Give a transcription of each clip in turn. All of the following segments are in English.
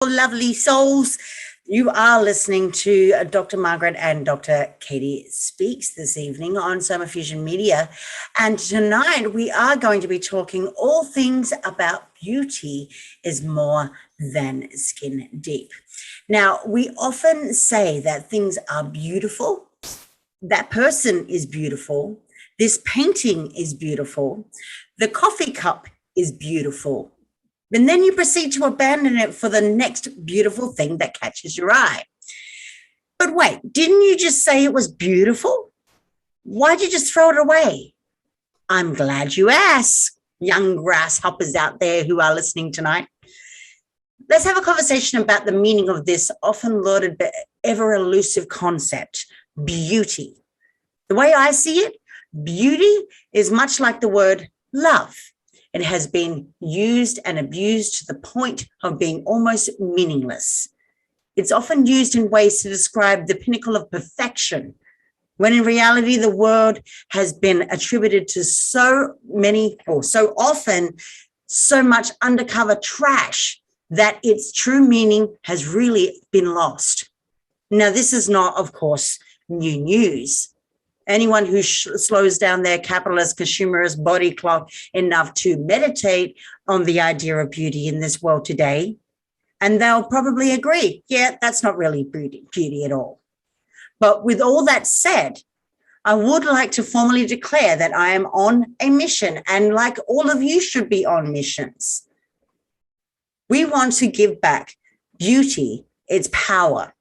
Lovely souls. You are listening to Dr. Margaret and Dr. Katie Speaks this evening on Soma Fusion Media. And tonight we are going to be talking all things about beauty is more than skin deep. Now, we often say that things are beautiful. That person is beautiful. This painting is beautiful. The coffee cup is beautiful. And then you proceed to abandon it for the next beautiful thing that catches your eye. But wait, didn't you just say it was beautiful? Why'd you just throw it away? I'm glad you asked, young grasshoppers out there who are listening tonight. Let's have a conversation about the meaning of this often lauded but ever elusive concept, beauty. The way I see it, beauty is much like the word love. It has been used and abused to the point of being almost meaningless. It's often used in ways to describe the pinnacle of perfection, when in reality, the word has been attributed to so many, or so often, so much undercover trash that its true meaning has really been lost. Now, this is not, of course, new news. Anyone who slows down their capitalist, consumerist body clock enough to meditate on the idea of beauty in this world today, and they'll probably agree, yeah, that's not really beauty at all. But with all that said, I would like to formally declare that I am on a mission, and like all of you should be on missions. We want to give back beauty its power.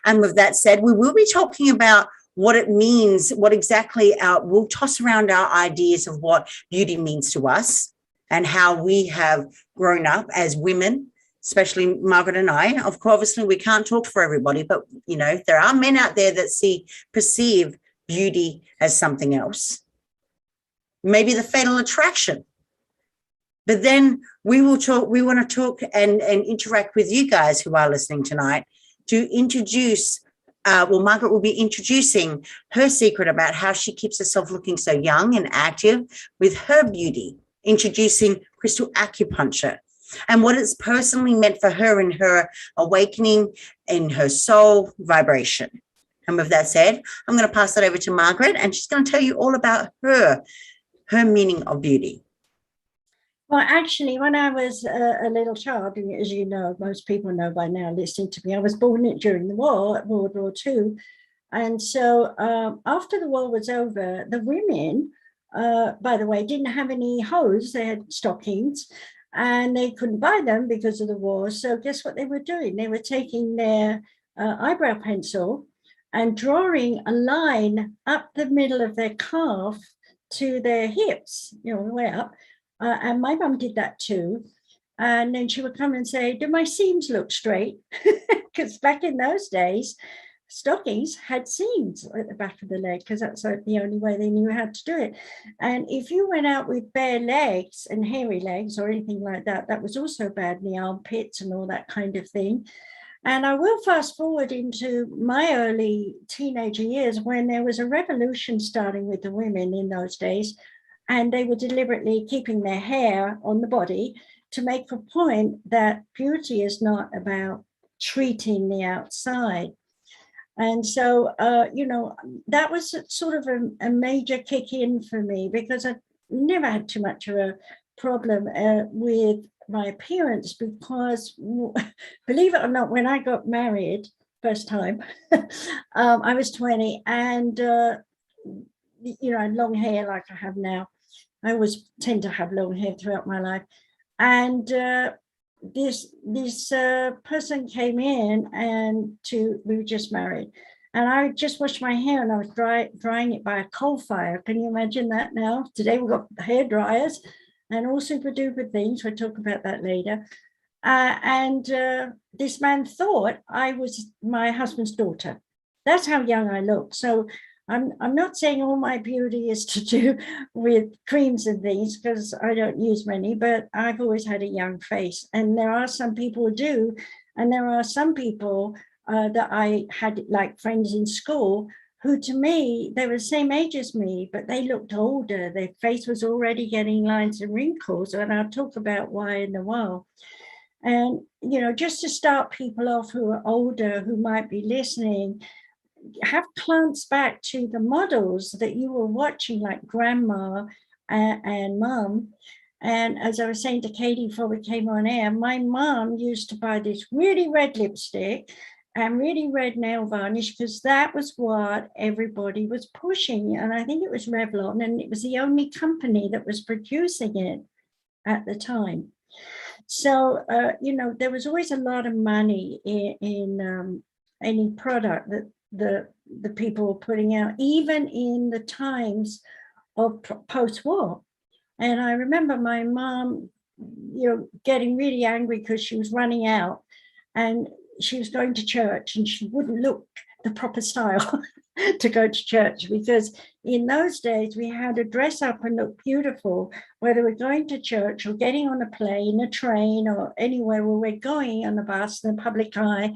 And with that said, we will be talking about what it means, what exactly we'll toss around our ideas of what beauty means to us and how we have grown up as women, especially Margaret and I. Of course, obviously, we can't talk for everybody, but, you know, there are men out there that perceive beauty as something else. Maybe the fatal attraction. But then we want to talk and interact with you guys who are listening tonight to introduce Margaret will be introducing her secret about how she keeps herself looking so young and active with her beauty, introducing crystal acupuncture and what it's personally meant for her in her awakening in her soul vibration. And with that said, I'm going to pass it over to Margaret, and she's going to tell you all about her meaning of beauty. Well, actually, when I was a little child, as you know, most people know by now listening to me, I was born during the war, World War II. And so after the war was over, the women, by the way, didn't have any hose. They had stockings and they couldn't buy them because of the war. So guess what they were doing? They were taking their eyebrow pencil and drawing a line up the middle of their calf to their hips, you know, way up. And my mum did that too. And then she would come and say, do my seams look straight? Because back in those days, stockings had seams at the back of the leg, because that's the only way they knew how to do it. And if you went out with bare legs and hairy legs or anything like that, that was also bad in the armpits and all that kind of thing. And I will fast forward into my early teenager years when there was a revolution starting with the women in those days. And they were deliberately keeping their hair on the body to make a point that beauty is not about treating the outside. And so, you know, that was sort of a major kick in for me, because I never had too much of a problem with my appearance, because believe it or not, when I got married first time, I was 20, and, you know, I had long hair like I have now. I always tend to have long hair throughout my life. And this person came in, and we were just married. And I just washed my hair, and I was drying it by a coal fire. Can you imagine that now? Today we've got hair dryers and all super duper things. We'll talk about that later. And this man thought I was my husband's daughter. That's how young I looked. So I'm not saying all my beauty is to do with creams and things, because I don't use many, but I've always had a young face. And there are some people who do, and there are some people that I had, like friends in school, who to me, they were the same age as me, but they looked older. Their face was already getting lines and wrinkles, and I'll talk about why in a while. And, just to start people off who are older, who might be listening, have glance back to the models that you were watching, like grandma and mum. And as I was saying to Katie before we came on air, my mum used to buy this really red lipstick and really red nail varnish because that was what everybody was pushing. And I think it was Revlon, and it was the only company that was producing it at the time. So, there was always a lot of money in any product that the people were putting out, even in the times of post-war. And I remember my mom, getting really angry because she was running out and she was going to church and she wouldn't look the proper style to go to church, because in those days we had to dress up and look beautiful, whether we're going to church or getting on a plane, a train, or anywhere where we're going, on the bus, the public eye.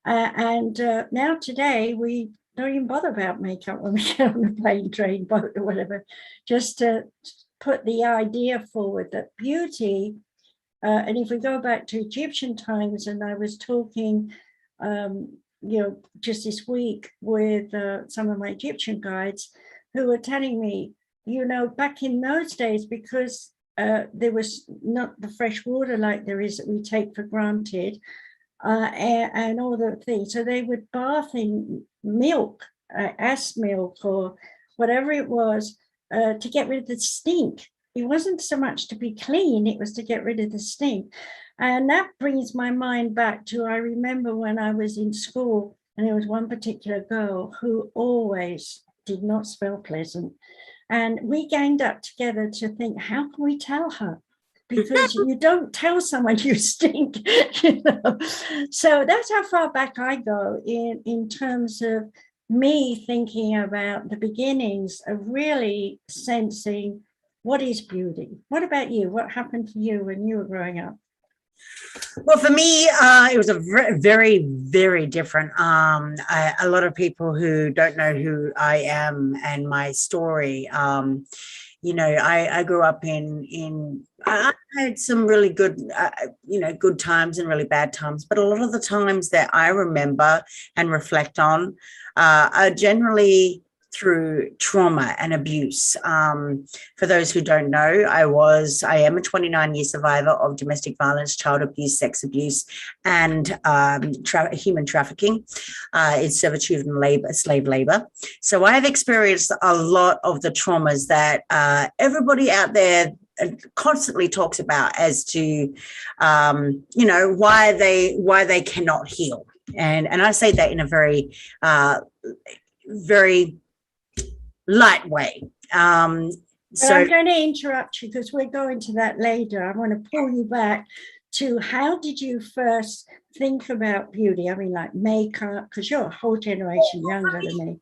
And now today we don't even bother about makeup when we get on a plane, train, boat, or whatever, just to put the idea forward that beauty, and if we go back to Egyptian times, and I was talking, just this week with some of my Egyptian guides who were telling me, back in those days, because there was not the fresh water like there is that we take for granted, and all the things. So they would bath in milk, ass milk or whatever it was, to get rid of the stink. It wasn't so much to be clean, it was to get rid of the stink. And that brings my mind back to, I remember when I was in school, and there was one particular girl who always did not smell pleasant. And we ganged up together to think, how can we tell her? Because you don't tell someone you stink, So that's how far back I go in terms of me thinking about the beginnings of really sensing what is beauty. What about you? What happened to you when you were growing up? Well, for me, it was a very, very different. A lot of people who don't know who I am and my story, I grew up I had some really good, good times and really bad times, but a lot of the times that I remember and reflect on are generally through trauma and abuse. For those who don't know, I am a 29-year survivor of domestic violence, child abuse, sex abuse, and human trafficking. It's servitude and slave labor. So I have experienced a lot of the traumas that everybody out there constantly talks about as to, why they cannot heal. And I say that in a very, very light way. So I'm going to interrupt you because we're going to that later. I want to pull you back to, how did you first think about beauty? I mean, like makeup, because you're a whole generation younger than me.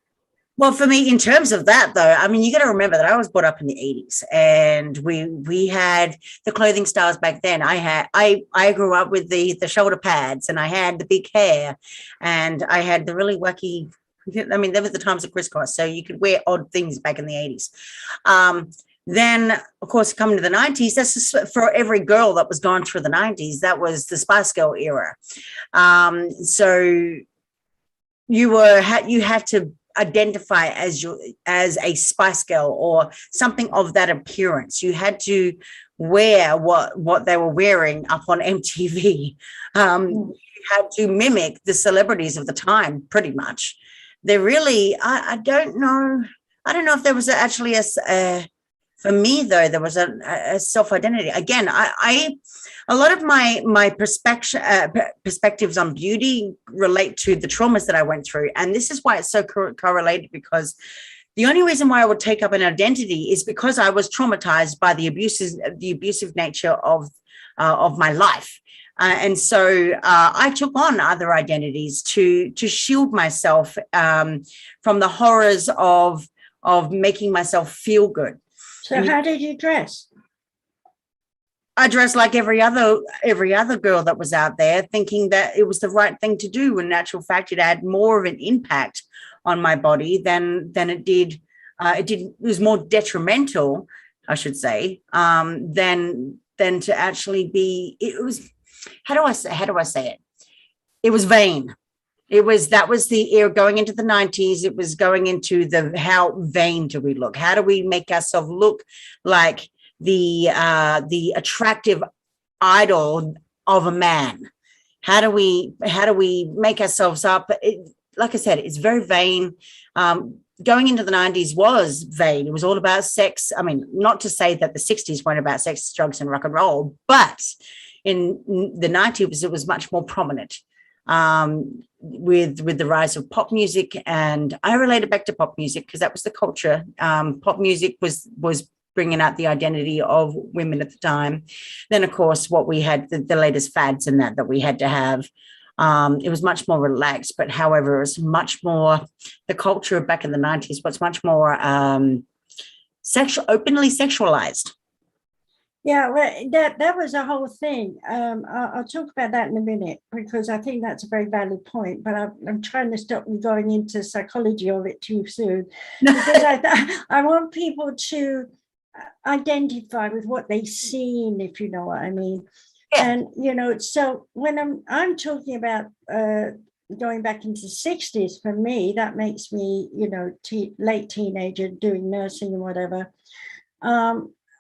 Well, for me, in terms of that, though, I mean, you got to remember that I was brought up in the 80s, and we had the clothing styles back then. I grew up with the shoulder pads, and I had the big hair, and I had the really wacky. I mean, there was the times of crisscross, so you could wear odd things back in the 80s. Then, of course, coming to the 90s, that's just for every girl that was going through the 90s, that was the Spice Girl era. So you had to identify as a Spice Girl or something of that appearance. You had to wear what they were wearing up on MTV. You had to mimic the celebrities of the time, pretty much. They really, I don't know if there was actually for me, though, there was a self-identity. Again, a lot of my perspectives on beauty relate to the traumas that I went through. And this is why it's so correlated, because the only reason why I would take up an identity is because I was traumatized by the abusive nature of my life. And so I took on other identities to shield myself from the horrors of making myself feel good. So how did you dress? I dressed like every other girl that was out there, thinking that it was the right thing to do. In actual fact, it had more of an impact on my body than it did. It was more detrimental, I should say, than to actually be. It was. how do I say it? It was vain. That was the era going into the 90s. It was going into how vain do we look? How do we make ourselves look like the attractive idol of a man? How do we make ourselves up? Like I said, it's very vain. Going into the 90s was vain. It was all about sex. I mean, not to say that the 60s weren't about sex, drugs, and rock and roll, but in the 90s, it was much more prominent. With the rise of pop music, and I related back to pop music because that was the culture. Pop music was bringing out the identity of women at the time. Then, of course, what we had, the latest fads and that we had to have. It was much more relaxed, but however, it was much more the culture back in the 90s was much more openly sexualized. Yeah, well, that was a whole thing. I'll talk about that in a minute because I think that's a very valid point. But I'm trying to stop you going into psychology of it too soon, because I want people to identify with what they've seen, if you know what I mean. Yeah. And so when I'm talking about going back into the 60s, for me, that makes me late teenager doing nursing and whatever.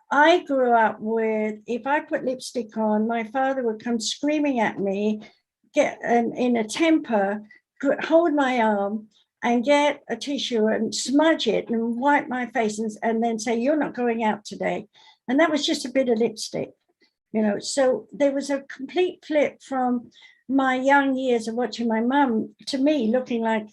I grew up with, if I put lipstick on, my father would come screaming at me, get in a temper, hold my arm and get a tissue and smudge it and wipe my face and then say, "You're not going out today." And that was just a bit of lipstick, So there was a complete flip from my young years of watching my mum to me looking like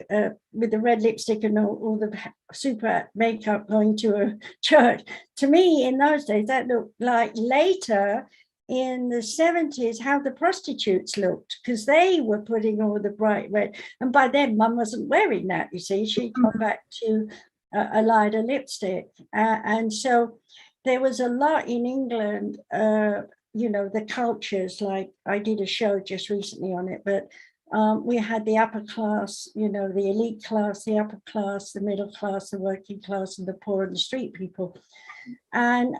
with the red lipstick and all the super makeup going to a church. To me in those days, that looked like later in the 70s how the prostitutes looked, because they were putting all the bright red. And by then, mum wasn't wearing that, you see. She'd gone back to a lighter lipstick. And so there was a lot in England, the cultures, like I did a show just recently on it, but we had the upper class, the elite class, the upper class, the middle class, the working class, and the poor and the street people. And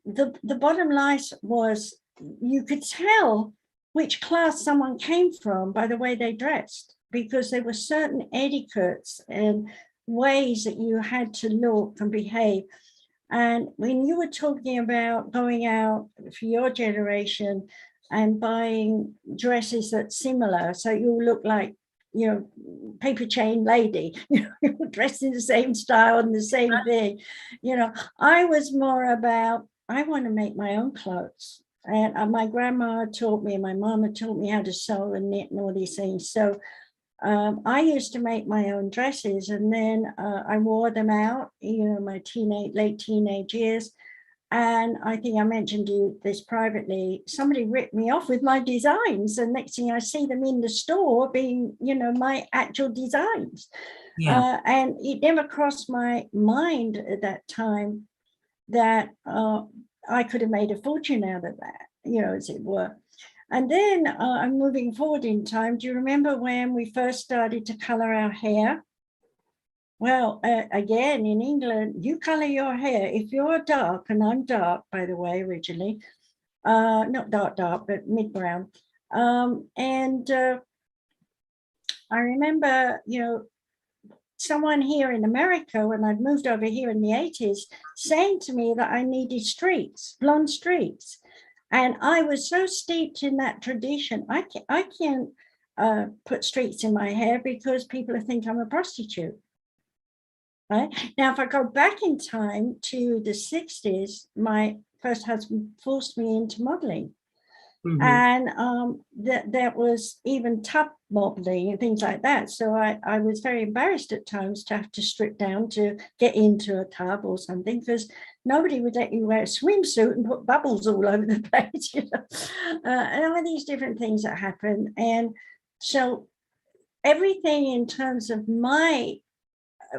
the bottom line was you could tell which class someone came from by the way they dressed, because there were certain etiquettes and ways that you had to look and behave. And when you were talking about going out for your generation and buying dresses that's similar, so you look like, paper chain lady, dressed in the same style and the same thing. I was more about, I want to make my own clothes. And my grandma taught me, and my mama taught me how to sew and knit and all these things. So I used to make my own dresses, and then I wore them out, my late teenage years. And I think I mentioned to you this privately, somebody ripped me off with my designs. And next thing I see them in the store being, my actual designs. Yeah. And it never crossed my mind at that time that I could have made a fortune out of that, as it were. And then I'm moving forward in time. Do you remember when we first started to color our hair? Well, again, in England, you color your hair. If you're dark, and I'm dark, by the way, originally, not dark, but mid-brown. And I remember, someone here in America, when I'd moved over here in the 80s, saying to me that I needed streaks, blonde streaks. And I was so steeped in that tradition, I can't put streaks in my hair because people think I'm a prostitute. Right now, if I go back in time to the 60s, my first husband forced me into modeling. Mm-hmm. And that was even top modeling and things like that. So I was very embarrassed at times to have to strip down to get into a tub or something, because nobody would let you wear a swimsuit and put bubbles all over the place, and all these different things that happen. And so everything in terms of my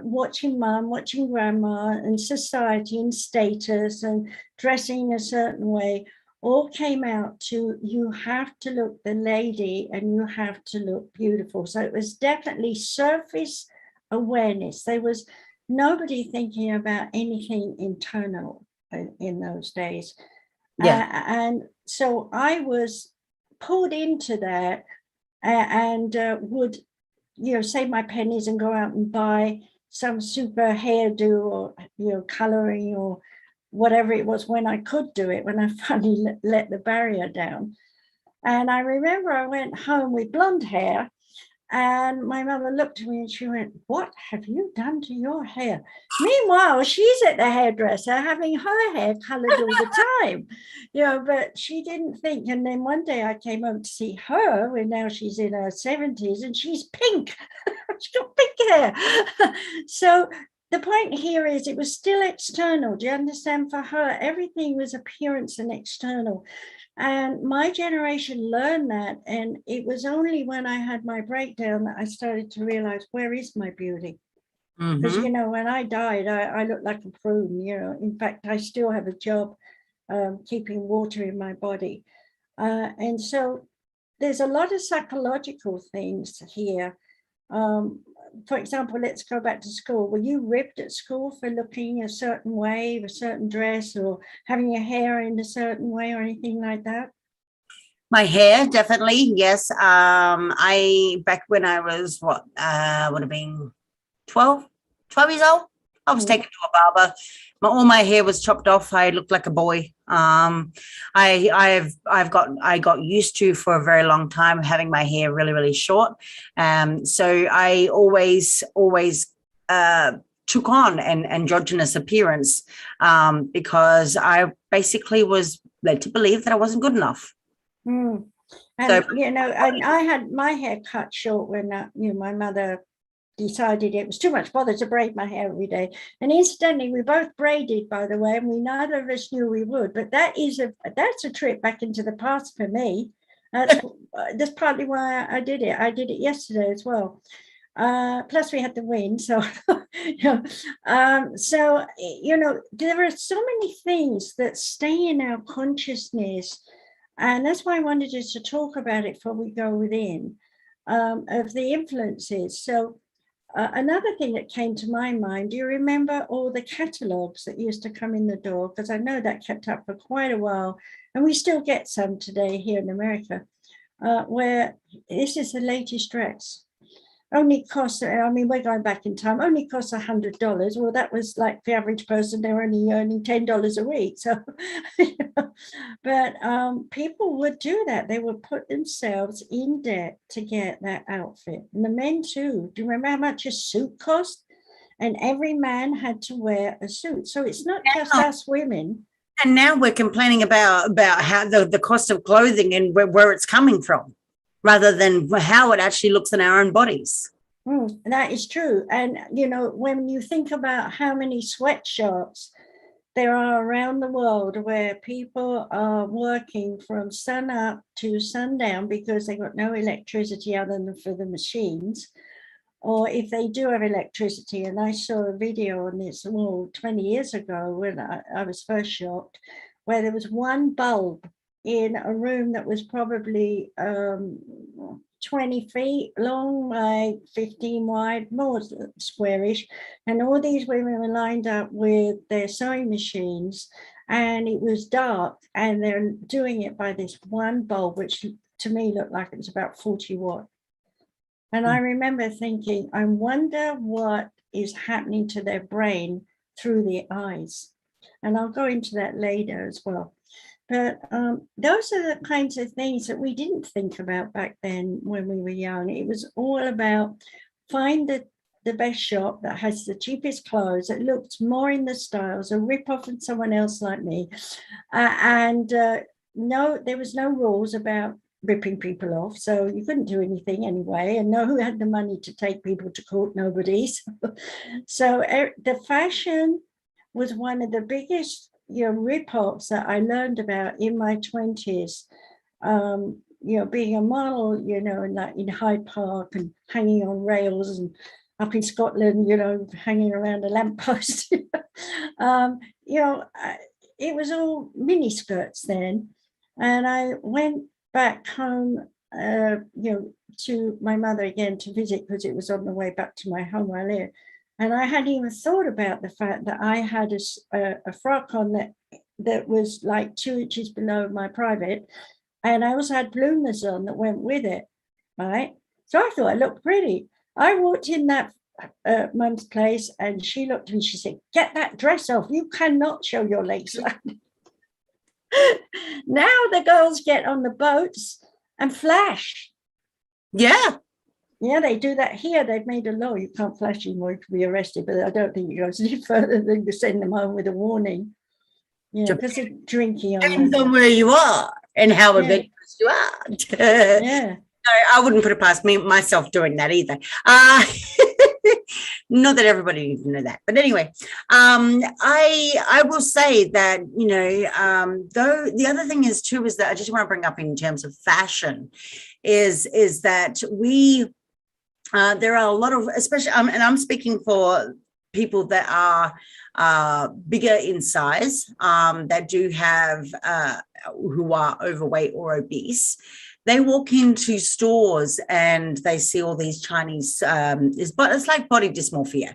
watching mum, watching grandma, and society and status and dressing a certain way all came out to, you have to look the lady and you have to look beautiful. So it was definitely surface awareness. There was nobody thinking about anything internal in those days. Yeah. And so I was pulled into that and would, save my pennies and go out and buy some super hairdo or, coloring or whatever it was when I could do it, when I finally let the barrier down. And I remember I went home with blonde hair, and my mother looked at me and she went, "What have you done to your hair?" Meanwhile, she's at the hairdresser having her hair colored all the time, but she didn't think. And then one day I came home to see her, and now she's in her 70s and she's pink. She's got pink hair. So the point here is it was still external. Do you understand? For her, everything was appearance and external. And my generation learned that. And it was only when I had my breakdown that I started to realize, where is my beauty? Because, when I died, I looked like a prune, In fact, I still have a job keeping water in my body. And so there's a lot of psychological things here. For example, let's go back to school. Were you ripped at school for looking a certain way, a certain dress, or having your hair in a certain way or anything like that? My hair, definitely, yes. I back when I was would have been 12 years old. I was taken to a barber. All my hair was chopped off. I looked like a boy. I got used to for a very long time having my hair really, really short. So I always took on an androgynous appearance because I basically was led to believe that I wasn't good enough. And I had my hair cut short when my mother decided it was too much bother to braid my hair every day. And incidentally, we both braided, by the way, and we neither of us knew we would. But that's a trip back into the past for me. That's partly why I did it. I did it yesterday as well. Plus we had the wind, so there are so many things that stay in our consciousness, and that's why I wanted us to talk about it before we go within, of the influences. So another thing that came to my mind, do you remember all the catalogs that used to come in the door? Because I know that kept up for quite a while, and we still get some today here in America, where this is the latest dress. Only costs, we're going back in time, only costs $100. Well, that was like the average person, they're only earning $10 a week. So, but people would do that. They would put themselves in debt to get that outfit. And the men too. Do you remember how much a suit cost? And every man had to wear a suit. So it's not just us women. And now we're complaining about how the cost of clothing and where it's coming from, rather than how it actually looks in our own bodies. That is true. And, when you think about how many sweatshops there are around the world where people are working from sun up to sundown because they've got no electricity other than for the machines, or if they do have electricity, and I saw a video on this 20 years ago when I was first shocked, where there was one bulb in a room that was probably 20 feet long by 15 wide, more squarish, and all these women were lined up with their sewing machines, and it was dark, and they're doing it by this one bulb, which to me looked like it was about 40 watt. And I remember thinking, I wonder what is happening to their brain through the eyes. And I'll go into that later as well. But those are the kinds of things that we didn't think about back then when we were young. It was all about find the best shop that has the cheapest clothes, that looks more in the styles, a rip-off of someone else like me. No, there was no rules about ripping people off, so you couldn't do anything anyway, and no who had the money to take people to court, nobody. So the fashion was one of the biggest rip-offs that I learned about in my 20s, being a model, in Hyde Park and hanging on rails, and up in Scotland, hanging around a lamppost. It was all mini skirts then. And I went back home, to my mother again to visit, because it was on the way back to my home where I live. And I hadn't even thought about the fact that I had a frock on that was like 2 inches below my private, And I also had bloomers on that went with it, right? So I thought I looked pretty. I walked in that mum's place and she looked at me, she said, get that dress off. You cannot show your legs. Now the girls get on the boats and flash. Yeah. Yeah, they do that here. They've made a law. You can't flash anymore. You can be arrested, but I don't think it goes any further than to send them home with a warning. Yeah, because they're drinking on Depends them. on where you are and how adventurous you are. Yeah. No, I wouldn't put it past myself doing that either. Not that everybody needs to know that, but anyway, I will say that, you know, though the other thing is too is that I just want to bring up in terms of fashion is that we there are a lot of, especially and I'm speaking for people that are bigger in size, that do have who are overweight or obese. They walk into stores and they see all these Chinese, it's like body dysmorphia.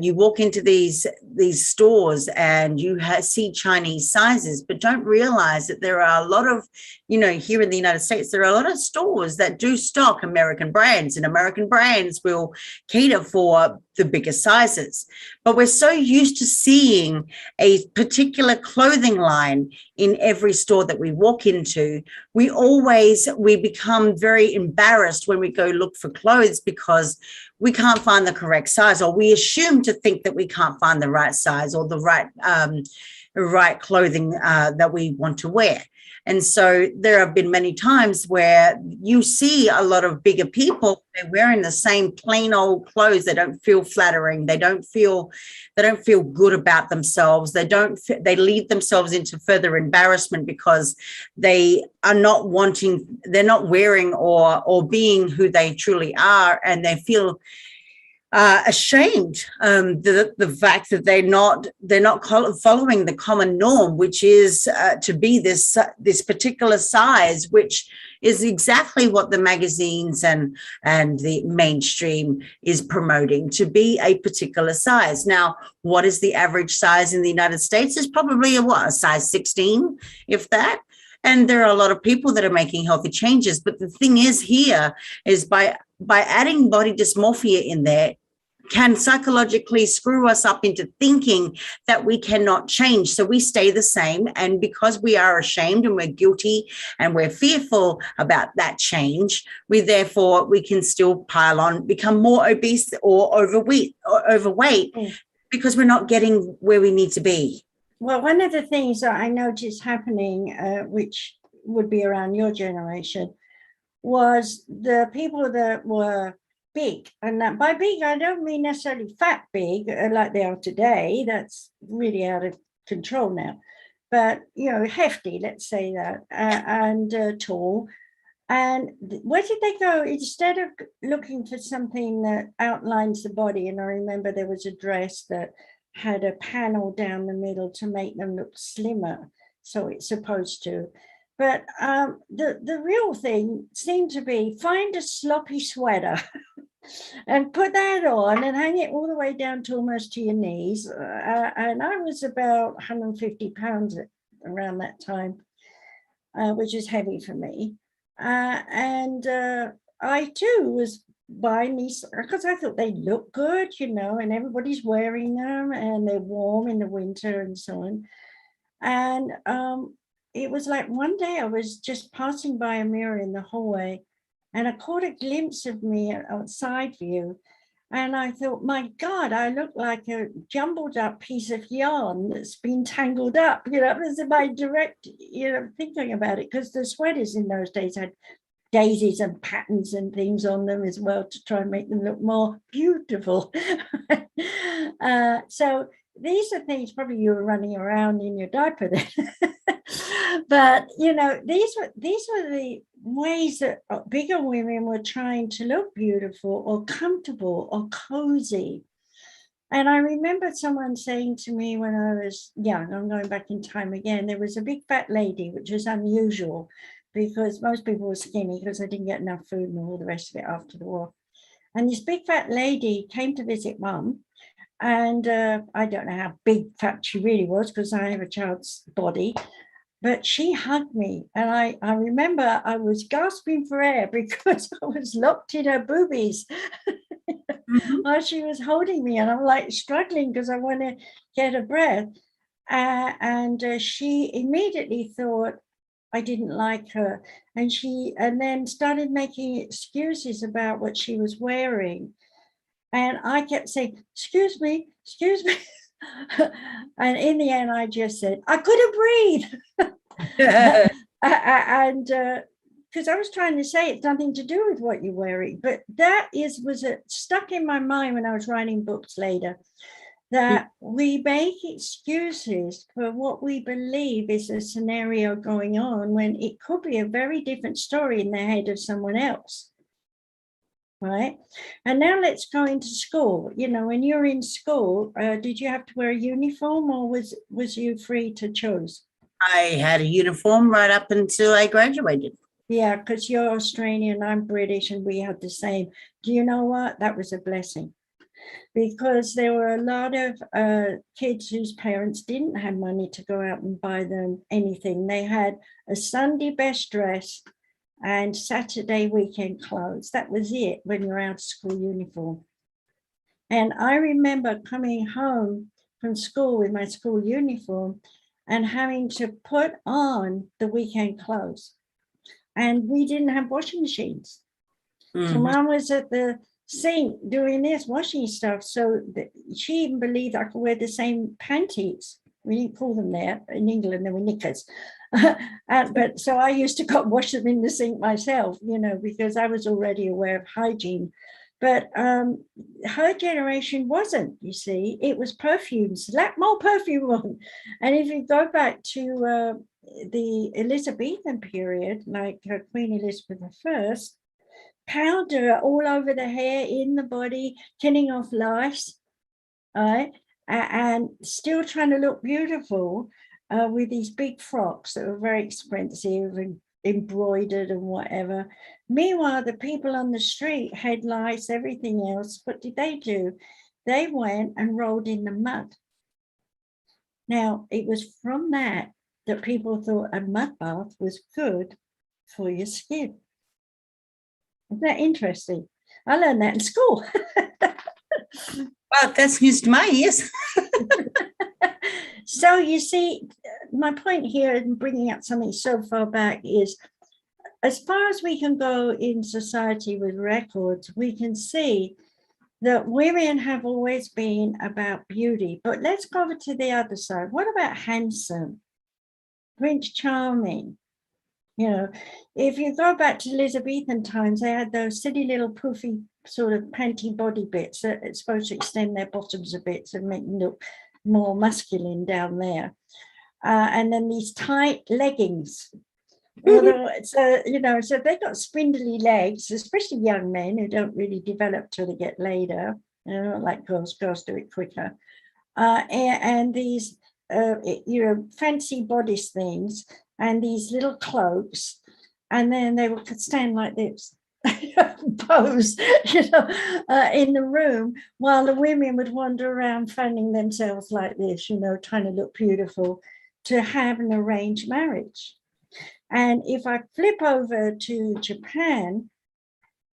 You walk into these stores and you see Chinese sizes, but don't realize that there are a lot of, you know, here in the United States, there are a lot of stores that do stock American brands, and American brands will cater for the bigger sizes. But we're so used to seeing a particular clothing line in every store that we walk into, we become very embarrassed when we go look for clothes because we can't find the correct size, or we assume to think that we can't find the right size or the right clothing that we want to wear. And so there have been many times where you see a lot of bigger people, they're wearing the same plain old clothes. They don't feel flattering. They don't feel good about themselves. They lead themselves into further embarrassment because they are they're not wearing or being who they truly are. And they feel ashamed, the fact that they're not following the common norm, which is to be this particular size, which is exactly what the magazines and the mainstream is promoting, to be a particular size. Now, what is the average size in the United States? Is probably a size 16, if that. And there are a lot of people that are making healthy changes. But the thing is here is by adding body dysmorphia in there, can psychologically screw us up into thinking that we cannot change. So we stay the same. And because we are ashamed and we're guilty and we're fearful about that change, we can still pile on, become more obese or overweight because we're not getting where we need to be. Well, one of the things that I noticed happening, which would be around your generation, was the people that were big. And that by big, I don't mean necessarily fat big like they are today. That's really out of control now. But, you know, hefty, let's say that, and tall. And where did they go? Instead of looking for something that outlines the body, and I remember there was a dress that had a panel down the middle to make them look slimmer. So it's supposed to. But the real thing seemed to be find a sloppy sweater and put that on and hang it all the way down to almost to your knees. And I was about 150 pounds around that time, which is heavy for me. And I too was buying these because I thought they look good, you know, and everybody's wearing them and they're warm in the winter and so on. And it was like one day I was just passing by a mirror in the hallway and I caught a glimpse of me outside view. And I thought, my God, I look like a jumbled up piece of yarn that's been tangled up. You know, this is my direct, you know, thinking about it, because the sweaters in those days had daisies and patterns and things on them as well to try and make them look more beautiful. So these are things probably you were running around in your diaper then. But, you know, these were the ways that bigger women were trying to look beautiful or comfortable or cozy. And I remember someone saying to me when I was young, I'm going back in time again, there was a big fat lady, which was unusual because most people were skinny because they didn't get enough food and all the rest of it after the war. And this big fat lady came to visit Mum. And I don't know how big fat she really was because I have a child's body. but she hugged me. And I remember I was gasping for air because I was locked in her boobies while she was holding me. And I'm like struggling because I want to get a breath. And she immediately thought I didn't like her. And then started making excuses about what she was wearing. And I kept saying, excuse me, excuse me. And in the end, I just said, I couldn't breathe. And because I was trying to say it's nothing to do with what you're wearing. But that was stuck in my mind when I was writing books later, that we make excuses for what we believe is a scenario going on when it could be a very different story in the head of someone else. Right. And now let's go into school. You know, when you're in school, did you have to wear a uniform, or was you free to choose? I had a uniform right up until I graduated. Yeah, because you're Australian, I'm British, and we had the same. Do you know what? That was a blessing, because there were a lot of kids whose parents didn't have money to go out and buy them anything. They had a Sunday best dress and Saturday weekend clothes. That was it when you're out of school uniform. And I remember coming home from school with my school uniform and having to put on the weekend clothes. And we didn't have washing machines. So Mom was at the sink doing this, washing stuff. So she even believed I could wear the same panties. We didn't call them there. In England, they were knickers. But so I used to go wash them in the sink myself, you know, because I was already aware of hygiene. But her generation wasn't, you see. It was perfumes, slap more perfume on. And if you go back to the Elizabethan period, like Queen Elizabeth I, powder all over the hair, in the body, killing off lice, right? And still trying to look beautiful with these big frocks that were very expensive and embroidered and whatever. Meanwhile, the people on the street had lice, everything else. What did they do? They went and rolled in the mud. Now, it was from that people thought a mud bath was good for your skin. Isn't that interesting? I learned that in school. Well, that's news to my ears. So you see, my point here in bringing up something so far back is, as far as we can go in society with records, we can see that women have always been about beauty. But let's go over to the other side. What about handsome, Prince Charming? You know, if you go back to Elizabethan times, they had those silly little poofy sort of panty body bits that it's supposed to extend their bottoms a bit to make them look more masculine down there. And then these tight leggings. Although so they've got spindly legs, especially young men who don't really develop till they get later. Like girls do it quicker. And these fancy bodice things and these little cloaks, and then they would stand like this, pose, in the room, while the women would wander around fanning themselves like this, trying to look beautiful, to have an arranged marriage. And if I flip over to Japan,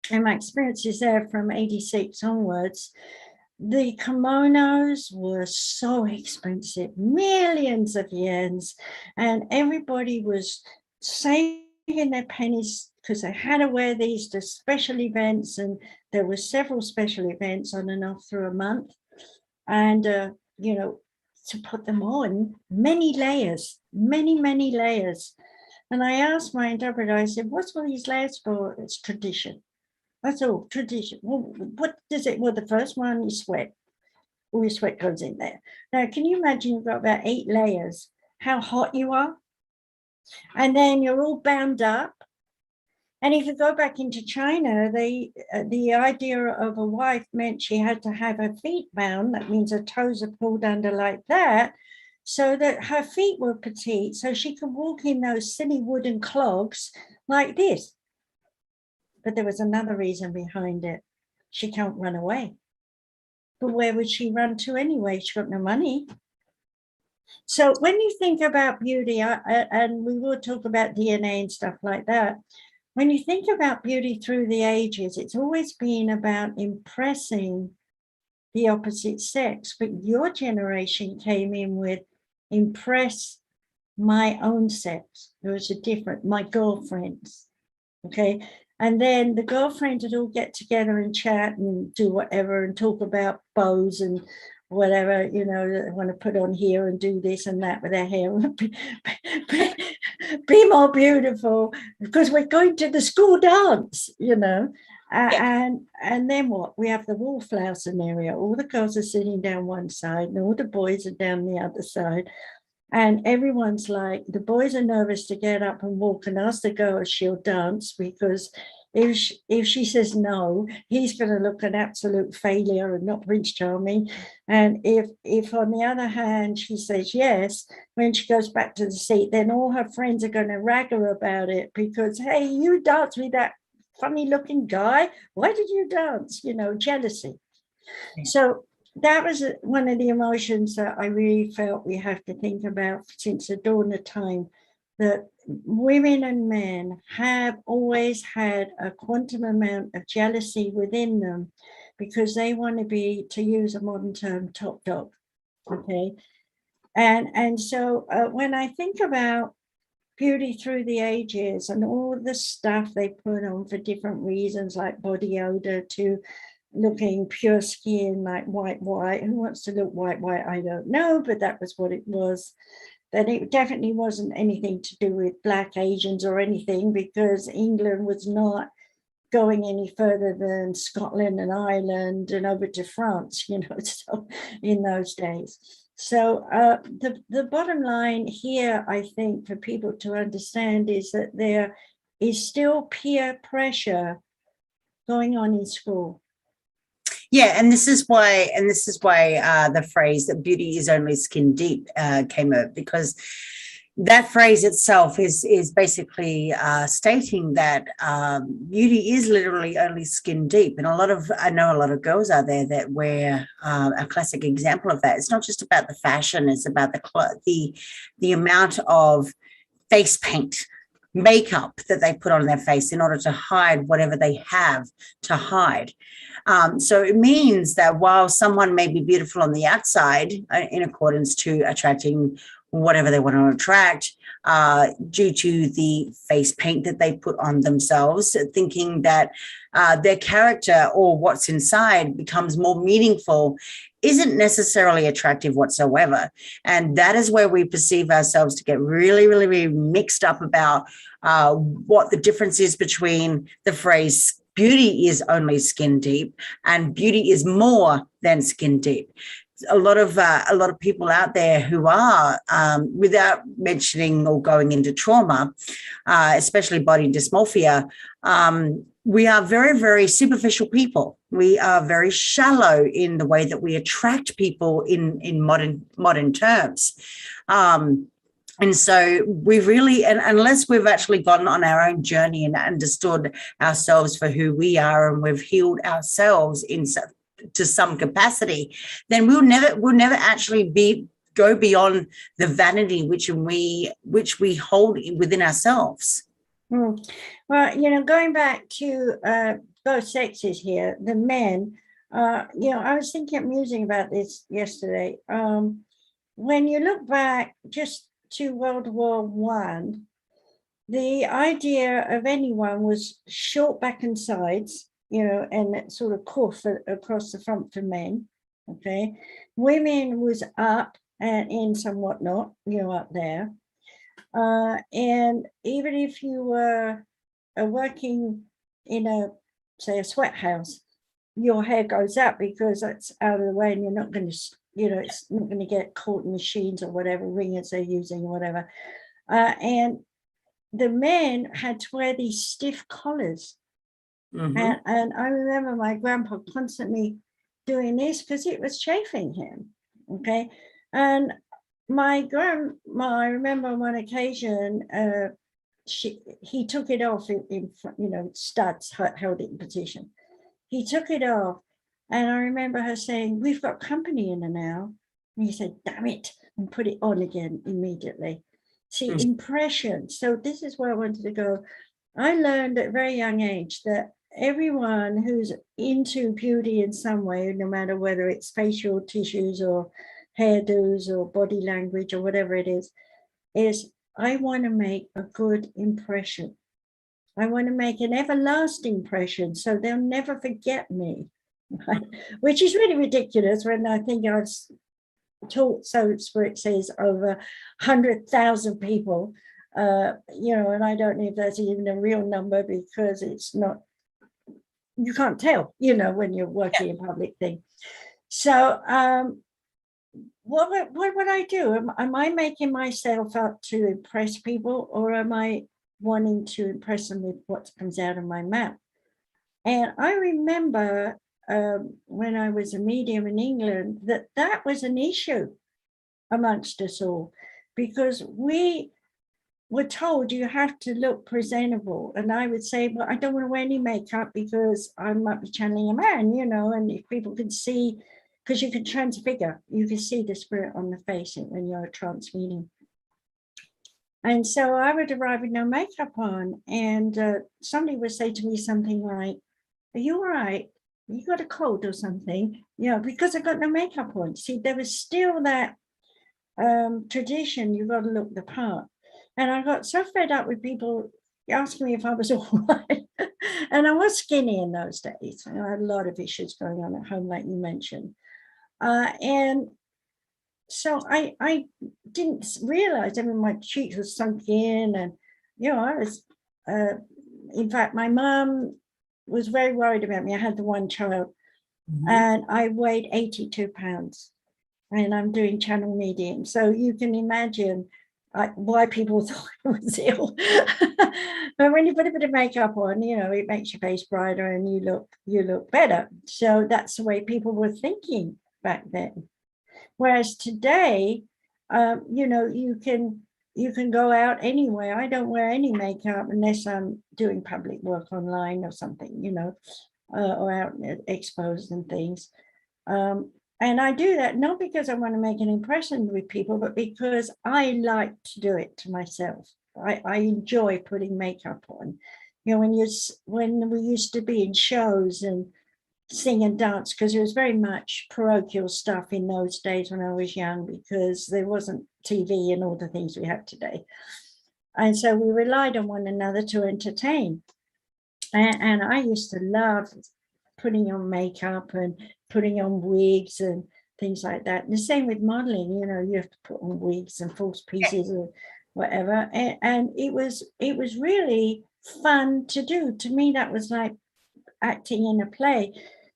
and my experiences there from 86 onwards, the kimonos were so expensive, millions of yens, and everybody was saving their pennies because they had to wear these to special events, and there were several special events on and off through a month. And, to put them on, many layers, many layers. And I asked my interpreter, I said, what's all these layers for? It's tradition. That's all, tradition. Well, what does it? Well, the first one is sweat. All your sweat goes in there. Now, can you imagine you've got about 8 layers, how hot you are? And then you're all bound up. And if you go back into China, the idea of a wife meant she had to have her feet bound. That means her toes are pulled under like that, so that her feet were petite, so she could walk in those silly wooden clogs like this. But there was another reason behind it. She can't run away. But where would she run to anyway? She got no money. So when you think about beauty, and we will talk about DNA and stuff like that, when you think about beauty through the ages, it's always been about impressing the opposite sex. But your generation came in with impress my own sex. There was a different, my girlfriends, okay? And then the girlfriends would all get together and chat and do whatever and talk about bows and whatever, you know, they want to put on here and do this and that with their hair. Be more beautiful because we're going to the school dance, you know. And then what? We have the wallflower scenario. All the girls are sitting down one side and all the boys are down the other side. And everyone's like, the boys are nervous to get up and walk and ask the girl if she'll dance, because if she says no, he's going to look an absolute failure and not Prince Charming. And if on the other hand she says yes, when she goes back to the seat, then all her friends are going to rag her about it because, hey, you danced with that funny looking guy. Why did you dance? You know, jealousy. So that was one of the emotions that I really felt we have to think about since the dawn of time, that women and men have always had a quantum amount of jealousy within them because they want to be, to use a modern term, top dog. Okay. And so when I think about beauty through the ages and all the stuff they put on for different reasons, like body odor to looking pure skin, like white. Who wants to look white? I don't know, but that was what it was. That it definitely wasn't anything to do with Black Asians or anything, because England was not going any further than Scotland and Ireland and over to France, you know, so in those days. So the bottom line here, I think, for people to understand is that there is still peer pressure going on in school. Yeah, and this is why the phrase that beauty is only skin deep came up, because that phrase itself is basically stating that beauty is literally only skin deep. And I know a lot of girls out there that wear a classic example of that. It's not just about the fashion; it's about the amount of face paint, makeup that they put on their face in order to hide whatever they have to hide. So it means that while someone may be beautiful on the outside in accordance to attracting whatever they want to attract, due to the face paint that they put on themselves, thinking that their character or what's inside becomes more meaningful, isn't necessarily attractive whatsoever. And that is where we perceive ourselves to get really, really, really mixed up about what the difference is between the phrase beauty is only skin deep and beauty is more than skin deep. A lot of people out there who are, without mentioning or going into trauma, especially body dysmorphia, we are very, very superficial people. We are very shallow in the way that we attract people in modern terms. And so we really, and unless we've actually gone on our own journey and understood ourselves for who we are, and we've healed ourselves to some capacity, then we'll never actually go beyond the vanity which we hold within ourselves. Well, you know, going back to both sexes here, the men, you know, I was thinking, musing about this yesterday. When you look back just to World War I, the idea of anyone was short back and sides, you know, and sort of cuff across the front for men. Okay, women was up and in some whatnot, you know, up there. And even if you were working in say a sweat house, your hair goes up because that's out of the way, and you're not going to, you know, it's not going to get caught in machines or whatever ringers they're using or whatever. And the men had to wear these stiff collars. Mm-hmm. And I remember my grandpa constantly doing this because it was chafing him. Okay. And my grandma, I remember on one occasion, he took it off in front, you know, studs held it in position. He took it off, and I remember her saying, "We've got company in there now." And he said, "Damn it, and put it on again immediately. See, impression. So this is where I wanted to go. I learned at a very young age that everyone who's into beauty in some way, no matter whether it's facial tissues or hairdos or body language or whatever it is I want to make a good impression. I want to make an everlasting impression so they'll never forget me, right? Which is really ridiculous when I think I've taught soaps where it says over 100,000 people, and I don't know if that's even a real number because it's not, you can't tell, when you're working in public thing. So what would I do? Am I making myself up to impress people, or am I wanting to impress them with what comes out of my mouth? And I remember when I was a medium in England, that was an issue amongst us all, because we were told you have to look presentable. And I would say, well, I don't want to wear any makeup because I might be channeling a man, and if people can see, because you can transfigure, you can see the spirit on the face when you're a trance medium. And so I would arrive with no makeup on, and somebody would say to me something like, are you all right? You got a cold or something? Because I got no makeup on. See, there was still that tradition, you got to look the part. And I got so fed up with people asking me if I was all right. And I was skinny in those days. I had a lot of issues going on at home, like you mentioned. And so I didn't realize, my cheeks were sunk in, and, I was, in fact, my mom was very worried about me. I had the one child, and I weighed 82 pounds, and I'm doing channel medium. So you can imagine why people thought I was ill. But when you put a bit of makeup on, it makes your face brighter and you look better. So that's the way people were thinking back then. Whereas today, you can go out anywhere. I don't wear any makeup unless I'm doing public work online or something, or out exposed and things. And I do that not because I want to make an impression with people, but because I like to do it to myself. I enjoy putting makeup on. When we used to be in shows and sing and dance, because it was very much parochial stuff in those days when I was young, because there wasn't TV and all the things we have today. And so we relied on one another to entertain. And I used to love putting on makeup and putting on wigs and things like that. And the same with modeling, you have to put on wigs and false pieces or whatever. And it was really fun to do. To me, that was like acting in a play.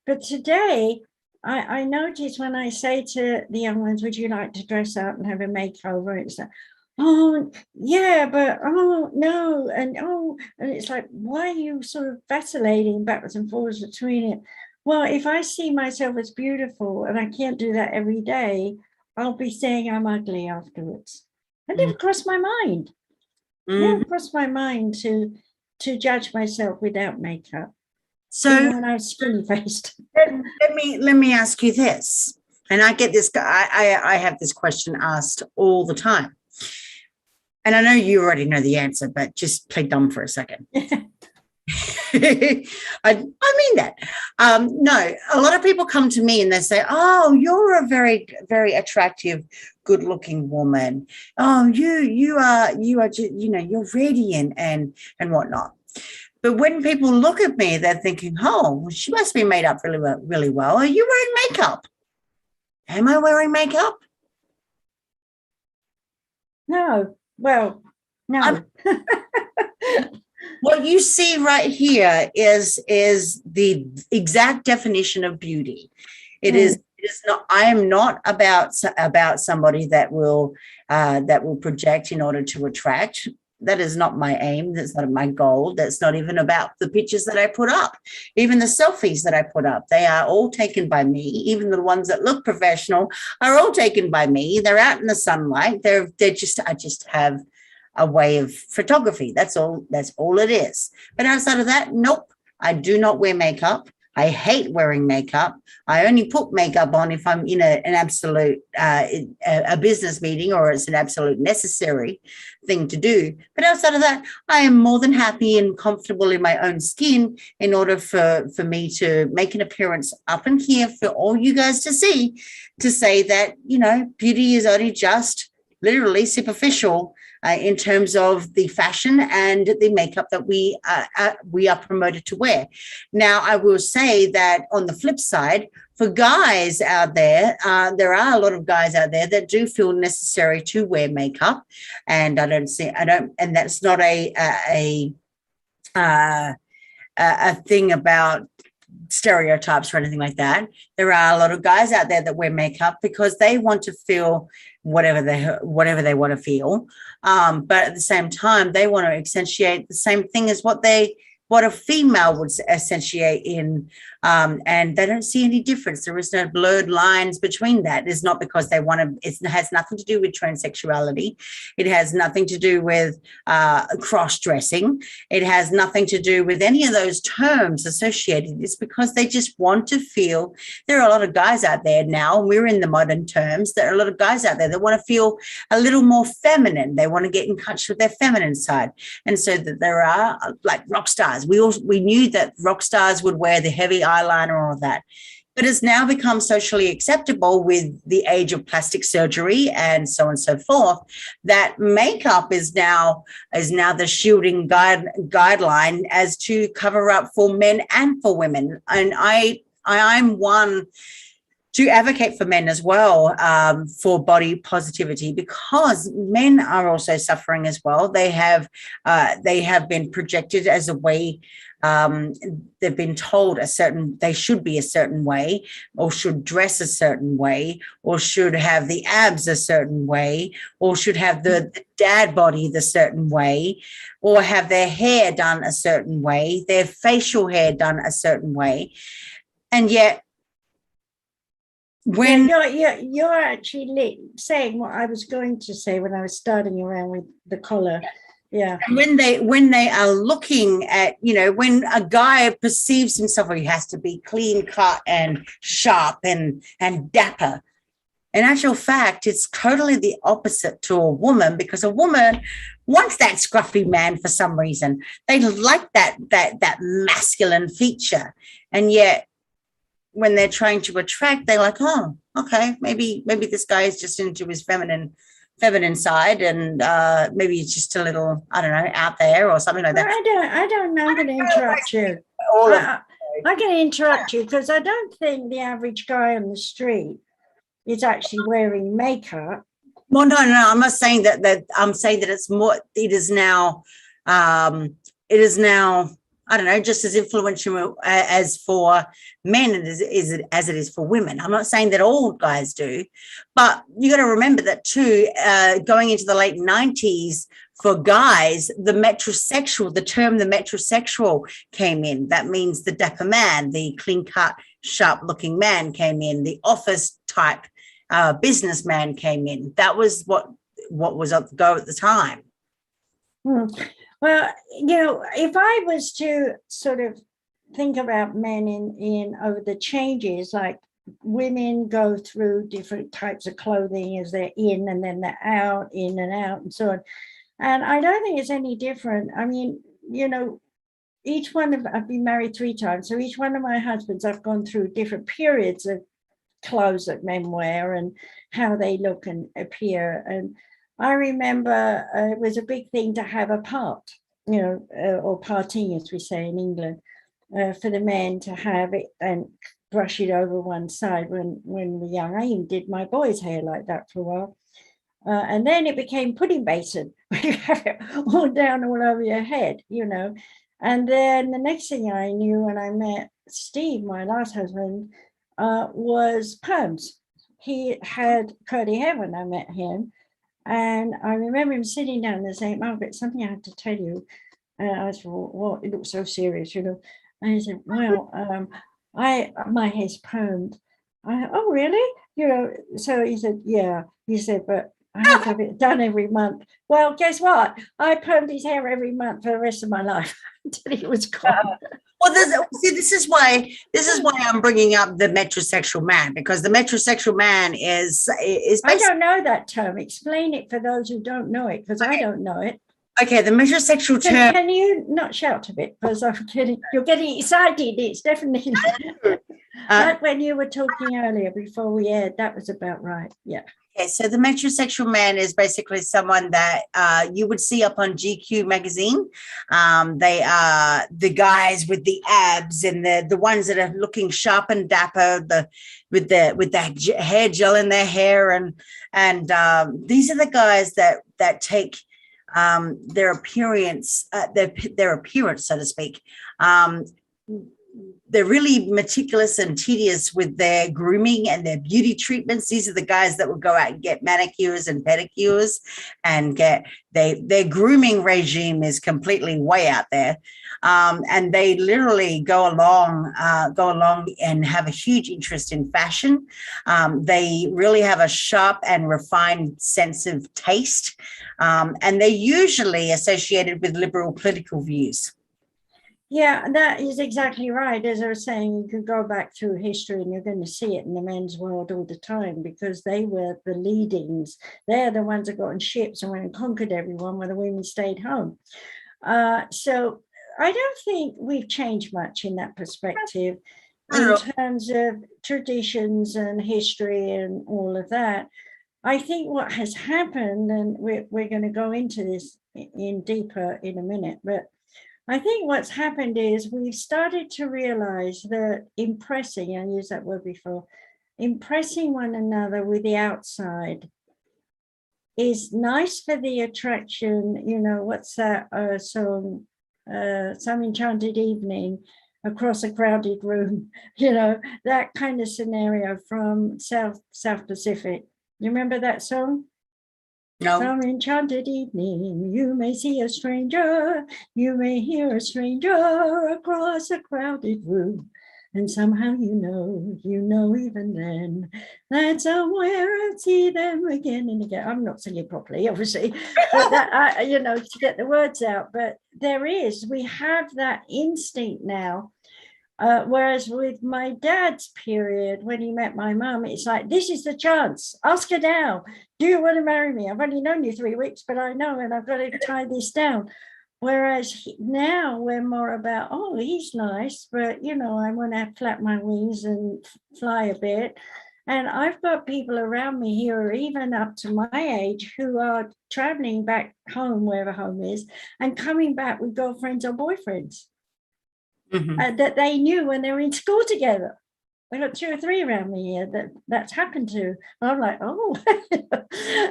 But today, I notice when I say to the young ones, would you like to dress up and have a makeover? It's like, oh, yeah, but oh, no. And it's like, why are you sort of vacillating backwards and forwards between it? Well, if I see myself as beautiful and I can't do that every day, I'll be saying I'm ugly afterwards. It never crossed my mind. Never crossed my mind to judge myself without makeup. So when I was skinny faced. Let me ask you this, and I get this. I have this question asked all the time, and I know you already know the answer, but just play dumb for a second. I mean that. No, a lot of people come to me and they say, "Oh, you're a very, very attractive, good-looking woman. Oh, you are, you're radiant and whatnot." But when people look at me, they're thinking, "Oh, she must be made up really well. Are you wearing makeup? Am I wearing makeup?" No. Well, no. What you see right here is the exact definition of beauty. It is not. I am not about somebody that will project in order to attract. That is not my aim. That's not my goal. That's not even about the pictures that I put up. Even the selfies that I put up, they are all taken by me. Even the ones that look professional are all taken by me. They're out in the sunlight. I just have a way of photography. That's all it is. But outside of that, nope. I do not wear makeup. I hate wearing makeup. I only put makeup on if I'm in an absolute a business meeting or it's an absolute necessary thing to do. But outside of that, I am more than happy and comfortable in my own skin in order for me to make an appearance up in here for all you guys to see, to say that, you know, beauty is only just literally superficial in terms of the fashion and the makeup that we are promoted to wear. Now, I will say that on the flip side, for guys out there, there are a lot of guys out there that do feel necessary to wear makeup, and and that's not a thing about stereotypes or anything like that. There are a lot of guys out there that wear makeup because they want to feel whatever they want to feel, but at the same time they want to accentuate the same thing as what a female would accentuate in, and they don't see any difference. There is no blurred lines between that. It's not because they want to, it has nothing to do with transsexuality. It has nothing to do with cross-dressing. It has nothing to do with any of those terms associated. It's because they just want to feel, there are a lot of guys out there now, and we're in the modern terms, there are a lot of guys out there that want to feel a little more feminine. They want to get in touch with their feminine side. And so that there are like rock stars. We knew that rock stars would wear the heavy eyeliner and all of that, but it's now become socially acceptable with the age of plastic surgery and so on and so forth, that makeup is now the shielding guideline as to cover up for men and for women. And I'm one to advocate for men as well, for body positivity, because men are also suffering as well. They have been projected as a way. They've been told they should be a certain way, or should dress a certain way, or should have the abs a certain way, or should have the dad body the certain way, or have their hair done a certain way, their facial hair done a certain way. And yet, when you're actually saying what I was going to say when I was starting around with the collar. Yeah. And when they are looking at, you know, when a guy perceives himself, or he has to be clean cut and sharp and dapper, in actual fact, it's totally the opposite to a woman, because a woman wants that scruffy man for some reason. They like that masculine feature. And yet, when they're trying to attract, they're like, oh, okay, maybe this guy is just into his feminine side, and maybe it's just a little, I don't know, out there or something like that. I don't know. I'm going to interrupt you. I'm going to interrupt you because I don't think the average guy on the street is actually wearing makeup. Well, no, I'm not saying that. I'm saying that it's more. It is now. I don't know, just as influential as for men as it is for women. I'm not saying that all guys do, but you got to remember that too, going into the late 90s, for guys, the term metrosexual came in. That means the dapper man, the clean-cut, sharp-looking man came in, the office-type businessman came in. That was what was on the go at the time. Well, you know, if I was to sort of think about men in over the changes, like women go through different types of clothing as they're in and then they're out, in and out, and so on. And I don't think it's any different. I mean, you know, I've been married 3 times, so each one of my husbands, I've gone through different periods of clothes that men wear and how they look and appear. And I remember it was a big thing to have a part, you know, or parting, as we say in England, for the men to have it and brush it over one side when we're young. I even did my boy's hair like that for a while. And then it became pudding basin. You have it all down all over your head, you know. And then the next thing I knew when I met Steve, my last husband, was perms. He had curly hair when I met him. And I remember him sitting down there saying, Margaret, something I have to tell you. And I said, well, it looks so serious, you know. And he said, well, my hair's permed. Oh, really? You know, so he said, yeah. He said, but I have to have it done every month. Well, guess what? I permed his hair every month for the rest of my life until he was gone. Well, this is why I'm bringing up the metrosexual man, because the metrosexual man is I don't know that term. Explain it for those who don't know it, because I don't know it. Okay, the metrosexual term. Can you not shout a bit, because you're getting excited. It's definitely like when you were talking earlier before we aired. That was about right. Yeah. Okay, so the metrosexual man is basically someone that you would see up on GQ magazine. They are the guys with the abs and the ones that are looking sharp and dapper, with that hair gel in their hair, and these are the guys that take their appearance, their appearance, so to speak. They're really meticulous and tedious with their grooming and their beauty treatments. These are the guys that will go out and get manicures and pedicures and their grooming regime is completely way out there. And they literally go along and have a huge interest in fashion. They really have a sharp and refined sense of taste. And they're usually associated with liberal political views. Yeah, that is exactly right. As I was saying, you could go back through history and you're going to see it in the men's world all the time, because they were the leadings. They're the ones that got on ships and went and conquered everyone, while the women stayed home. So I don't think we've changed much in that perspective in terms of traditions and history and all of that. I think what has happened, and we're going to go into this in deeper in a minute, but I think what's happened is we've started to realize that impressing, I used that word before, impressing one another with the outside is nice for the attraction. You know, what's that song, Some Enchanted Evening, across a crowded room, you know, that kind of scenario from South Pacific. You remember that song? No. Some enchanted evening, you may see a stranger, you may hear a stranger across a crowded room, and somehow you know even then that somewhere I'll see them again and again. I'm not singing properly, obviously, but that you know, to get the words out. But we have that instinct now. Whereas with my dad's period, when he met my mum, it's like, this is the chance. Ask her now. Do you want to marry me? I've only known you 3 weeks, but I know, and I've got to tie this down. Whereas now we're more about, oh, he's nice, but, you know, I want to flap my wings and fly a bit. And I've got people around me here, or even up to my age, who are traveling back home, wherever home is, and coming back with girlfriends or boyfriends. Mm-hmm. That they knew when they were in school together. I got 2 or 3 around me here that's happened to. And I'm like, oh,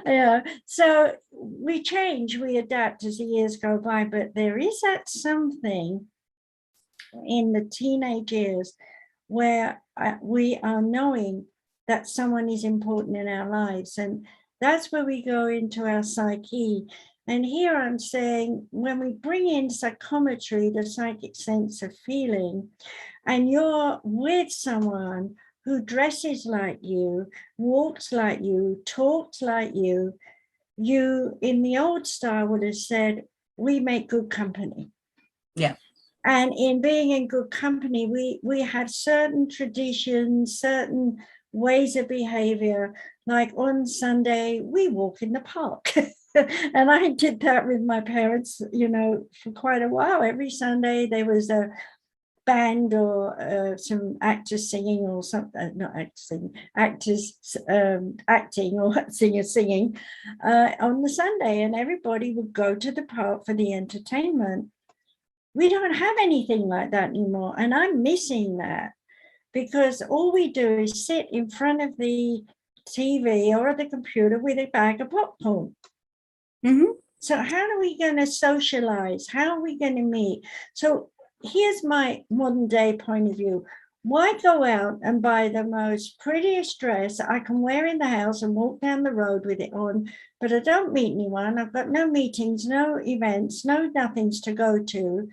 yeah. So we change, we adapt as the years go by, but there is that something in the teenage years where we are knowing that someone is important in our lives, and that's where we go into our psyche. And here I'm saying, when we bring in psychometry, the psychic sense of feeling, and you're with someone who dresses like you, walks like you, talks like you, you in the old style would have said, we make good company. Yeah. And in being in good company, we have certain traditions, certain ways of behavior. Like on Sunday, we walk in the park. And I did that with my parents, you know, for quite a while. Every Sunday there was a band or some actors singing, or something, not actors singing, actors acting, or singers singing on the Sunday, and everybody would go to the park for the entertainment. We don't have anything like that anymore, and I'm missing that, because all we do is sit in front of the TV or the computer with a bag of popcorn. Mm-hmm. So how are we going to socialize? How are we going to meet? So here's my modern day point of view. Why go out and buy the most prettiest dress I can wear in the house and walk down the road with it on, but I don't meet anyone. I've got no meetings, no events, no nothings to go to.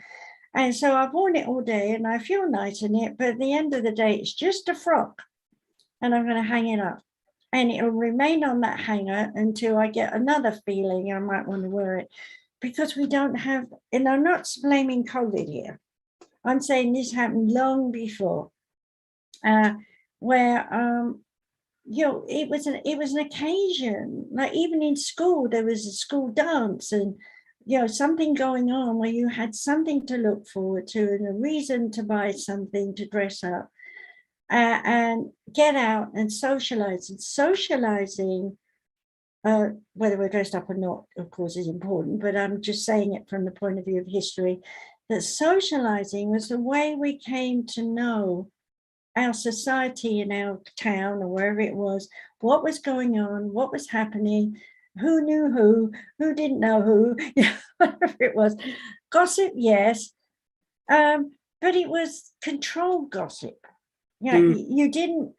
And so I've worn it all day and I feel nice in it, but at the end of the day, it's just a frock and I'm going to hang it up. And it'll remain on that hanger until I get another feeling I might want to wear it, because we don't have, and I'm not blaming COVID here. I'm saying this happened long before, where it was an occasion. Like even in school, there was a school dance, and something going on where you had something to look forward to and a reason to buy something, to dress up, and get out and socialize. And socializing, whether we're dressed up or not, of course, is important, but I'm just saying it from the point of view of history, that socializing was the way we came to know our society in our town or wherever it was, what was going on, what was happening, who knew who didn't know who, whatever it was. Gossip, yes, but it was controlled gossip. You didn't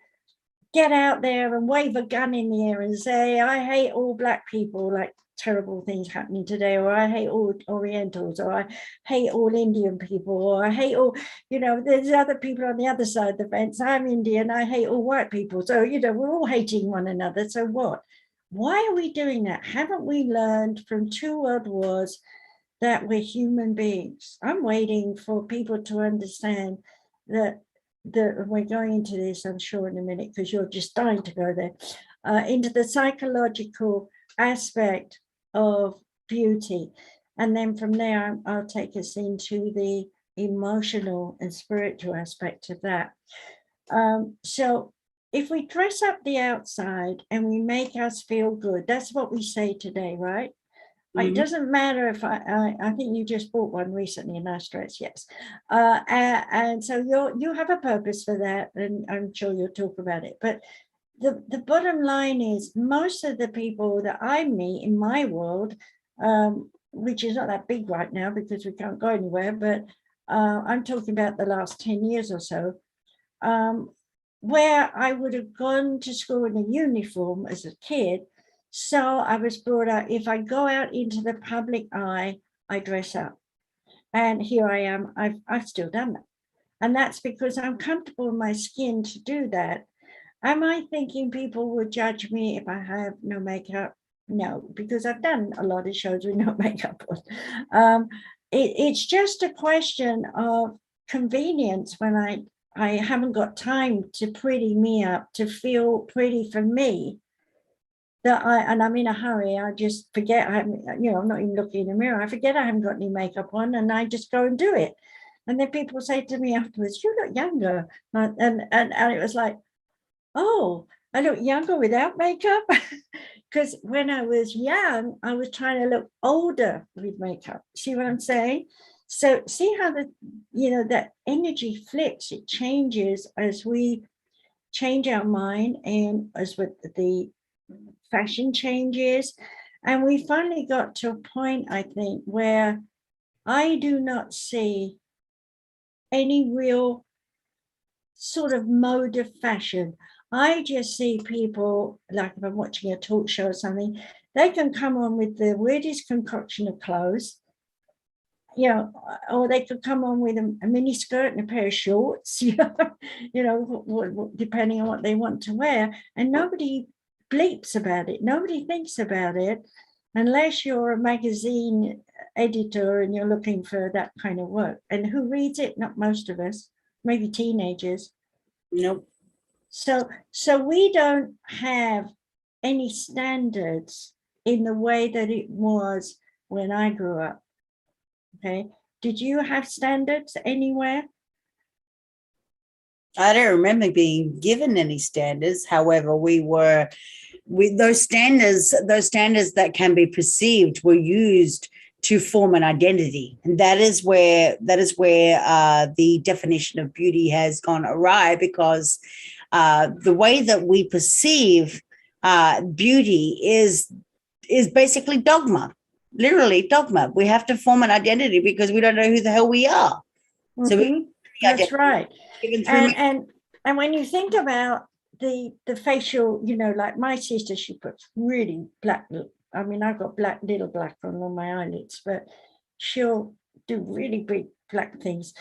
get out there and wave a gun in the air and say, I hate all Black people, like terrible things happening today, or I hate all Orientals, or I hate all Indian people, or I hate all, there's other people on the other side of the fence. I'm Indian, I hate all white people. So, we're all hating one another. So what? Why are we doing that? Haven't we learned from 2 world wars that we're human beings? I'm waiting for people to understand that we're going into this, I'm sure, in a minute, because you're just dying to go there, into the psychological aspect of beauty. And then from there, I'll take us into the emotional and spiritual aspect of that. So if we dress up the outside and we make us feel good, that's what we say today, right? It doesn't matter if I think you just bought one recently, a nice dress, yes. And so you have a purpose for that, and I'm sure you'll talk about it. But the bottom line is, most of the people that I meet in my world, which is not that big right now because we can't go anywhere, but I'm talking about the last 10 years or so, where I would have gone to school in a uniform as a kid. So I was brought up, if I go out into the public eye, I dress up. And here I am, I've still done that. And that's because I'm comfortable in my skin to do that. Am I thinking people would judge me if I have no makeup? No, because I've done a lot of shows with no makeup on. It's just a question of convenience when I haven't got time to pretty me up, to feel pretty for me. And I'm in a hurry, I just forget, I'm not even looking in the mirror, I forget I haven't got any makeup on, and I just go and do it. And then people say to me afterwards, you look younger. And it was like, oh, I look younger without makeup? Because when I was young, I was trying to look older with makeup. See what I'm saying? So see how that energy flips, it changes as we change our mind, and as with the fashion changes. And we finally got to a point, I think, where I do not see any real sort of mode of fashion. I just see people, like if I'm watching a talk show or something, they can come on with the weirdest concoction of clothes, or they could come on with a mini skirt and a pair of shorts, depending on what they want to wear. And nobody bleeps about it. Nobody thinks about it, unless you're a magazine editor and you're looking for that kind of work. And who reads it? Not most of us, maybe teenagers. Nope. So we don't have any standards in the way that it was when I grew up. Okay. Did you have standards anywhere? I don't remember being given any standards. However, those standards that can be perceived were used to form an identity. And that is where the definition of beauty has gone awry, because the way that we perceive beauty is basically dogma. Literally dogma. We have to form an identity because we don't know who the hell we are. Mm-hmm. So that's right. And when you think about the facial, like my sister, she puts really black. I mean, I've got little black on my eyelids, but she'll do really big black things,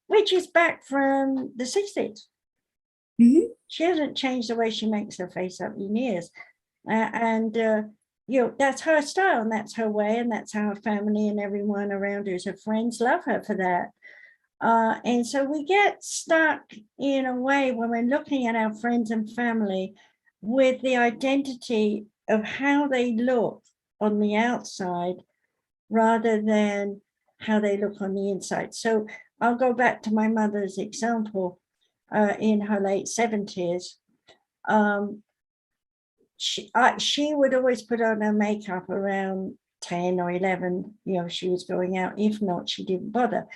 which is back from the 60s. Mm-hmm. She hasn't changed the way she makes her face up in years. That's her style, and that's her way, and that's how her family and everyone around her, her friends, love her for that. And so we get stuck in a way when we're looking at our friends and family with the identity of how they look on the outside rather than how they look on the inside. So I'll go back to my mother's example. In her late 70s, she would always put on her makeup around 10 or 11, she was going out. If not, she didn't bother.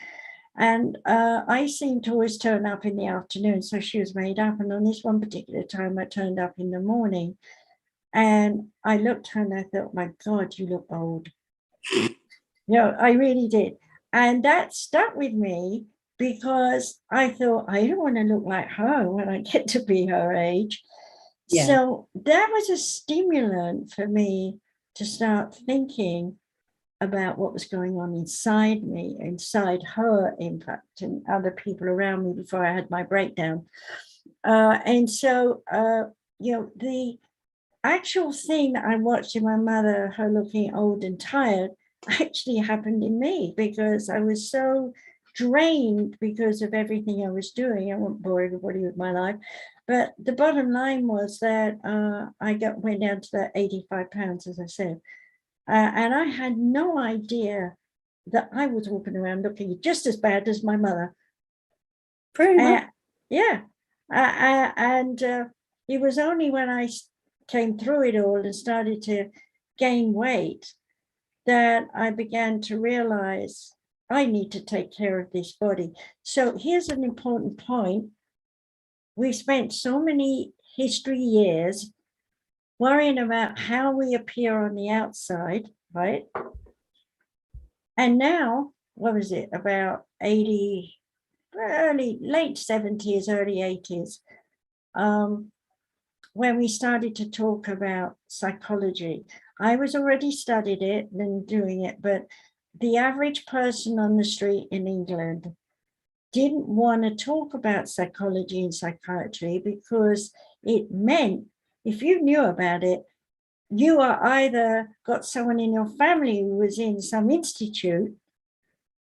And I seemed to always turn up in the afternoon, so she was made up. And on this one particular time, I turned up in the morning, and I looked at her and I thought, my God, you look old. I really did. And that stuck with me because I thought, I don't want to look like her when I get to be her age. Yeah. So that was a stimulant for me to start thinking about what was going on inside me, inside her, in fact, and other people around me before I had my breakdown. And so, the actual thing that I watched in my mother, her looking old and tired, actually happened in me because I was so drained because of everything I was doing. I won't bore everybody with my life, but the bottom line was that I went down to that 85 pounds, as I said, and I had no idea that I was walking around looking just as bad as my mother. Pretty much. Yeah. And it was only when I came through it all and started to gain weight that I began to realize I need to take care of this body. So here's an important point. We spent so many history years worrying about how we appear on the outside, right? And now, what was it, about 80, late 70s, early 80s, when we started to talk about psychology. I was already studied it and doing it, but the average person on the street in England didn't want to talk about psychology and psychiatry because it meant, if you knew about it, you are either got someone in your family who was in some institute,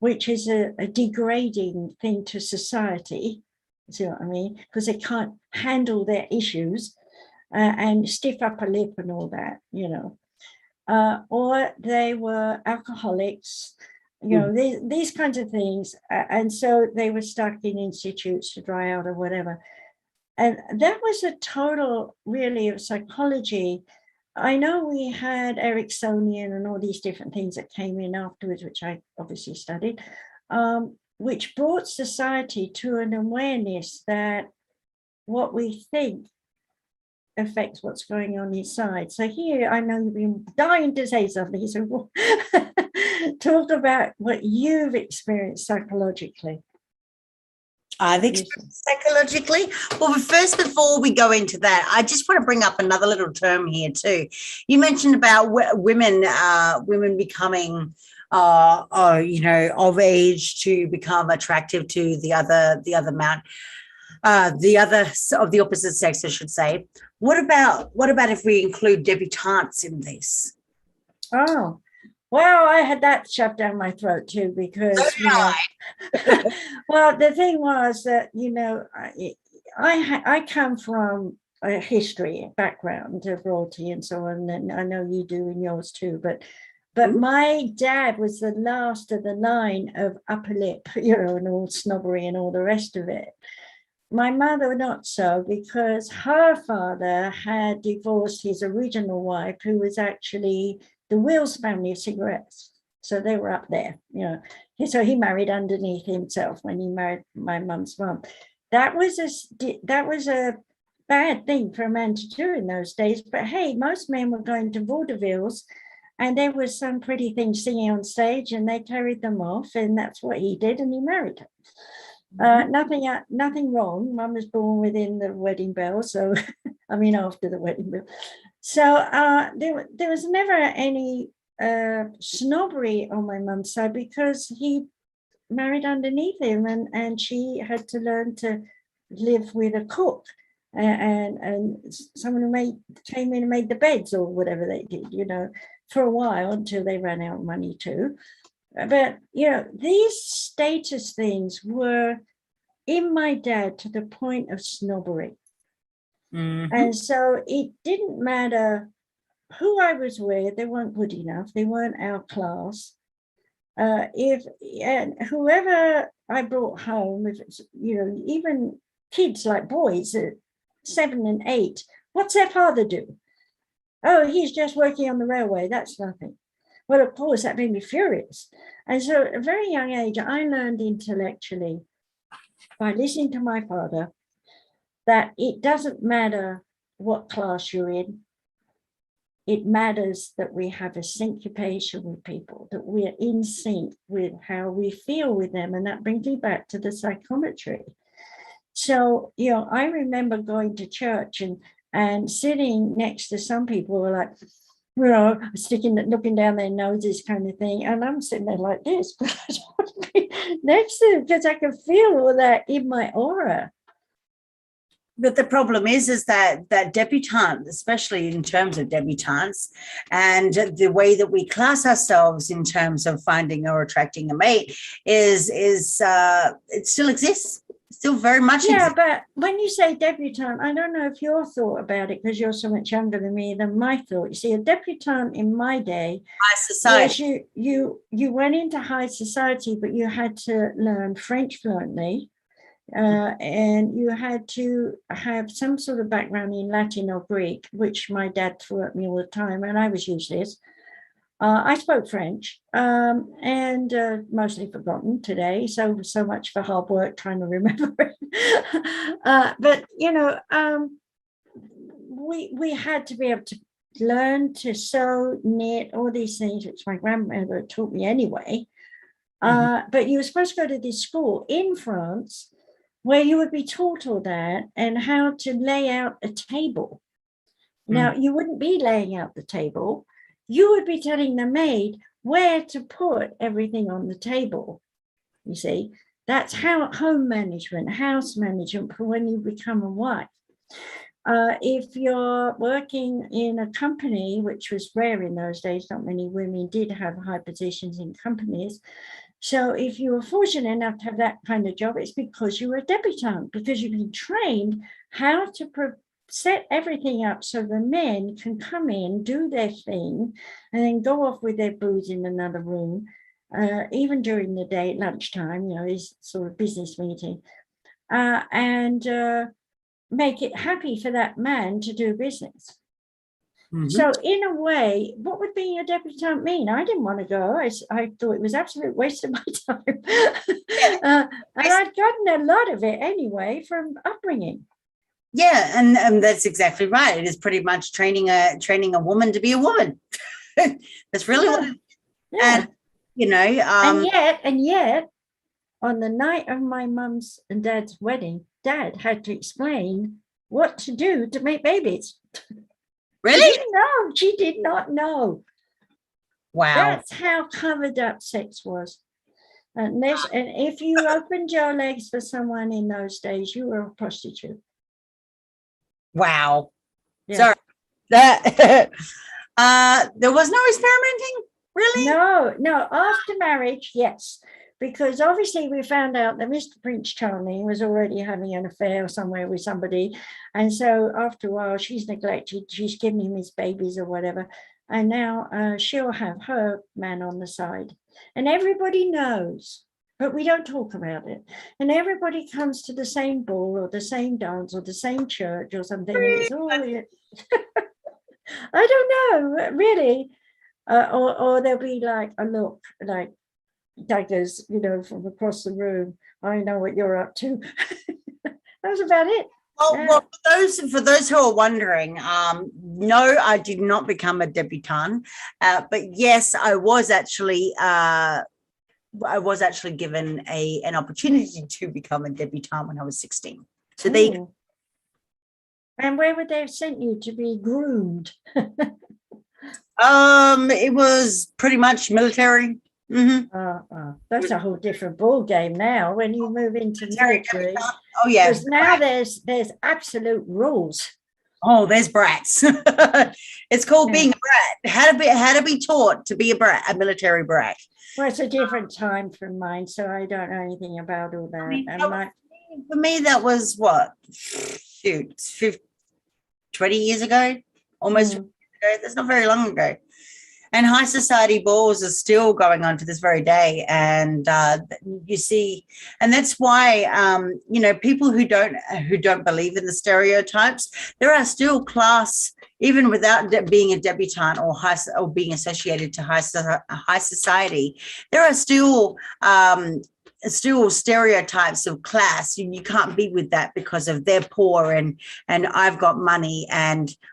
which is a degrading thing to society, see what I mean? Because they can't handle their issues and stiff upper lip and all that, or they were alcoholics, these kinds of things. And so they were stuck in institutes to dry out or whatever. And that was a total, really, of psychology. I know we had Ericksonian and all these different things that came in afterwards, which I obviously studied, which brought society to an awareness that what we think affects what's going on inside. So here, I know you've been dying to say something, so talk about what you've experienced psychologically. I've experienced psychologically. Well, first, before we go into that, I just want to bring up another little term here too. You mentioned about women becoming, of age to become attractive to the other of the opposite sex, I should say. What about if we include debutantes in this? Oh, well, I had that shoved down my throat too, because well, the thing was that I come from a history background of royalty and so on, and I know you do in yours too. But my dad was the last of the line of upper lip, and all snobbery and all the rest of it. My mother not so, because her father had divorced his original wife, who was actually the Wills family of cigarettes. So they were up there, So he married underneath himself when he married my mum's mum. That was a bad thing for a man to do in those days. But hey, most men were going to vaudevilles, and there was some pretty things singing on stage, and they carried them off, and that's what he did, and he married her. Nothing wrong. Mum was born within the wedding bell, so after the wedding bell. So there was never any snobbery on my mum's side, because he married underneath him, and she had to learn to live with a cook and someone who came in and made the beds or whatever they did, for a while, until they ran out of money too. But, these status things were in my dad to the point of snobbery. Mm-hmm. And so it didn't matter who I was with, they weren't good enough, they weren't our class. And whoever I brought home, if it's, even kids like boys at 7 and 8, what's their father do? Oh, he's just working on the railway, that's nothing. Well, of course, that made me furious. And so at a very young age, I learned intellectually by listening to my father that it doesn't matter what class you're in. It matters that we have a syncopation with people, that we're in sync with how we feel with them. And that brings me back to the psychometry. So, I remember going to church and sitting next to some people who were like, looking down their noses kind of thing. And I'm sitting there like this, but I don't want to be next to them because I can feel all that in my aura. But the problem is that debutante, especially in terms of debutantes, and the way that we class ourselves in terms of finding or attracting a mate is it still exists, still very much Yeah, exists. but when you say debutante, I don't know if your thought about it, because you're so much younger than me, than my thought. You see, a debutante in my day, High society. you went into high society, but you had to learn French fluently. And you had to have some sort of background in Latin or Greek, which my dad threw at me all the time, and I was useless. I spoke French, and mostly forgotten today. So much for hard work trying to remember it. But we had to be able to learn to sew, knit, all these things, which my grandmother taught me anyway. But you were supposed to go to this school in France where you would be taught all that and how to lay out a table. Now, you wouldn't be laying out the table. You would be telling the maid where to put everything on the table. You see, that's how home management, house management for when you become a wife. If you're working in a company, which was rare in those days, not many women did have high positions in companies. So if you were fortunate enough to have that kind of job, it's because you were a debutante, because you've been trained how to set everything up so the men can come in, do their thing, and then go off with their booze in another room, even during the day at lunchtime, is sort of business meeting, and make it happy for that man to do business. So in a way, what would being a debutante mean? I didn't want to go. I thought it was absolute waste of my time. And I'd gotten a lot of it anyway from upbringing. Yeah, and that's exactly right. It is pretty much training a woman to be a woman. That's really what it is. Yeah. And and yet, on the night of my mum's and dad's wedding, Dad had to explain what to do to make babies. Really? She did not know. Wow. That's how covered up sex was. And if you opened your legs for someone in those days, you were a prostitute. Wow. Yeah. Sorry. That there was no experimenting, really? No. After marriage, yes. Because obviously we found out that Mr. Prince Charming was already having an affair somewhere with somebody. And so after a while, she's neglected. She's given him his babies or whatever. And now she'll have her man on the side. And everybody knows, but we don't talk about it. And everybody comes to the same ball or the same dance or the same church or something. And it's all, I don't know, really. Or there'll be like a look, like daggers, from across the room. I know what you're up to. That was about it. Well, for those who are wondering, no, I did not become a debutante, but yes, I was actually given an opportunity to become a debutante when I was 16. So they. And where would they have sent you to be groomed? It was pretty much military. That's a whole different ball game now when you move into military. Oh yeah, because now there's absolute rules. Oh, there's brats. It's called being a brat. How to be taught to be a brat, a military brat. Well, it's a different time from mine, so I don't know anything about all that. I mean, for me, that was what? Shoot, 20 years ago, almost 20 years ago. That's not very long ago. And high society balls are still going on to this very day. And you see, and that's why, people who don't believe in the stereotypes, there are still class, even without being a debutante or being associated to high society, there are still stereotypes of class. You can't be with that because of they're poor and I've got money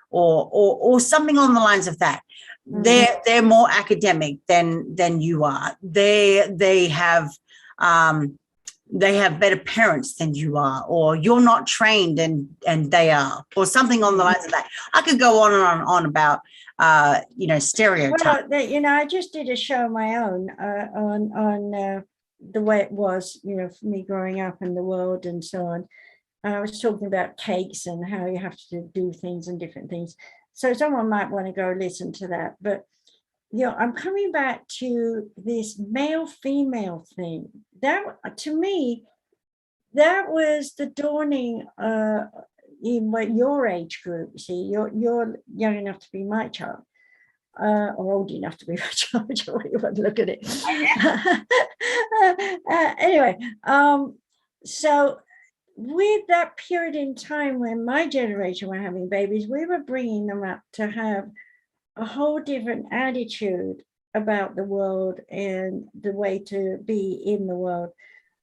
or something along the lines of that. They're more academic than you are. They have better parents than you are, or you're not trained and they are, or something on the lines of that. I could go on and on about stereotypes. Well, I just did a show of my own on the way it was, for me growing up in the world and so on. I was talking about cakes and how you have to do things and different things. So someone might want to go listen to that. But, I'm coming back to this male-female thing. That, to me, that was the dawning in your age group. See, you're young enough to be my child. Or old enough to be my child, whichever you want to look at it. Anyway, so with that period in time when my generation were having babies, we were bringing them up to have a whole different attitude about the world and the way to be in the world.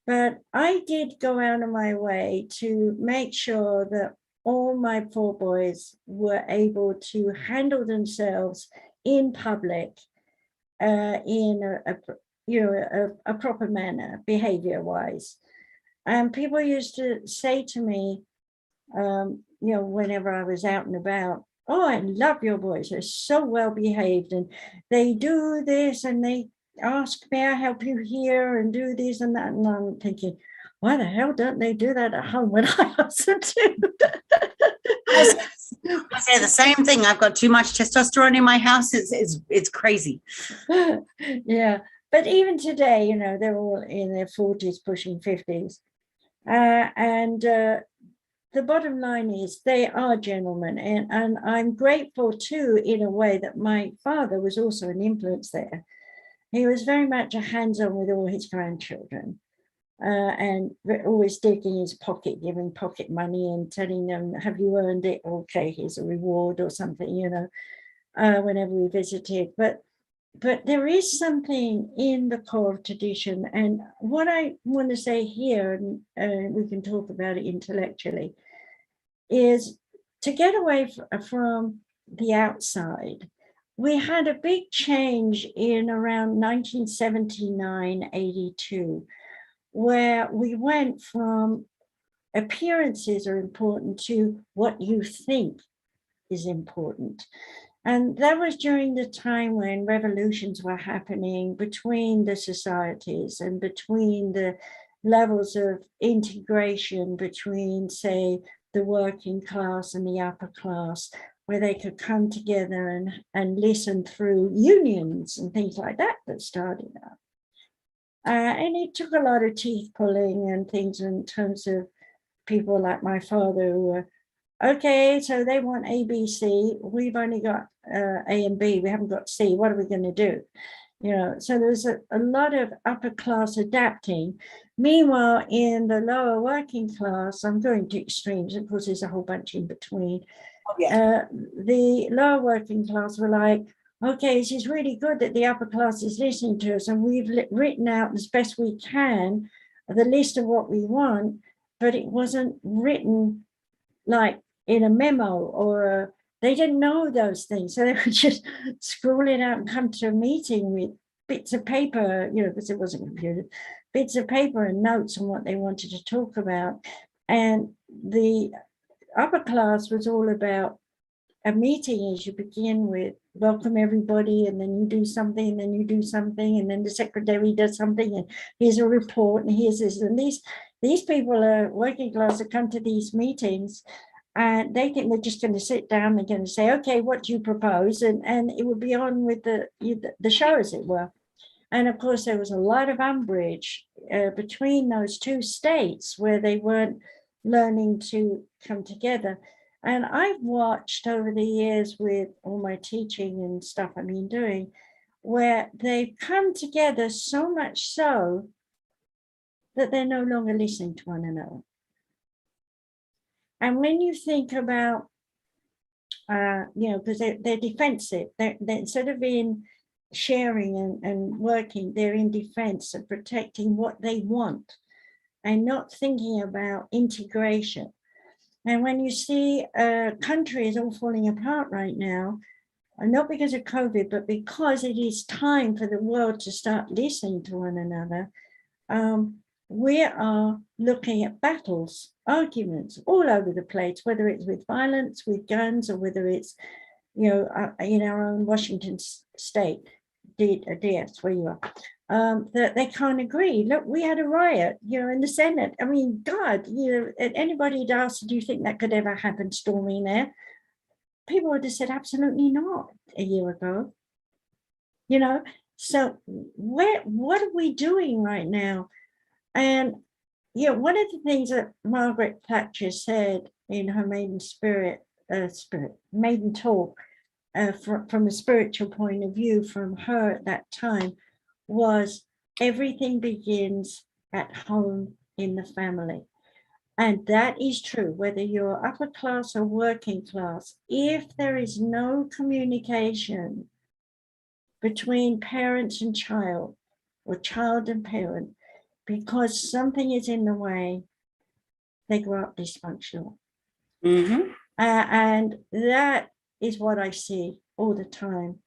But I did go out of my way to make sure that all my 4 boys were able to handle themselves in public in a proper manner, behavior-wise. And people used to say to me, whenever I was out and about, "Oh, I love your boys. They're so well behaved, and they do this, and they ask, may I help you here, and do this and that." And I'm thinking, why the hell don't they do that at home when I ask them to? I say the same thing. I've got too much testosterone in my house. It's crazy. Yeah. But even today, they're all in their 40s, pushing 50s. The bottom line is they are gentlemen. And I'm grateful, too, in a way that my father was also an influence there. He was very much a hands-on with all his grandchildren. And always digging his pocket, giving pocket money and telling them, have you earned it? Okay, here's a reward or something, whenever we visited. But there is something in the core of tradition. And what I want to say here, and we can talk about it intellectually, is to get away from the outside. We had a big change in around 1979, 82, where we went from appearances are important to what you think is important. And that was during the time when revolutions were happening between the societies and between the levels of integration between, say, the working class and the upper class, where they could come together and listen through unions and things like that started up. And it took a lot of teeth pulling and things in terms of people like my father who were, okay, so they want A, B, C. We've only got A and B. We haven't got C. What are we going to do? So there's a lot of upper class adapting. Meanwhile, in the lower working class, I'm going to extremes. Of course, there's a whole bunch in between. Oh, yeah. The lower working class were like, okay, this is really good that the upper class is listening to us, and we've written out as best we can the list of what we want, but it wasn't written like in a memo or they didn't know those things. So they would just scroll it out and come to a meeting with bits of paper, because it wasn't computer, bits of paper and notes on what they wanted to talk about. And the upper class was all about a meeting as you begin with welcome everybody, and then you do something, and then you do something, and then the secretary does something, and here's a report, and here's this. And these people are working class that come to these meetings And they think they're just going to sit down, they're going to say, okay, what do you propose? And it would be on with the show, as it were. And of course, there was a lot of umbrage between those two states where they weren't learning to come together. And I've watched over the years with all my teaching and stuff I've been doing, where they've come together so much so that they're no longer listening to one another. And when you think about, because they're defensive, they're instead of being sharing and working, they're in defense of protecting what they want and not thinking about integration. And when you see a country is all falling apart right now, not because of COVID, but because it is time for the world to start listening to one another, we are looking at battles, arguments all over the place, whether it's with violence, with guns, or whether it's, in our own Washington state, DS, where you are, that they can't agree. Look, we had a riot, in the Senate. I mean, God, anybody had asked, do you think that could ever happen, storming there? People would have said, absolutely not, a year ago. So what are we doing right now? And one of the things that Margaret Thatcher said in her maiden talk, from a spiritual point of view, from her at that time, was everything begins at home in the family. And that is true, whether you're upper class or working class. If there is no communication between parents and child, or child and parent, because something is in the way, they grow up dysfunctional. Mm-hmm. And that is what I see all the time.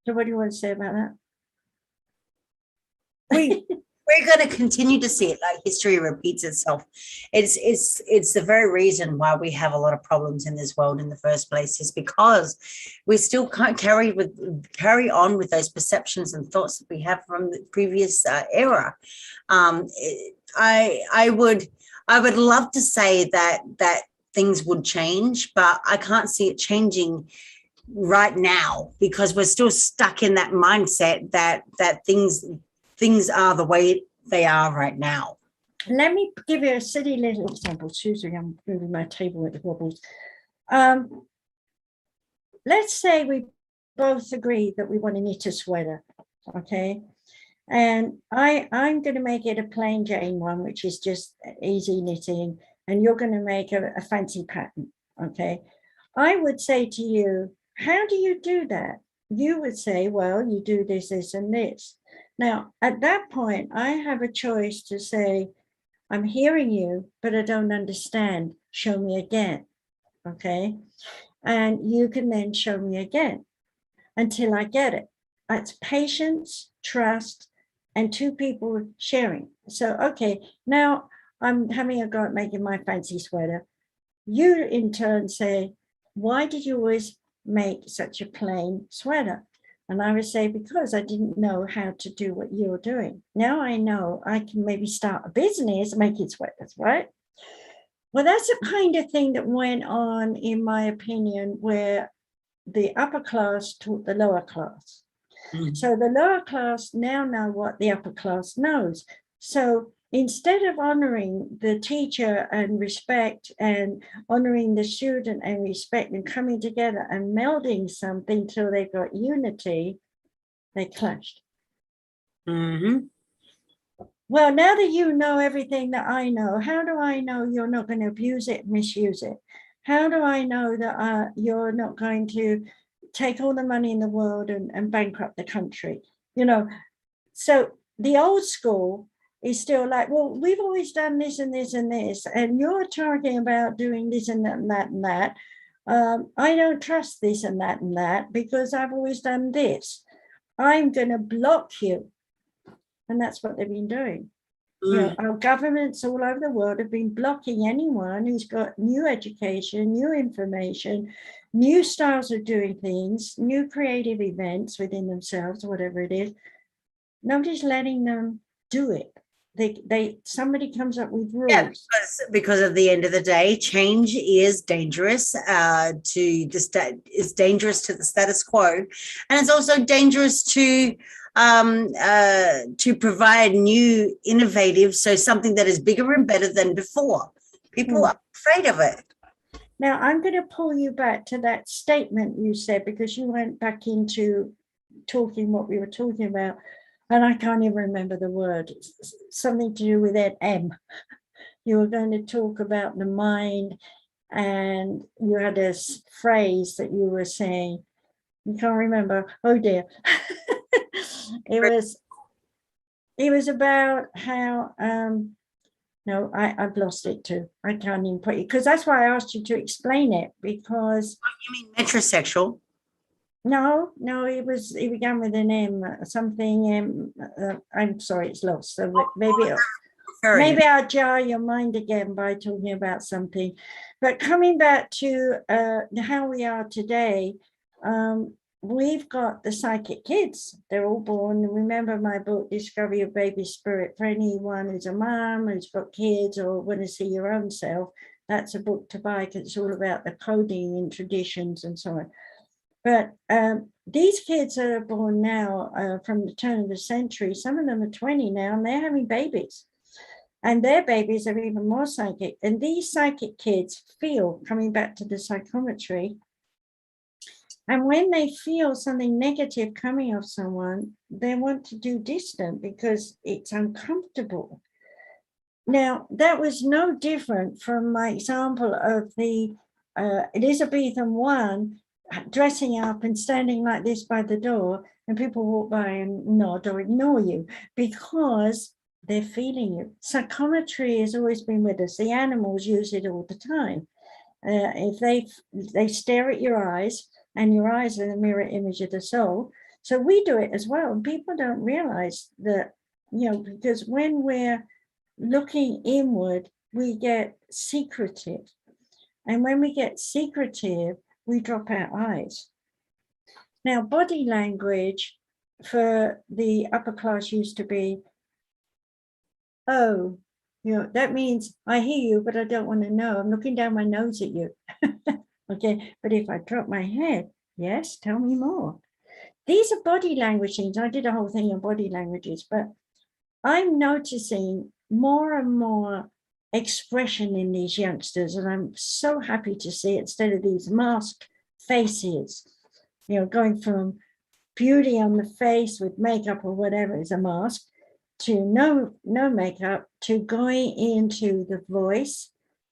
So what do you want to say about that? We're going to continue to see it, like history repeats itself. It's the very reason why we have a lot of problems in this world in the first place, is because we still can't carry on with those perceptions and thoughts that we have from the previous era. I would love to say that things would change, but I can't see it changing right now, because we're still stuck in that mindset that things are the way they are right now. Let me give you a silly little example. Susie, I'm moving my table with the wobbles. Let's say we both agree that we want to knit a sweater, okay? And I'm going to make it a plain Jane one, which is just easy knitting, and you're going to make a fancy pattern, okay? I would say to you, how do you do that? You would say, well, you do this, this, and this. Now, at that point, I have a choice to say, I'm hearing you, but I don't understand. Show me again, okay? And you can then show me again until I get it. That's patience, trust, and two people sharing. So, okay, now I'm having a go at making my fancy sweater. You in turn say, why did you always make such a plain sweater? And I would say, because I didn't know how to do what you're doing. Now I know I can maybe start a business making sweaters, right? Well, that's the kind of thing that went on, in my opinion, where the upper class taught the lower class. Mm-hmm. So the lower class now know what the upper class knows. So instead of honoring the teacher and respect, and honoring the student and respect, and coming together and melding something till they got unity, they clashed. Mm-hmm. Well, now that you know everything that I know, how do I know you're not going to abuse it, misuse it? How do I know that you're not going to take all the money in the world and bankrupt the country? So the old school is still like, well, we've always done this and this and this, and you're talking about doing this and that and that and that. I don't trust this and that because I've always done this. I'm going to block you. And that's what they've been doing. Our governments all over the world have been blocking anyone who's got new education, new information, new styles of doing things, new creative events within themselves, whatever it is. Nobody's letting them do it. somebody comes up with Yeah, rules. because at the end of the day, change is dangerous is dangerous to the status quo, and it's also dangerous to provide new, innovative, so something that is bigger and better than before. People are afraid of it. Now, I'm going to pull you back to that statement you said, because you went back into talking what we were talking about, and I can't even remember the word. It's something to do with that M. You were going to talk about the mind, and you had a phrase that you were saying. You can't remember. Oh dear. It was about how no, I've lost it too. I can't even put it, because that's why I asked you to explain it, because You mean metrosexual? no, it began with an M, something. I'm sorry, it's lost. So maybe I'll jar your mind again by talking about something. But coming back to how we are today, we've got the psychic kids. They're all born. Remember my book, Discover Your Baby Spirit, for anyone who's a mom who's got kids or want to see your own self. That's a book to buy, because it's all about the coding and traditions and so on. But these kids that are born now from the turn of the century, some of them are 20 now, and they're having babies. And their babies are even more psychic. And these psychic kids feel, coming back to the psychometry, and when they feel something negative coming off someone, they want to do distant because it's uncomfortable. Now, that was no different from my example of the Elizabethan one dressing up and standing like this by the door, and people walk by and nod or ignore you because they're feeling you. Psychometry has always been with us. The animals use it all the time. If they stare at your eyes, and your eyes are the mirror image of the soul, so we do it as well. And people don't realize that, because when we're looking inward, we get secretive, and when we get secretive, we drop our eyes. Now, body language for the upper class used to be, oh, that means I hear you, but I don't want to know. I'm looking down my nose at you. Okay, but if I drop my head, yes, tell me more. These are body language things. I did a whole thing on body languages, but I'm noticing more and more expression in these youngsters, and I'm so happy to see it, instead of these masked faces, going from beauty on the face with makeup or whatever is a mask, to no makeup, to going into the voice,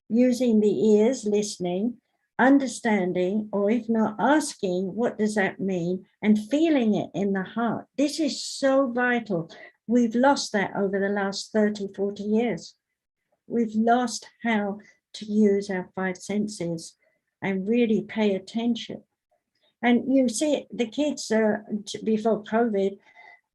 using the ears, listening, understanding, or if not asking, what does that mean, and feeling it in the heart. This is so vital. We've lost that over the last 30, 40 years. We've lost how to use our five senses and really pay attention. And you see, the kids, before COVID,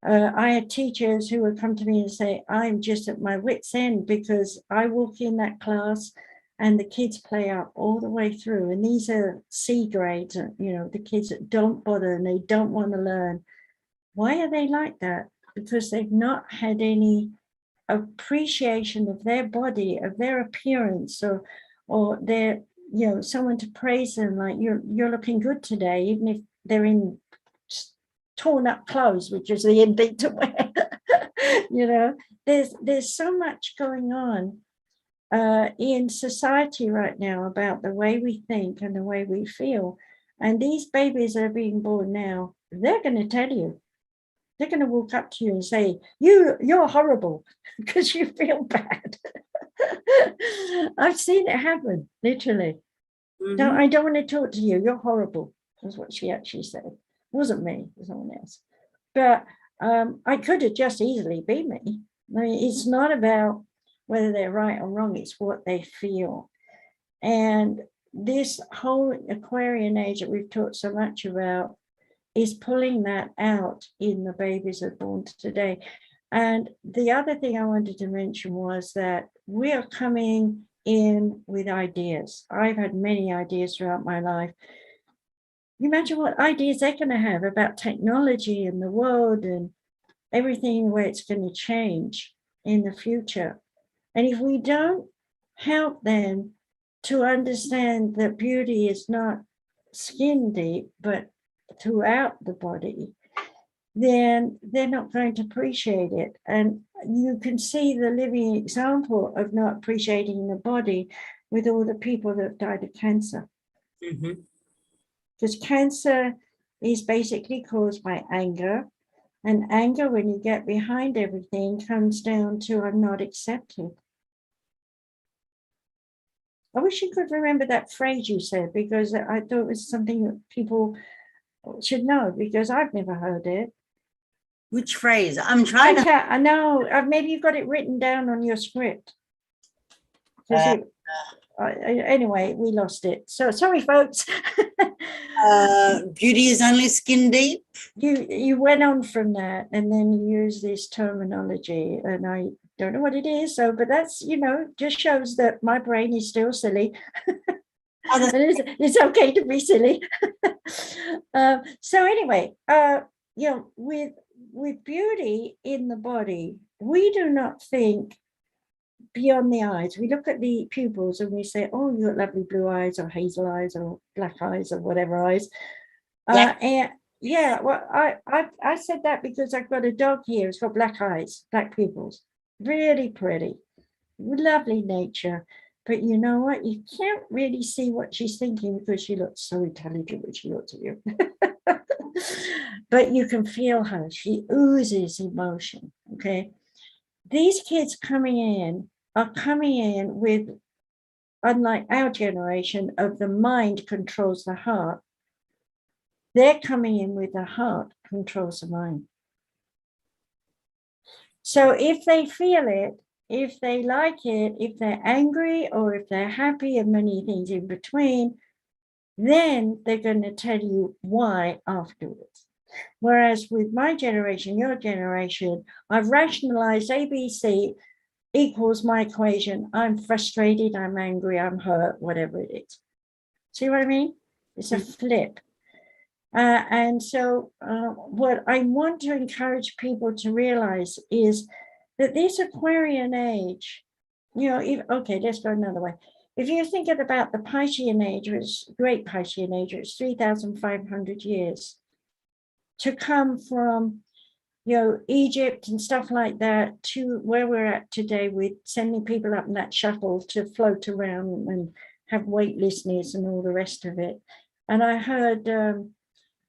I had teachers who would come to me and say, I'm just at my wit's end, because I walk in that class and the kids play out all the way through. And these are C grades, the kids that don't bother and they don't want to learn. Why are they like that? Because they've not had any appreciation of their body, of their appearance, or their, someone to praise them, like, you're looking good today, even if they're in torn up clothes, which is the in thing to wear. There's so much going on in society right now about the way we think and the way we feel. And these babies that are being born now, they're going to tell you. They're going to walk up to you and say, you're horrible, because you feel bad. I've seen it happen, literally. Mm-hmm. No, I don't want to talk to you. You're horrible. That's what she actually said. It wasn't me, it was someone else. But I could have just easily been me. I mean, it's not about whether they're right or wrong. It's what they feel. And this whole Aquarian age that we've talked so much about is pulling that out in the babies that are born today. And the other thing I wanted to mention was that we are coming in with ideas. I've had many ideas throughout my life. You imagine what ideas they're going to have about technology and the world and everything, where it's going to change. in the future. And if we don't help them to understand that beauty is not skin deep, but throughout the body, then they're not going to appreciate it. And you can see the living example of not appreciating the body with all the people that have died of cancer. Because cancer is basically caused by anger. And anger, when you get behind everything, comes down to I'm not accepted. I wish you could remember that phrase you said, because I thought it was something that people should know, because I've never heard it. Which phrase? I'm trying to. I know. Maybe you've got it written down on your script. Anyway, we lost it. So sorry, folks. Beauty is only skin deep. You went on from that, and then you use this terminology, and I don't know what it is. So, but that's, just shows that my brain is still silly. It's okay to be silly. So anyway, with beauty in the body, we do not think beyond the eyes. We look at the pupils and we say, oh, you got lovely blue eyes or hazel eyes or black eyes or whatever eyes. And well, I said that because I've got a dog here. It's got black eyes, black pupils, really pretty, lovely nature. But you know what? You can't really see what she's thinking because she looks so intelligent when she looks at you. But you can feel her. She oozes emotion, okay? These kids are coming in with, unlike our generation of the mind controls the heart, they're coming in with the heart controls the mind. So if they feel it, if they like it, if they're angry or if they're happy and many things in between, then they're going to tell you why afterwards. Whereas with my generation, your generation, I've rationalized ABC equals my equation. I'm frustrated, I'm angry, I'm hurt, whatever it is. See what I mean? It's a flip. And so what I want to encourage people to realize is that this Aquarian age, okay, let's go another way. If you're thinking about the Piscean age, which great Piscean age, it's 3,500 years to come from, Egypt and stuff like that to where we're at today with sending people up in that shuttle to float around and have weightlessness and all the rest of it. And I heard,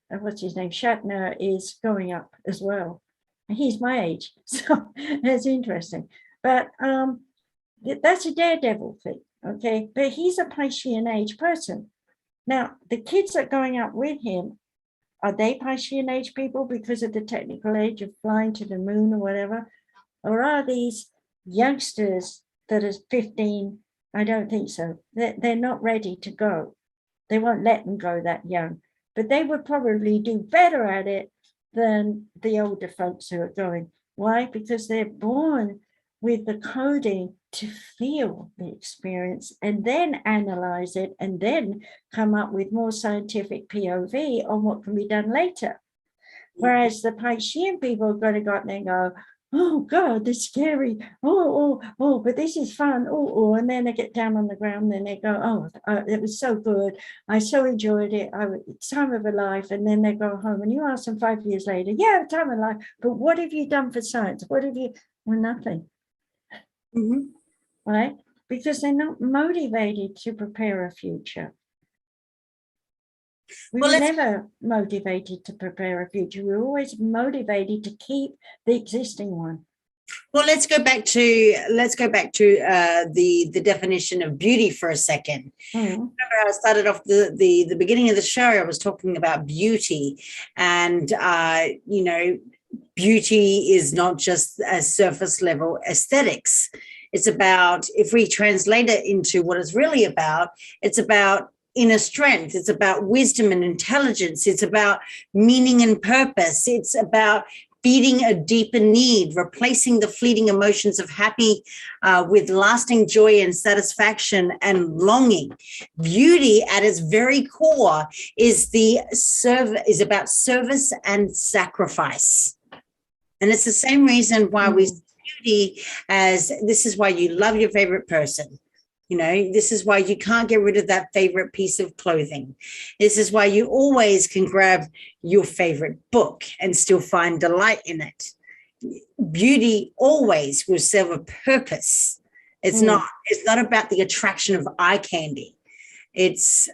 what's his name, Shatner is going up as well. And he's my age, so that's interesting. But that's a daredevil thing, okay? But he's a Piscean age person. Now, the kids that are going up with him, are they Piscean age people because of the technical age of flying to the moon or whatever? Or are these youngsters that are 15? I don't think so. They're not ready to go. They won't let them go that young. But they would probably do better at it than the older folks who are going. Why? Because they're born with the coding to feel the experience and then analyze it and then come up with more scientific POV on what can be done later. Whereas the Piscean people are going to go up there and go, oh God, this is scary. Oh, but this is fun. Oh, and then they get down on the ground and they go, it was so good. I so enjoyed it. It's time of a life. And then they go home and you ask them 5 years later, yeah, time of life. But what have you done for science? What have you? Well, nothing. Right? Because they're not motivated to prepare a future. We were never motivated to prepare a future. We were always motivated to keep the existing one. Well, let's go back to the definition of beauty for a second. Remember, I started off the beginning of the show. I was talking about beauty, and beauty is not just a surface level aesthetics. It's about, if we translate it into what it's really about, it's about inner strength. It's about wisdom and intelligence. It's about meaning and purpose. It's about feeding a deeper need, replacing the fleeting emotions of happy with lasting joy and satisfaction and longing. Beauty at its very core is about service and sacrifice. And it's the same reason why we see beauty as this is why you love your favorite person. You know, this is why you can't get rid of that favorite piece of clothing. This is why you always can grab your favorite book and still find delight in it. Beauty always will serve a purpose. It's not about the attraction of eye candy. It's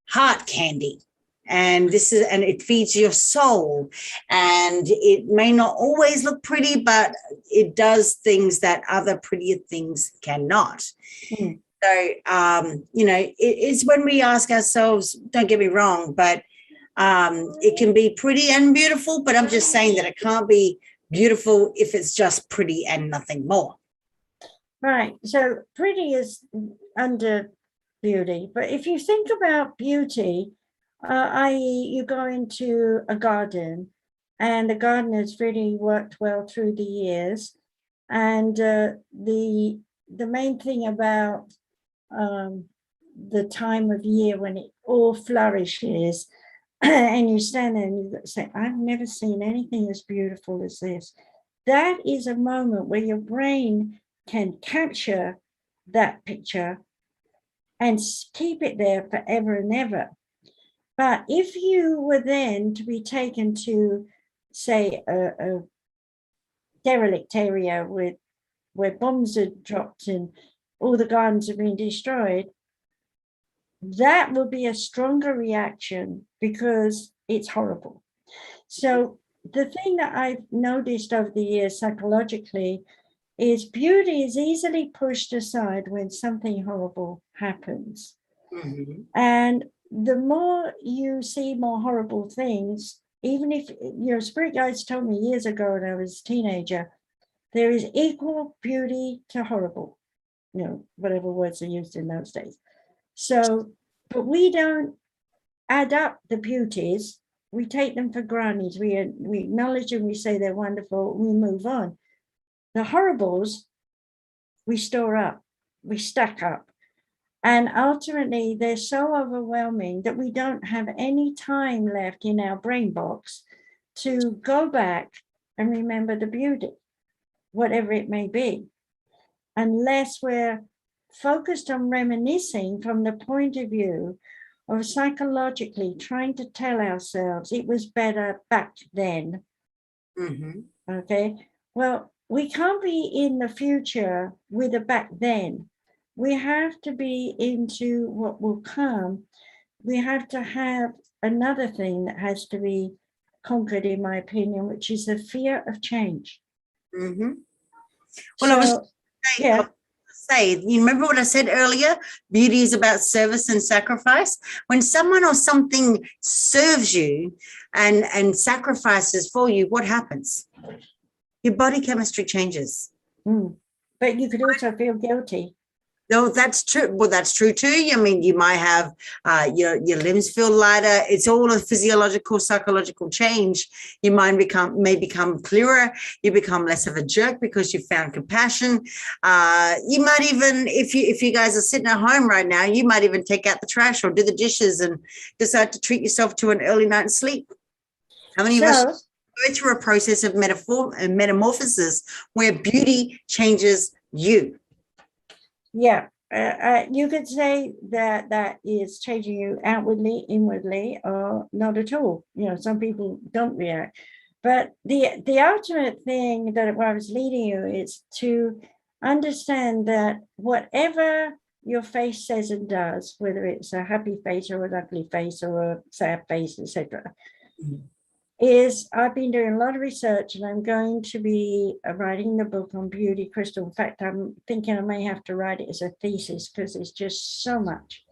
heart candy. And it feeds your soul, and it may not always look pretty, but it does things that other prettier things cannot. So it's when we ask ourselves, don't get me wrong, but it can be pretty and beautiful, but I'm just saying that it can't be beautiful if it's just pretty and nothing more. Right. So pretty is under beauty, but if you think about beauty, i.e. you go into a garden and the garden has really worked well through the years, and the main thing about the time of year when it all flourishes and you stand there and you say, I've never seen anything as beautiful as this. That is a moment where your brain can capture that picture and keep it there forever and ever. But if you were then to be taken to, say, a derelict area where bombs are dropped and all the gardens have been destroyed, that will be a stronger reaction because it's horrible. So the thing that I've noticed over the years psychologically is beauty is easily pushed aside when something horrible happens. And the more you see more horrible things, even if your spirit guides told me years ago when I was a teenager, there is equal beauty to horrible, whatever words are used in those days. So, but we don't add up the beauties. We take them for granted. We acknowledge them, we say they're wonderful, we move on. The horribles, we store up, we stack up. And ultimately, they're so overwhelming that we don't have any time left in our brain box to go back and remember the beauty, whatever it may be, unless we're focused on reminiscing from the point of view of psychologically trying to tell ourselves it was better back then. Okay, well, we can't be in the future with a back then. We have to be into what will come. We have to have another thing that has to be conquered, in my opinion, which is the fear of change. Well, so, I was say, you remember what I said earlier? Beauty is about service and sacrifice. When someone or something serves you and sacrifices for you, what happens? Your body chemistry changes. But you could also feel guilty. No, that's true. Well, that's true too. I mean, you might have your limbs feel lighter. It's all a physiological, psychological change. Your mind may become clearer. You become less of a jerk because you found compassion. You might even, if you guys are sitting at home right now, you might even take out the trash or do the dishes and decide to treat yourself to an early night's sleep. How many of us go through a process of metamorphosis where beauty changes you? Yeah, you could say that is changing you outwardly, inwardly, or not at all. Some people don't react. But the ultimate thing that I was leading you is to understand that whatever your face says and does, whether it's a happy face or an ugly face or a sad face, etc., is I've been doing a lot of research, and I'm going to be writing the book on Beauty Crystal. In fact, I'm thinking I may have to write it as a thesis because it's just so much.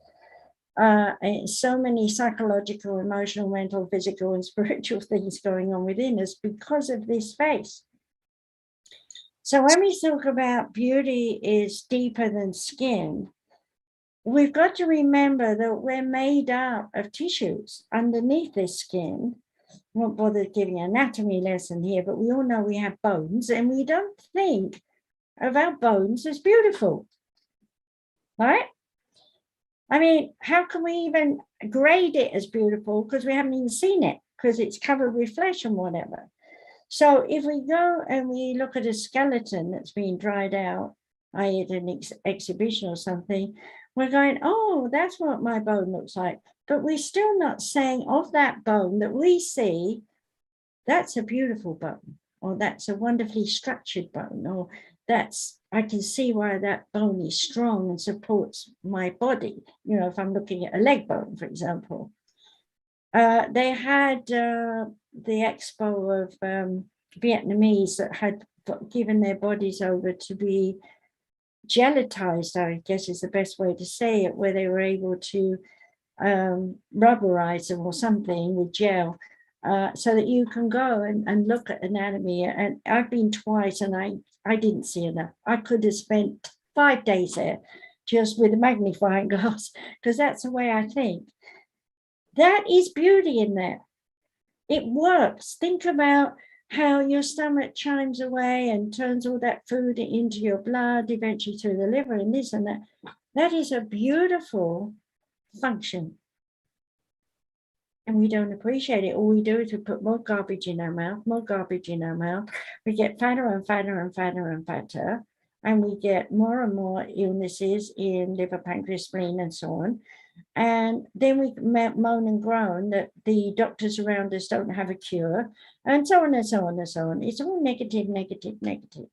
So many psychological, emotional, mental, physical, and spiritual things going on within us because of this face. So when we talk about beauty is deeper than skin, we've got to remember that we're made up of tissues underneath this skin. I won't bother giving an anatomy lesson here, but we all know we have bones, and we don't think of our bones as beautiful, right? I mean, how can we even grade it as beautiful because we haven't even seen it because it's covered with flesh and whatever? So if we go and we look at a skeleton that's been dried out, i.e. at an exhibition or something, we're going, oh, that's what my bone looks like. But we're still not saying of that bone that we see, that's a beautiful bone, or that's a wonderfully structured bone, or that's, I can see why that bone is strong and supports my body. You know, if I'm looking at a leg bone, for example. They had the expo of Vietnamese that had given their bodies over to be gelatized, I guess is the best way to say it, where they were able to rubberize them or something with gel, so that you can go and look at anatomy. And I've been twice and I didn't see enough. I could have spent 5 days there just with a magnifying glass, because that's the way I think. That is beauty in there. It works. Think about how your stomach chimes away and turns all that food into your blood, eventually through the liver and this and that. That is a beautiful function. And we don't appreciate it. All we do is we put more garbage in our mouth, more garbage in our mouth. We get fatter and fatter and fatter and fatter. And we get more and more illnesses in liver, pancreas, spleen, and so on. And then we moan and groan that the doctors around us don't have a cure, and so on and so on and so on. It's all negative, negative, negative.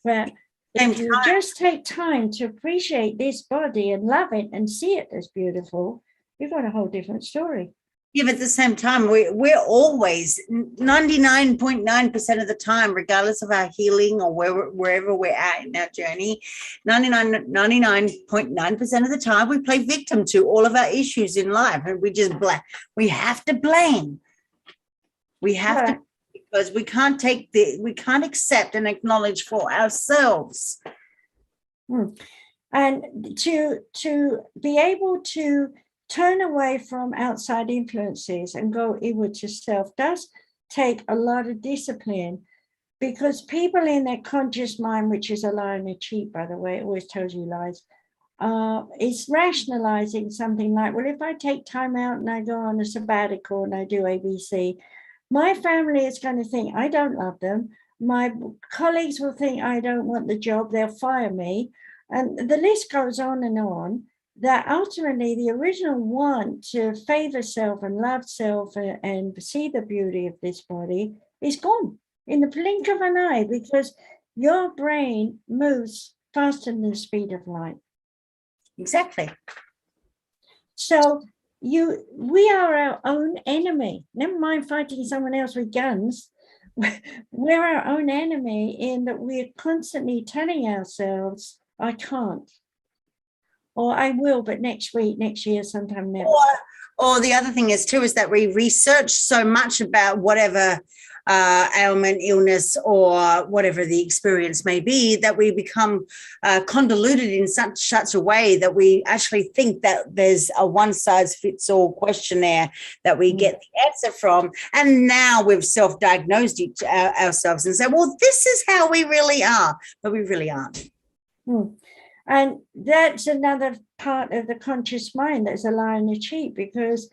But if you just take time to appreciate this body and love it and see it as beautiful, you've got a whole different story. Yeah, but at the same time, we're always 99.9% of the time, regardless of our healing or wherever we're at in our journey, 99.9% of the time, we play victim to all of our issues in life, and we have to blame. We have to, because we can't accept and acknowledge for ourselves. And to be able to turn away from outside influences and go inward to self does take a lot of discipline, because people in their conscious mind, which is a lie and a cheat, by the way, it always tells you lies, is rationalizing something like, well, if I take time out and I go on a sabbatical and I do ABC, my family is going to think I don't love them. My colleagues will think I don't want the job. They'll fire me. And the list goes on, that ultimately the original want to favor self and love self and see the beauty of this body is gone in the blink of an eye, because your brain moves faster than the speed of light. Exactly. So we are our own enemy. Never mind fighting someone else with guns. We're our own enemy in that we're constantly telling ourselves, I can't. Or I will, but next week, next year, sometime never. Or the other thing is that we research so much about whatever ailment, illness, or whatever the experience may be, that we become convoluted in such a way that we actually think that there's a one-size-fits-all questionnaire that we get the answer from. And now we've self-diagnosed ourselves and said, well, this is how we really are, but we really aren't. And that's another part of the conscious mind that's a lie and a cheat, because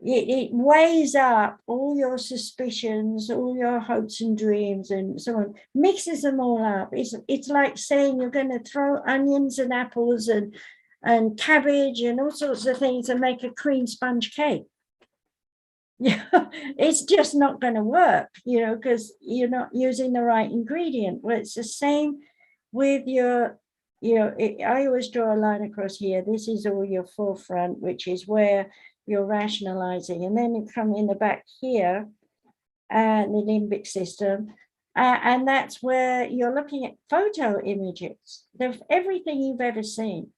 it weighs up all your suspicions, all your hopes and dreams and so on, mixes them all up. It's like saying you're going to throw onions and apples and cabbage and all sorts of things and make a cream sponge cake. Yeah, it's just not going to work, because you're not using the right ingredient. Well, it's the same with your I always draw a line across here. This is all your forefront, which is where you're rationalizing. And then you come in the back here, and the limbic system. And that's where you're looking at photo images of everything you've ever seen.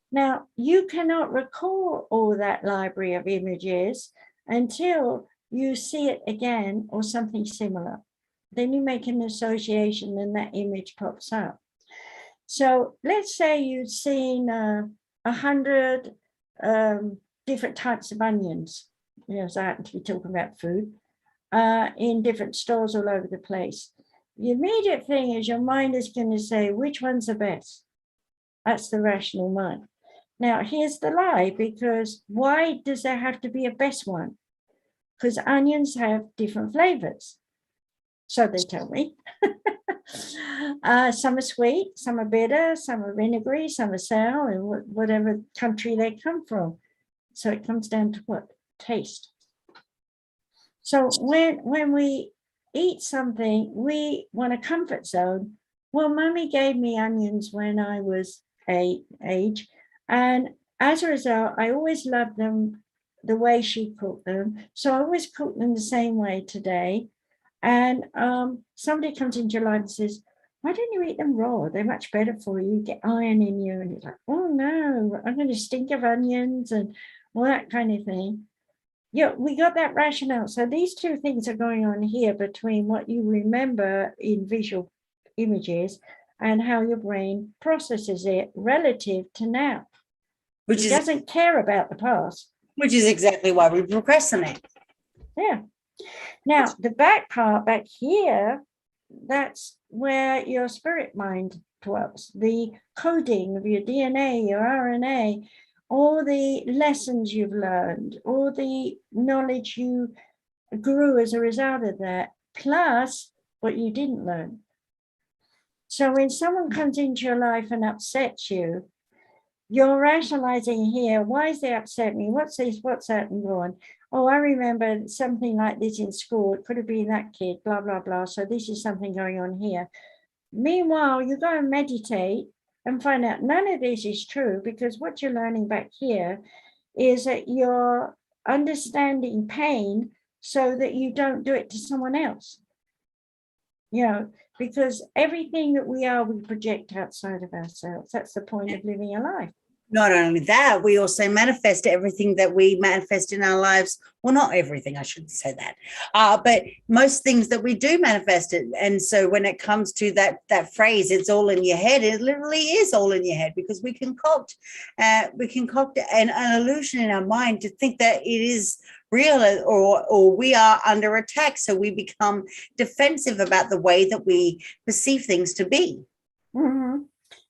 Now, you cannot recall all that library of images until you see it again or something similar. Then you make an association and that image pops up. So let's say you've seen 100 different types of onions, so I happen to be talking about food, in different stores all over the place. The immediate thing is your mind is going to say, which one's the best? That's the rational mind. Now, here's the lie, because why does there have to be a best one? Because onions have different flavors. So they tell me. Some are sweet, some are bitter, some are vinegary, some are sour, and whatever country they come from. So it comes down to what? Taste. So when we eat something, we want a comfort zone. Well, Mummy gave me onions when I was age, and as a result, I always loved them the way she cooked them. So I always cook them the same way today. And somebody comes into your life and says, why don't you eat them raw? They're much better for you. You get iron in you. And you're like, oh no, I'm going to stink of onions and all that kind of thing. Yeah, we got that rationale. So these two things are going on here between what you remember in visual images and how your brain processes it relative to now. It doesn't care about the past. Which is exactly why we procrastinate. Yeah. Now, the back part back here, that's where your spirit mind dwells, the coding of your DNA, your RNA, all the lessons you've learned, all the knowledge you grew as a result of that, plus what you didn't learn. So when someone comes into your life and upsets you, you're rationalizing here, why is they upset me? What's this? What's that? And going, oh, I remember something like this in school. It could have been that kid, blah, blah, blah. So this is something going on here. Meanwhile, you go and meditate and find out none of this is true, because what you're learning back here is that you're understanding pain so that you don't do it to someone else. You know, because everything that we are, we project outside of ourselves. That's the point of living a life. Not only that, we also manifest everything that we manifest in our lives. Well, not everything, I shouldn't say that, but most things that we do manifest it. And so when it comes to that phrase, it's all in your head, it literally is all in your head, because we concoct an illusion in our mind to think that it is real, or we are under attack. So we become defensive about the way that we perceive things to be. Mm-hmm.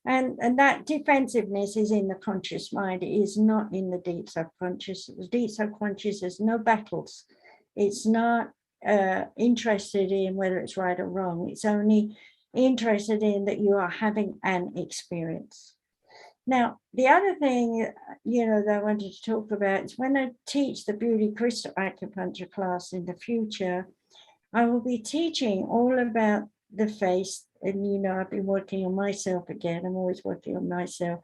And that defensiveness is in the conscious mind. It is not in the deep subconscious. The deep subconscious has no battles. It's not interested in whether it's right or wrong. It's only interested in that you are having an experience. Now, the other thing, that I wanted to talk about is when I teach the Beauty Crystal Acupuncture class in the future, I will be teaching all about the face. And, I've been working on myself again. I'm always working on myself.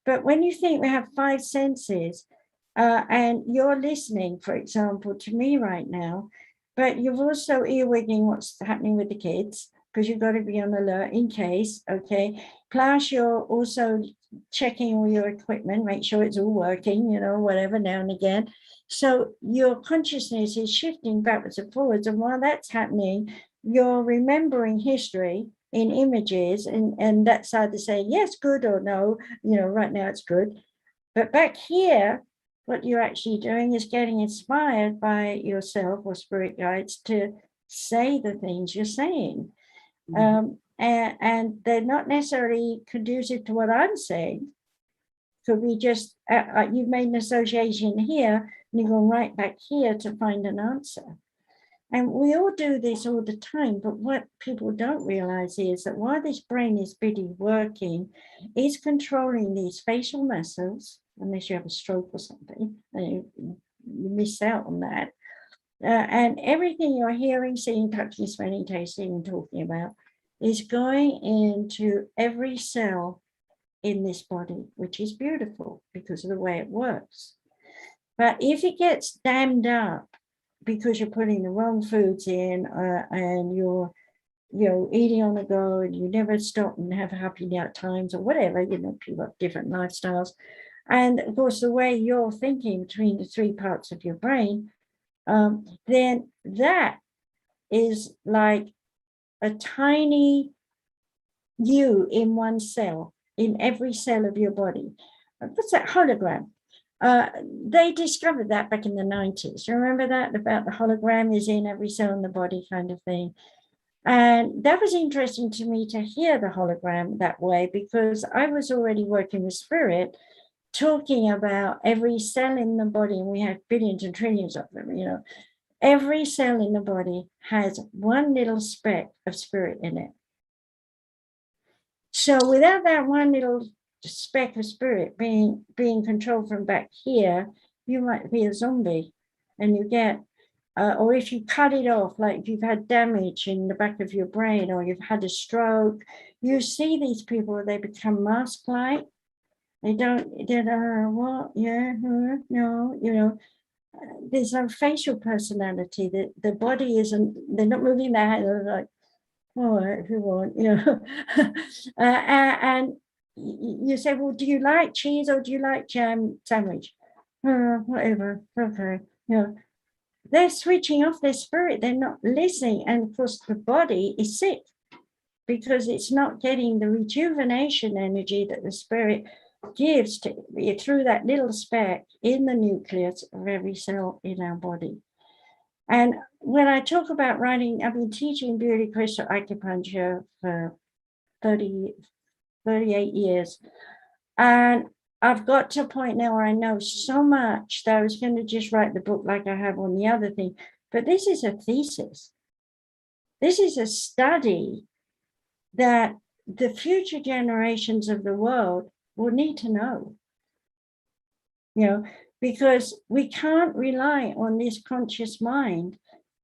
But when you think we have 5 senses, and you're listening, for example, to me right now, but you've also earwigging what's happening with the kids, because you've got to be on alert in case, okay? Plus, you're also checking all your equipment, make sure it's all working, whatever, now and again. So your consciousness is shifting backwards and forwards. And while that's happening, you're remembering history in images, and that's either saying yes, good, or no, right now it's good. But back here, what you're actually doing is getting inspired by yourself or spirit guides to say the things you're saying. Mm-hmm. And they're not necessarily conducive to what I'm saying. Could be just, you've made an association here, and you go right back here to find an answer. And we all do this all the time, but what people don't realize is that while this brain is busy working, it's controlling these facial muscles, unless you have a stroke or something, and you miss out on that. And everything you're hearing, seeing, touching, smelling, tasting, and talking about is going into every cell in this body, which is beautiful because of the way it works. But if it gets dammed up, because you're putting the wrong foods in, and you're eating on the go, and you never stop and have happy times or whatever, people have different lifestyles. And of course, the way you're thinking between the 3 parts of your brain, then that is like a tiny you in one cell, in every cell of your body. What's that? Hologram. They discovered that back in the 90s. You remember that, about the hologram is in every cell in the body kind of thing? And that was interesting to me to hear the hologram that way, because I was already working with spirit, talking about every cell in the body, and we have billions and trillions of them, Every cell in the body has one little speck of spirit in it. So without that one little speck of spirit being controlled from back here, you might be a zombie, and you get, or if you cut it off, like if you've had damage in the back of your brain, or you've had a stroke, you see these people, they become mask-like. They don't, what, yeah, no, you know, there's no facial personality. The body isn't, they're not moving their head, they're like, all right, if you want, you know. And you say, well, do you like cheese or do you like jam sandwich? Whatever, okay. You know, they're switching off their spirit, they're not listening. And of course, the body is sick because it's not getting the rejuvenation energy that the spirit gives to through that little speck in the nucleus of every cell in our body. And when I talk about writing, I've been teaching Beauty Crystal Acupuncture for 38 years. And I've got to a point now where I know so much that I was going to just write the book like I have on the other thing. But this is a thesis. This is a study that the future generations of the world will need to know. You know, because we can't rely on this conscious mind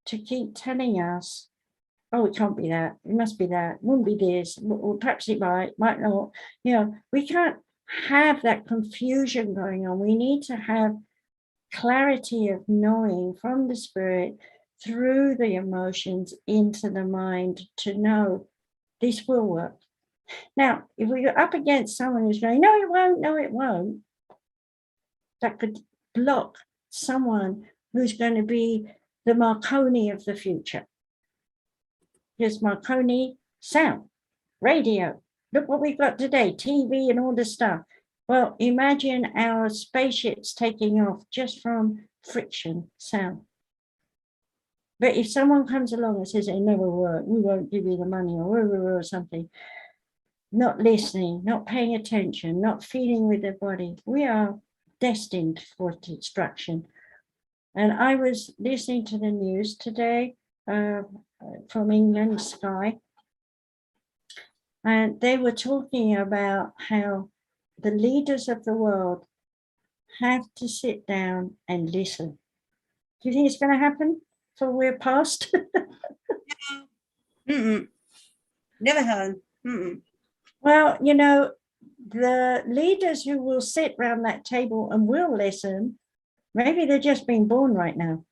to keep telling us, oh, it can't be that, it must be that, it wouldn't be this, or perhaps it might not. You know, we can't have that confusion going on. We need to have clarity of knowing from the spirit through the emotions into the mind to know this will work. Now, if we go up against someone who's going, no, it won't, no, it won't, that could block someone who's going to be the Marconi of the future. Here's Marconi, sound, radio. Look what we've got today, TV and all this stuff. Well, imagine our spaceships taking off just from friction, sound. But if someone comes along and says, it never worked, we won't give you the money, or something, not listening, not paying attention, not feeling with their body, we are destined for destruction. And I was listening to the news today from England, Sky, and they were talking about how the leaders of the world have to sit down and listen. Do you think it's going to happen before we're past? Never heard. Well, you know, the leaders who will sit around that table and will listen, maybe they're just being born right now.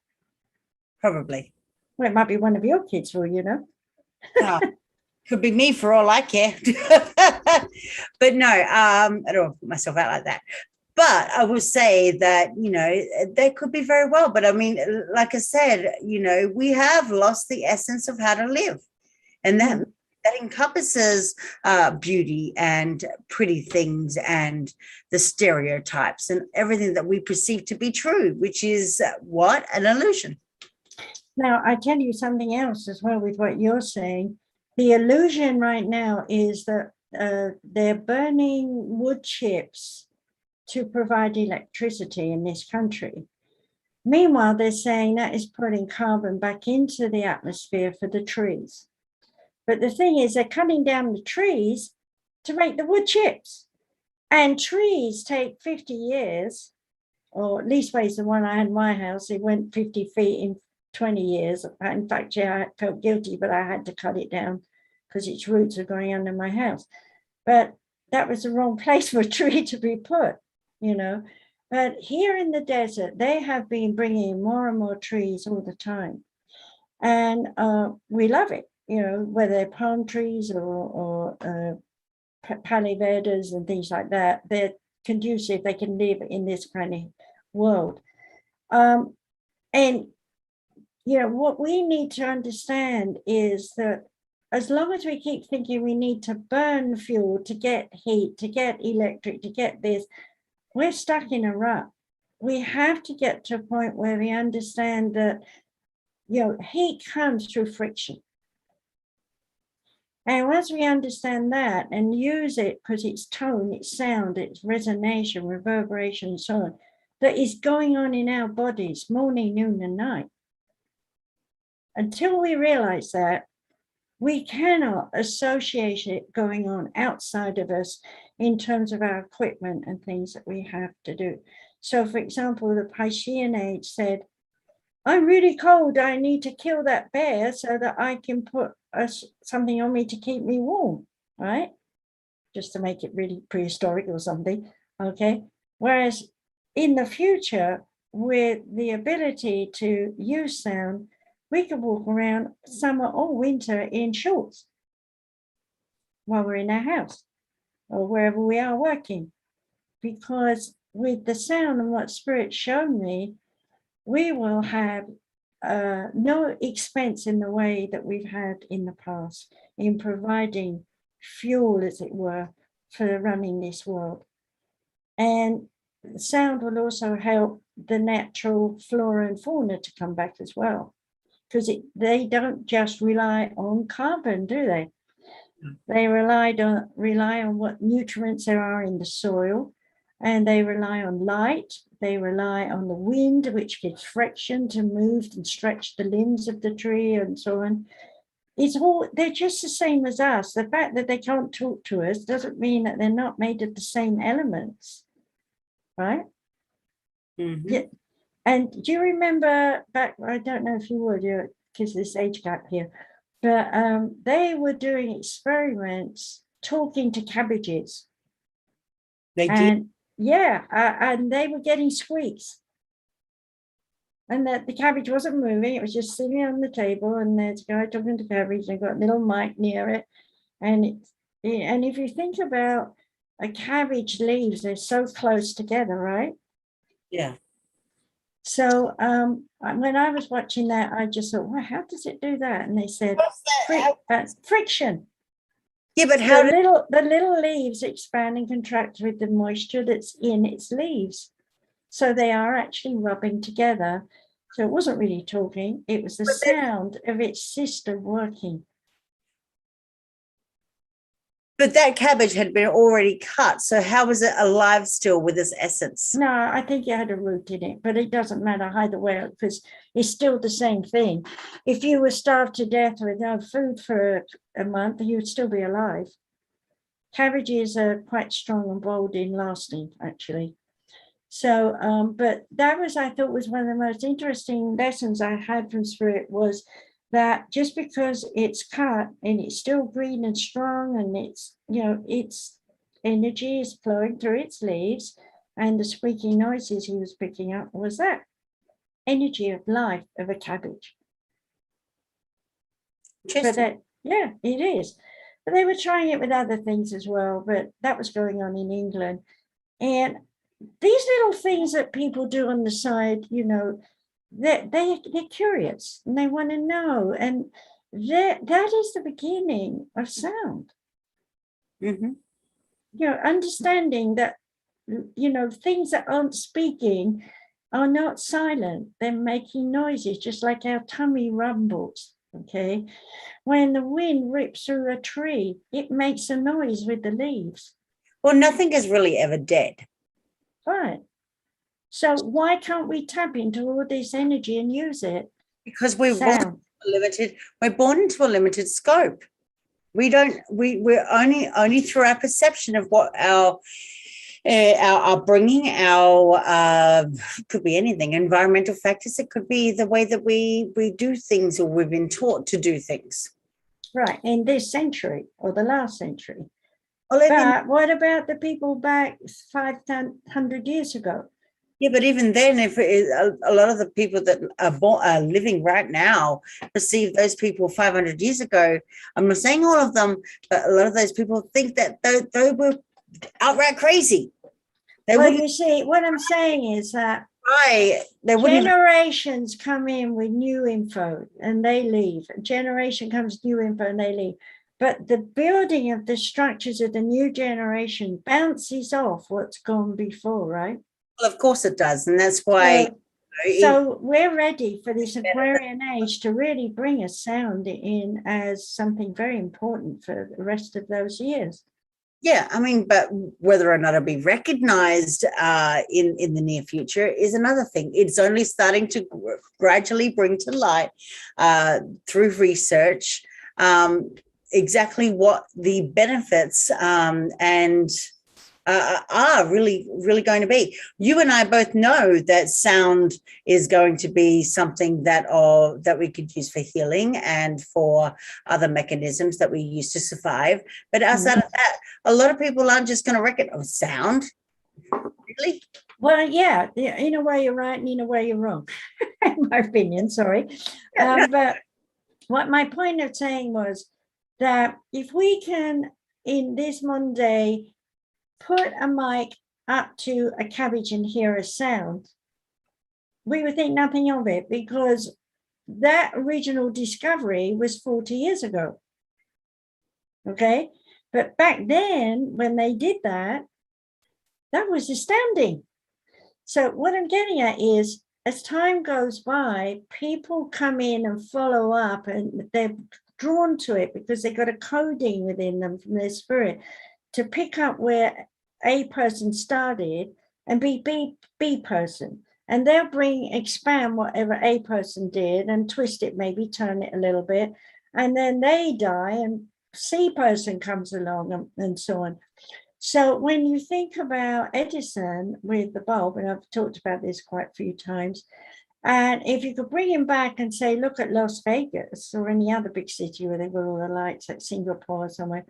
Probably. Well, it might be one of your kids, for you know. Could be me for all I care. But no, I don't put myself out like that. But I will say that, you know, they could be very well. But I mean, like I said, you know, we have lost the essence of how to live. And that encompasses beauty and pretty things and the stereotypes and everything that we perceive to be true, which is what? An illusion. Now, I tell you something else as well with what you're saying. The illusion right now is that they're burning wood chips to provide electricity in this country. Meanwhile, they're saying that is putting carbon back into the atmosphere for the trees. But the thing is, they're cutting down the trees to make the wood chips. And trees take 50 years, or at least ways the one I had in my house, it went 50 feet in 20 years. In fact, yeah, I felt guilty, but I had to cut it down because its roots are going under my house. But that was the wrong place for a tree to be put, you know. But here in the desert, they have been bringing more and more trees all the time. And we love it, you know, whether they're palm trees or palivedas and things like that. They're conducive, they can live in this kind of world. And you know, what we need to understand is that as long as we keep thinking we need to burn fuel to get heat, to get electric, to get this, we're stuck in a rut. We have to get to a point where we understand that, you know, heat comes through friction. And once we understand that and use it, because it's tone, it's sound, it's resonation, reverberation, and so on, that is going on in our bodies morning, noon, and night. until we realize that, we cannot associate it going on outside of us in terms of our equipment and things that we have to do. So, for example, the Piscean age said, I'm really cold. I need to kill that bear so that I can put something on me to keep me warm, right? Just to make it really prehistoric or something, okay? Whereas in the future, with the ability to use sound, we could walk around summer or winter in shorts while we're in our house or wherever we are working. Because with the sound and what Spirit showed me, we will have no expense in the way that we've had in the past in providing fuel, as it were, for running this world. And sound will also help the natural flora and fauna to come back as well, because they don't just rely on carbon, do they? They rely on what nutrients there are in the soil, and they rely on light. They rely on the wind, which gives friction to move and stretch the limbs of the tree and so on. They're just the same as us. The fact that they can't talk to us doesn't mean that they're not made of the same elements, right? Mm-hmm. Yeah. And do you remember back, I don't know if you would, because this age gap here, but they were doing experiments talking to cabbages. They did. Yeah, and they were getting squeaks. And that the cabbage wasn't moving, it was just sitting on the table, and there's a guy talking to cabbage, and got a little mic near it. And if you think about a cabbage leaves, they're so close together, right? Yeah. So when I was watching that, I just thought, well, how does it do that? And they said, friction. Yeah, but how the little leaves expand and contract with the moisture that's in its leaves. So they are actually rubbing together. So it wasn't really talking, it was the sound of its sister working. But that cabbage had been already cut. So how was it alive still with this essence? No, I think it had a root in it, but it doesn't matter either way, because it's still the same thing. If you were starved to death with no food for a month, you would still be alive. Cabbages are quite strong and bold in lasting, actually. So, but that was, I thought, was one of the most interesting lessons I had from Spirit, was that just because it's cut and it's still green and strong, and it's, its energy is flowing through its leaves, and the squeaky noises he was picking up was that energy of life of a cabbage. But that, yeah, it is. But they were trying it with other things as well, but that was going on in England. And these little things that people do on the side, they're curious and they want to know. And that is the beginning of sound. Mm-hmm. Understanding that, things that aren't speaking are not silent. They're making noises, just like our tummy rumbles. Okay. When the wind rips through a tree, it makes a noise with the leaves. Well, nothing is really ever dead. Right. So why can't we tap into all this energy and use it? Because we're born into a limited scope. We're only through our perception of what our upbringing, could be anything, environmental factors. It could be the way that we do things, or we've been taught to do things. Right, in this century or the last century. But what about the people back 500 years ago? Yeah, but even then, if a lot of the people that are living right now perceive those people 500 years ago, I'm not saying all of them, but a lot of those people think that they were outright crazy. Well, you see, what I'm saying is that generations come in with new info and they leave. A generation comes new info and they leave. But the building of the structures of the new generation bounces off what's gone before, right? Well, of course it does. And that's why. So we're ready for this Aquarian age to really bring a sound in as something very important for the rest of those years. Yeah, I mean, but whether or not it'll be recognized in the near future is another thing. It's only starting to gradually bring to light through research exactly what the benefits and are really going to be. You and I both know that sound is going to be something that we could use for healing and for other mechanisms that we use to survive. But outside of that, a lot of people aren't just going to recognize sound. Really? Well, yeah, in a way you're right, and in a way you're wrong, in my opinion. Sorry, but what my point of saying was that if we can, in this modern day, put a mic up to a cabbage and hear a sound, we would think nothing of it, because that original discovery was 40 years ago. Okay, but back then, when they did that, that was astounding. So what I'm getting at is, as time goes by, people come in and follow up, and they're drawn to it because they've got a coding within them from their spirit to pick up where A person started and be B person. And they'll expand whatever A person did and twist it, maybe turn it a little bit. And then they die and C person comes along and so on. So when you think about Edison with the bulb, and I've talked about this quite a few times, and if you could bring him back and say, look at Las Vegas or any other big city where they've got all the lights, like Singapore or somewhere,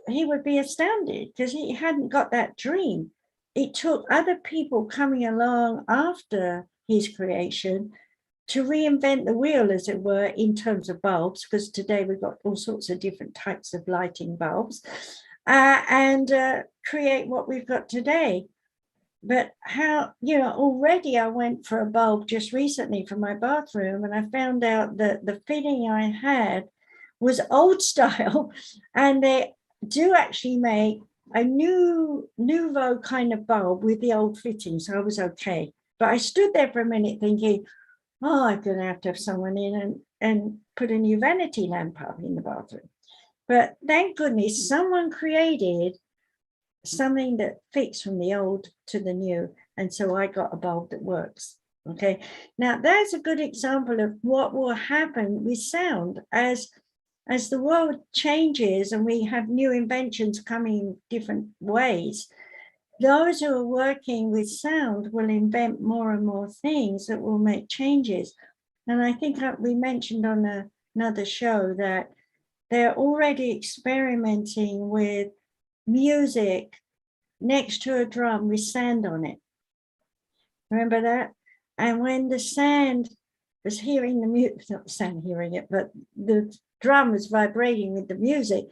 he would be astounded because he hadn't got that dream. It took other people coming along after his creation to reinvent the wheel, as it were, in terms of bulbs, because today we've got all sorts of different types of lighting bulbs, and create what we've got today. But how, already I went for a bulb just recently for my bathroom, and I found out that the fitting I had was old style, and they do actually make a nouveau kind of bulb with the old fitting, so I was okay. But I stood there for a minute thinking, oh, I'm going to have someone in and put a new vanity lamp up in the bathroom. But thank goodness someone created something that fits from the old to the new. And so I got a bulb that works. Okay. Now that's a good example of what will happen with sound as the world changes and we have new inventions coming in different ways. Those who are working with sound will invent more and more things that will make changes. And I think we mentioned on another show that they're already experimenting with music next to a drum with sand on it. Remember that? And when the sand was hearing the music, not the sand hearing it, but the drum was vibrating with the music,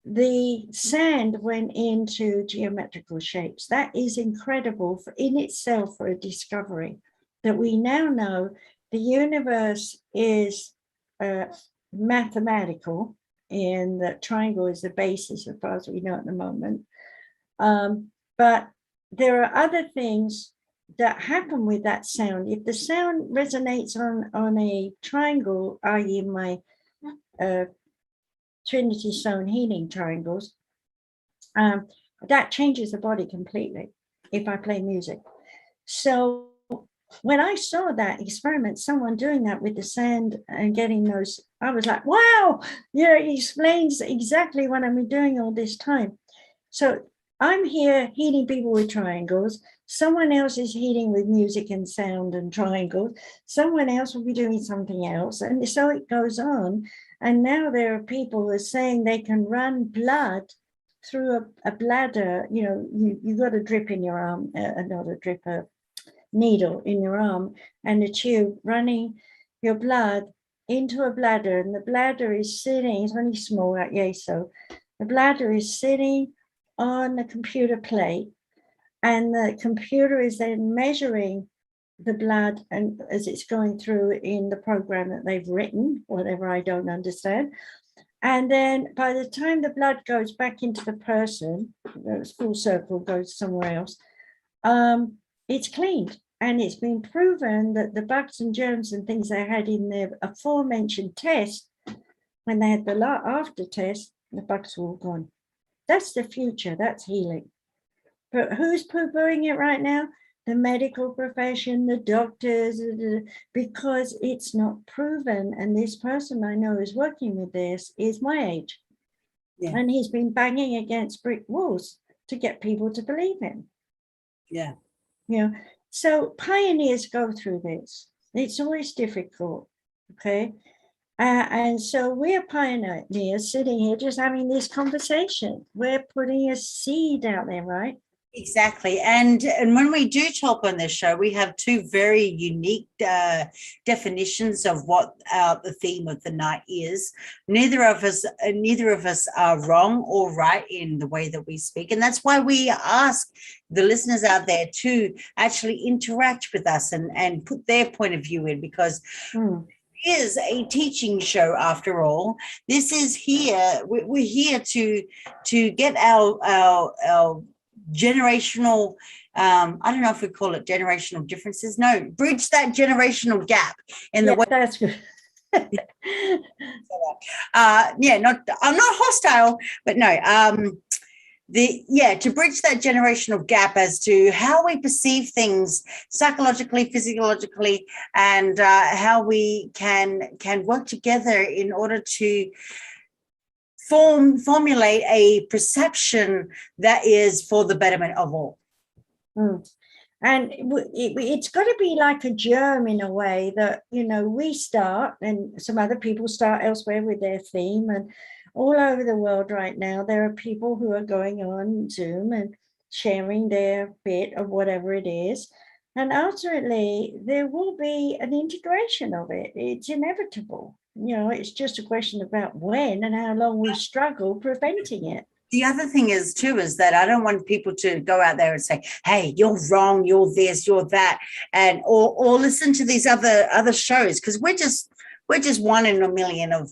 the sand went into geometrical shapes. That is incredible in itself for a discovery, that we now know the universe is mathematical, and the triangle is the basis as far as we know at the moment. But there are other things that happen with that sound. If the sound resonates on a triangle, i.e. my Trinity Stone healing triangles, that changes the body completely if I play music. So when I saw that experiment, someone doing that with the sand and getting those, I was like, wow, it explains exactly what I've been doing all this time. So I'm here healing people with triangles. Someone else is healing with music and sound and triangles. Someone else will be doing something else. And so it goes on. And now there are people who are saying they can run blood through a bladder. You got a drip in your arm, not a drip, a needle in your arm, and a tube running your blood into a bladder. And the bladder is sitting, it's only small, like so the bladder is sitting on a computer plate, and the computer is then measuring the blood and as it's going through in the program that they've written, whatever I don't understand. And then by the time the blood goes back into the person, it's full circle, goes somewhere else, it's cleaned. And it's been proven that the bugs and germs and things they had in their aforementioned test, when they had the after test, the bugs were all gone. That's the future. That's healing. But who's poo-pooing it right now? The medical profession, the doctors, because it's not proven. And this person I know is working with this is my age. Yeah. And he's been banging against brick walls to get people to believe him. Yeah. You know, so pioneers go through this. It's always difficult. Okay. And so we're pioneers sitting here just having this conversation. We're putting a seed out there, right? Exactly. And when we do talk on this show, we have two very unique definitions of what the theme of the night is. Neither of us are wrong or right in the way that we speak. And that's why we ask the listeners out there to actually interact with us and put their point of view in, because is a teaching show after all. This is here. We're here to get our generational, I don't know if we call it generational differences. No, bridge that generational gap in the way. That's good. I'm not hostile, but no, to bridge that generational gap as to how we perceive things psychologically, physiologically, and how we can work together in order to formulate a perception that is for the betterment of all. And it's got to be like a germ in a way that, we start and some other people start elsewhere with their theme. And all over the world right now, there are people who are going on Zoom and sharing their bit of whatever it is. And ultimately, there will be an integration of it. It's inevitable. It's just a question about when and how long we struggle preventing it. The other thing is that I don't want people to go out there and say, hey, you're wrong, you're this, you're that, and or listen to these other shows, because we're just one in a million of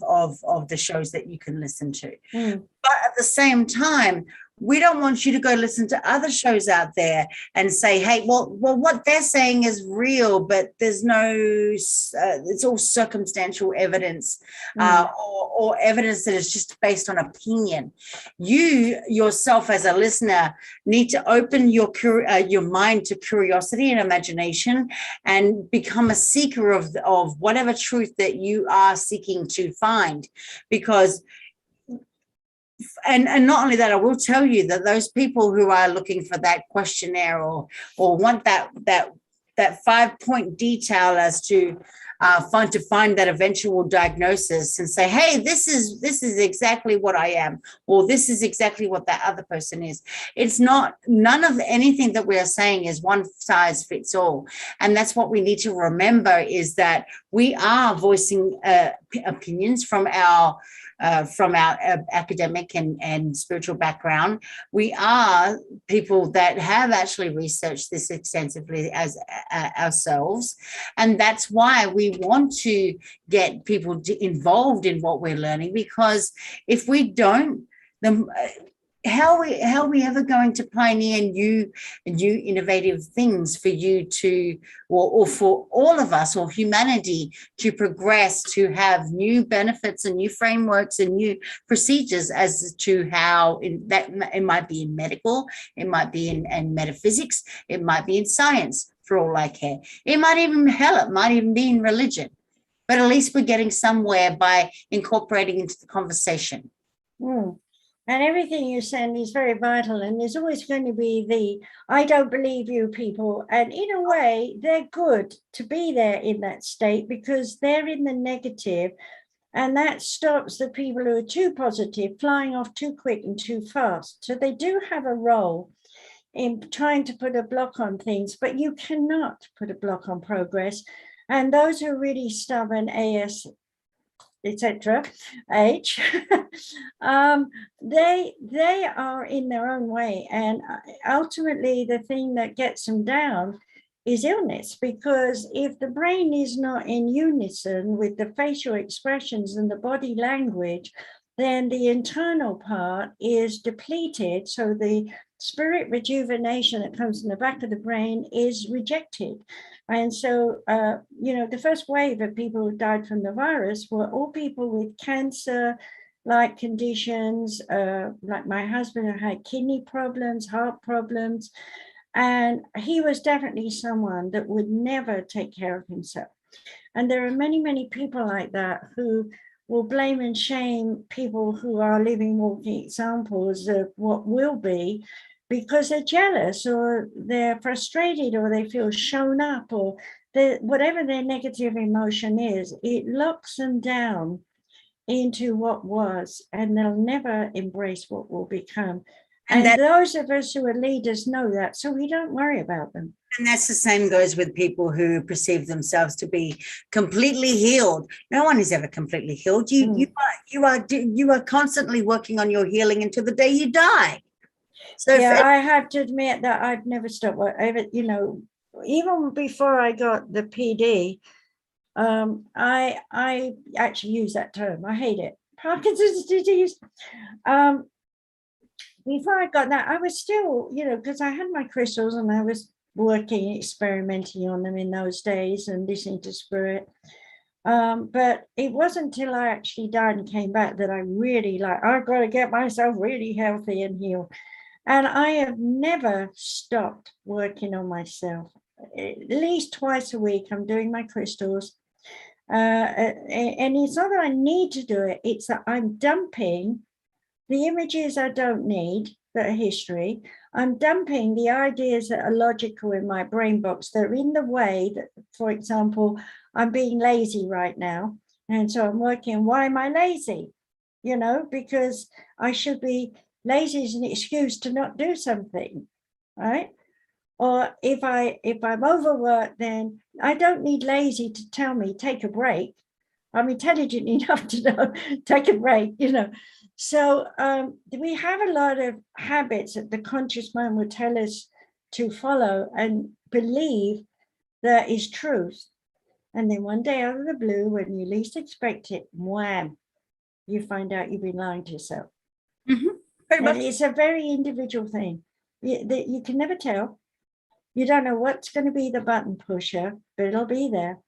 the shows that you can listen to. But at the same time, we don't want you to go listen to other shows out there and say, hey, well, what they're saying is real, but there's no, it's all circumstantial evidence or evidence that is just based on opinion. You yourself as a listener need to open your mind to curiosity and imagination and become a seeker of whatever truth that you are seeking to find, because and not only that, I will tell you that those people who are looking for that questionnaire or want that 5-point detail as to find that eventual diagnosis and say, hey, this is exactly what I am, or this is exactly what that other person is. It's not, none of anything that we are saying is one size fits all. And that's what we need to remember, is that we are voicing opinions from our academic and spiritual background. We are people that have actually researched this extensively as ourselves, and that's why we want to get people involved in what we're learning, because if we don't, then how are we ever going to pioneer new innovative things for you to, or for all of us or humanity to progress, to have new benefits and new frameworks and new procedures as to how it might be in medical, it might be in metaphysics, it might be in science, for all I care. It might even be in religion, but at least we're getting somewhere by incorporating into the conversation. And everything you send is very vital. And there's always going to be the, I don't believe you people. And in a way, they're good to be there in that state, because they're in the negative. And that stops the people who are too positive flying off too quick and too fast. So they do have a role in trying to put a block on things, but you cannot put a block on progress. And those who are really stubborn, AS, etc., H, they are in their own way, and ultimately the thing that gets them down is illness, because if the brain is not in unison with the facial expressions and the body language, then the internal part is depleted, so the spirit rejuvenation that comes in the back of the brain is rejected. And so, the first wave of people who died from the virus were all people with cancer, like conditions, like my husband had kidney problems, heart problems, and he was definitely someone that would never take care of himself. And there are many, many people like that who will blame and shame people who are living, walking examples of what will be, because they're jealous or they're frustrated or they feel shown up, or whatever their negative emotion is, it locks them down into what was, and they'll never embrace what will become. And those of us who are leaders know that, so we don't worry about them. And that's the same goes with people who perceive themselves to be completely healed. No one is ever completely healed. You are constantly working on your healing until the day you die. So yeah, I have to admit that I've never stopped. Even before I got the PD, I actually use that term. I hate it. Parkinson's disease. Before I got that, I was still, because I had my crystals and I was working, experimenting on them in those days and listening to spirit. But it wasn't until I actually died and came back that I really I've got to get myself really healthy and healed. And I have never stopped working on myself. At least twice a week, I'm doing my crystals. And it's not that I need to do it, it's that I'm dumping the images I don't need that are history. I'm dumping the ideas that are logical in my brain box. They're in the way that, for example, I'm being lazy right now. And so I'm working, why am I lazy? Because I should be, lazy is an excuse to not do something, right? Or if I'm overworked, then I don't need lazy to tell me, take a break. I'm intelligent enough to know, take a break, So we have a lot of habits that the conscious mind will tell us to follow and believe that is truth. And then one day out of the blue, when you least expect it, wham, you find out you've been lying to yourself. And it's a very individual thing. You can never tell. You don't know what's going to be the button pusher, but it'll be there.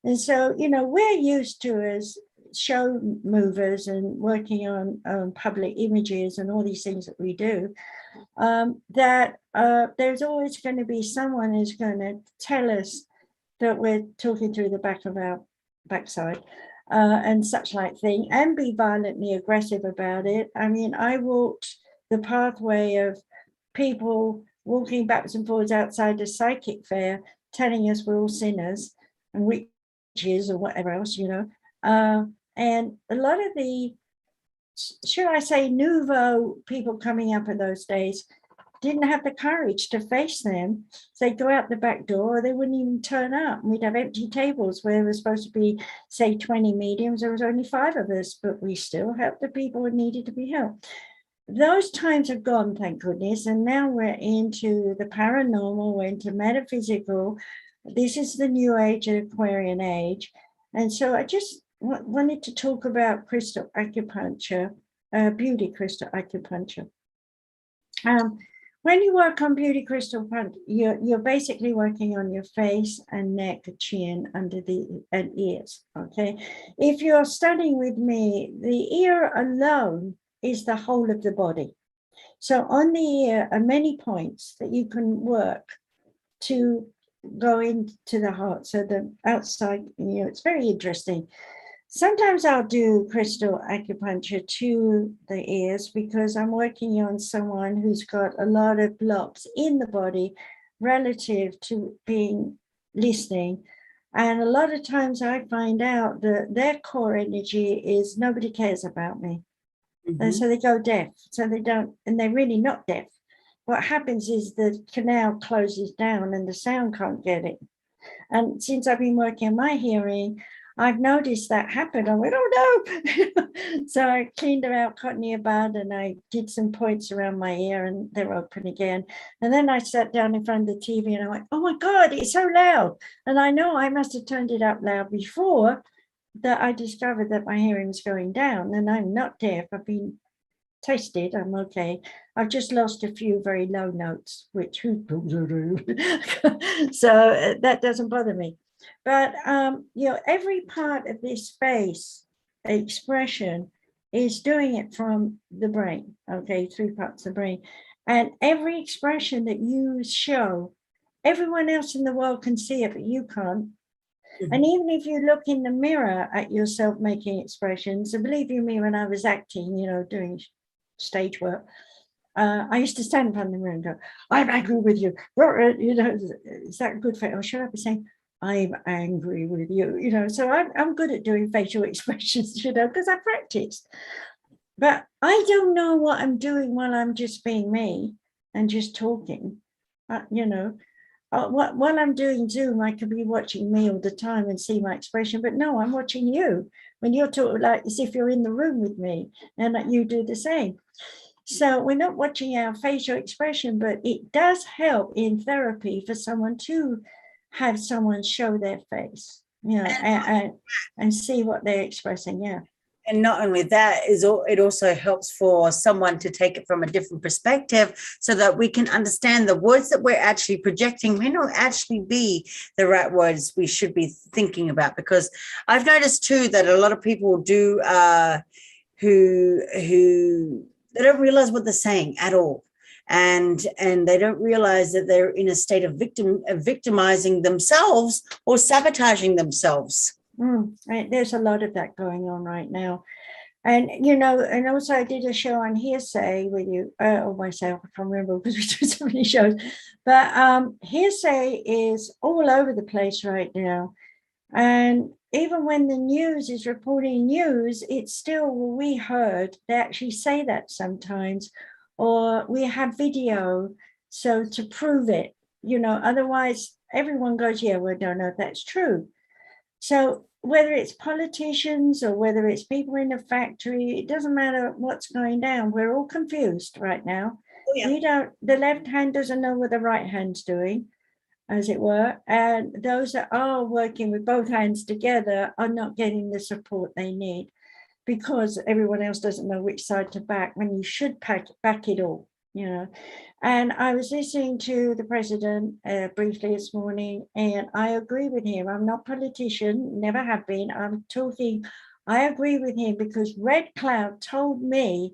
And so, we're used to as show movers and working on public images and all these things that we do, that there's always going to be someone who's going to tell us that we're talking through the back of our backside and such like thing, and be violently aggressive about it. I mean, I walked the pathway of people walking backwards and forwards outside a psychic fair, telling us we're all sinners and witches or whatever else, and a lot of the, should I say, nouveau people coming up in those days didn't have the courage to face them. So they'd go out the back door, or they wouldn't even turn up. We'd have empty tables where there was supposed to be, say, 20 mediums. There was only 5 of us, but we still helped the people who needed to be helped. Those times are gone, thank goodness. And now we're into the paranormal, we're into metaphysical. This is the new age, the Aquarian age. And so I just wanted to talk about crystal acupuncture, beauty crystal acupuncture. When you work on beauty crystal acupuncture, you're basically working on your face and neck, chin, under the and ears. Okay. If you're studying with me, the ear alone is the whole of the body. So on the ear are many points that you can work to go into the heart. So the outside, it's very interesting. Sometimes I'll do crystal acupuncture to the ears because I'm working on someone who's got a lot of blocks in the body relative to being listening. And a lot of times I find out that their core energy is nobody cares about me. And so they go deaf. So they don't, and they're really not deaf. What happens is the canal closes down and the sound can't get it. And since I've been working on my hearing, I've noticed that happen. I went, oh no. So I cleaned them out, cottony bud, and I did some points around my ear and they're open again. And then I sat down in front of the TV and I went, oh my God, it's so loud. And I know I must have turned it up loud before that I discovered that my hearing was going down, and I'm not deaf. I've been tested, I'm okay. I've just lost a few very low notes, which so that doesn't bother me. But every part of this face expression is doing it from the brain, okay, 3 parts of the brain. And every expression that you show, everyone else in the world can see it, but you can't. Mm-hmm. And even if you look in the mirror at yourself making expressions, and believe you me, when I was acting, doing stage work, I used to stand in front of the mirror and go, I'm angry with you. Is that good for you? Or should I be saying, I'm angry with you? So I'm good at doing facial expressions, because I practiced. But I don't know what I'm doing while I'm just being me and just talking, while I'm doing Zoom, I could be watching me all the time and see my expression, but no, I'm watching you when you're talking, like as if you're in the room with me, and that you do the same. So we're not watching our facial expression, but it does help in therapy for someone to have someone show their face, and see what they're expressing. Yeah. And not only that, it also helps for someone to take it from a different perspective, so that we can understand the words that we're actually projecting may not actually be the right words we should be thinking about. Because I've noticed too that a lot of people do who they don't realize what they're saying at all. And they don't realize that they're in a state of victimizing themselves or sabotaging themselves. Right. There's a lot of that going on right now. And, and also I did a show on hearsay with you, or myself, I can't remember because we do so many shows. But hearsay is all over the place right now. And even when the news is reporting news, it's still, we heard, they actually say that sometimes, or we have video, so to prove it, otherwise everyone goes, yeah, we don't know if that's true. So whether it's politicians or whether it's people in the factory, it doesn't matter what's going down. We're all confused right now. Oh, yeah. The left hand doesn't know what the right hand's doing, as it were. And those that are working with both hands together are not getting the support they need, because everyone else doesn't know which side to back when you should back it all, And I was listening to the president briefly this morning, and I agree with him. I'm not a politician, never have been. I agree with him, because Red Cloud told me,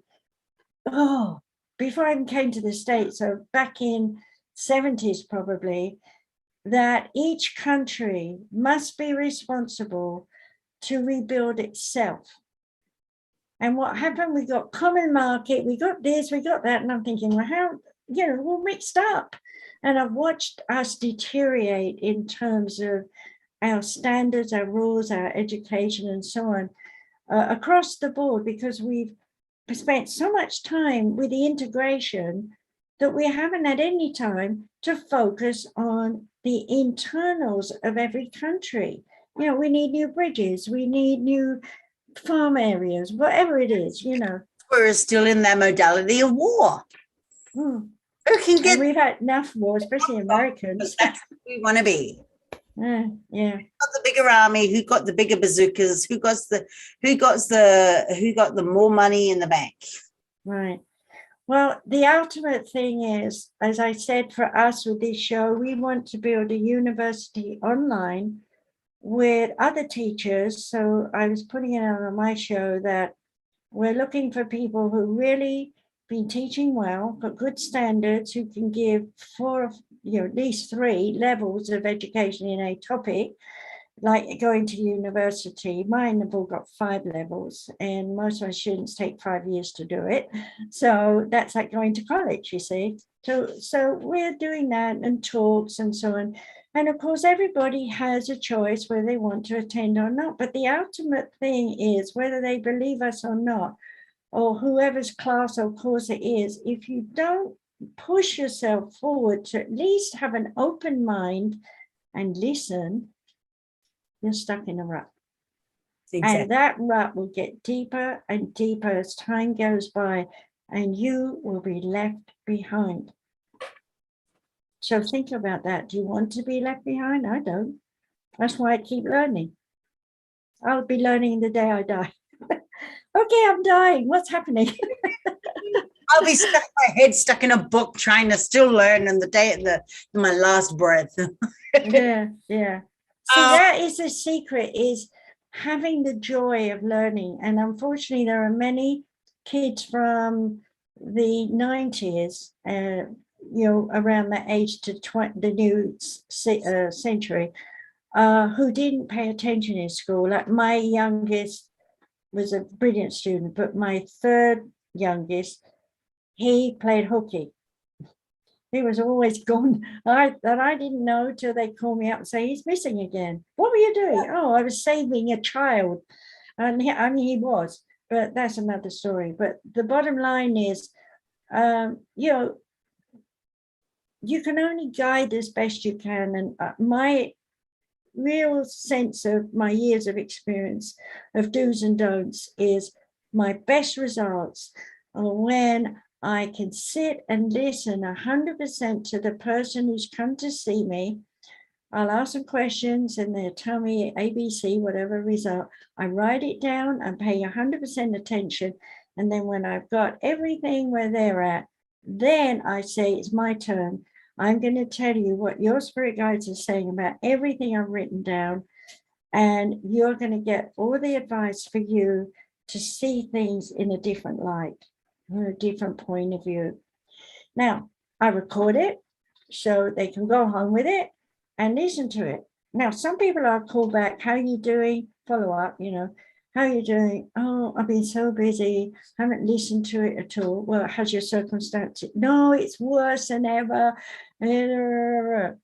before I even came to the States, so back in 70s probably, that each country must be responsible to rebuild itself. And what happened, we got common market, we got this, we got that, and I'm thinking, well, how, we're mixed up. And I've watched us deteriorate in terms of our standards, our rules, our education, and so on, across the board, because we've spent so much time with the integration that we haven't had any time to focus on the internals of every country. We need new bridges, we need new farm areas, whatever it is, We're still in that modality of war. We've had enough war, especially Americans. That's what we want to be. Yeah. Who got the bigger army? Who got the bigger bazookas? Who got the more money in the bank? Right. Well, the ultimate thing is, as I said, for us with this show, we want to build a university online with other teachers. So I was putting it out on my show that we're looking for people who really been teaching well, got good standards, who can give at least 3 levels of education in a topic, like going to university. Mine have all got 5 levels, and most of my students take 5 years to do it. So that's like going to college, you see. So we're doing that, and talks and so on. And of course, everybody has a choice whether they want to attend or not. But the ultimate thing is whether they believe us or not, or whoever's class or course it is, if you don't push yourself forward to at least have an open mind and listen, you're stuck in a rut. Exactly. And that rut will get deeper and deeper as time goes by, and you will be left behind. So think about that. Do you want to be left behind? I don't. That's why I keep learning. I'll be learning the day I die. Okay, I'm dying. What's happening? I'll be my head stuck in a book trying to still learn in my last breath. Yeah. See, that is the secret, is having the joy of learning. And unfortunately, there are many kids from the 90s, around that age to the new century, who didn't pay attention in school. Like my youngest was a brilliant student, but my third youngest, he played hooky. He was always gone. I didn't know till they called me up and say, he's missing again. What were you doing? Oh, I was saving a child. And he was, but that's another story. But the bottom line is, you can only guide as best you can. And my real sense of my years of experience of do's and don'ts is my best results are when I can sit and listen 100% to the person who's come to see me. I'll ask them questions and they'll tell me ABC, whatever result. I write it down and pay 100% attention. And then when I've got everything where they're at, then I say, it's my turn. I'm going to tell you what your spirit guides are saying about everything I've written down. And you're going to get all the advice for you to see things in a different light, or a different point of view. Now, I record it so they can go home with it and listen to it. Now, some people are called back, how are you doing? Follow up, how are you doing? Oh, I've been so busy, haven't listened to it at all. Well, how's your circumstances? No, it's worse than ever, and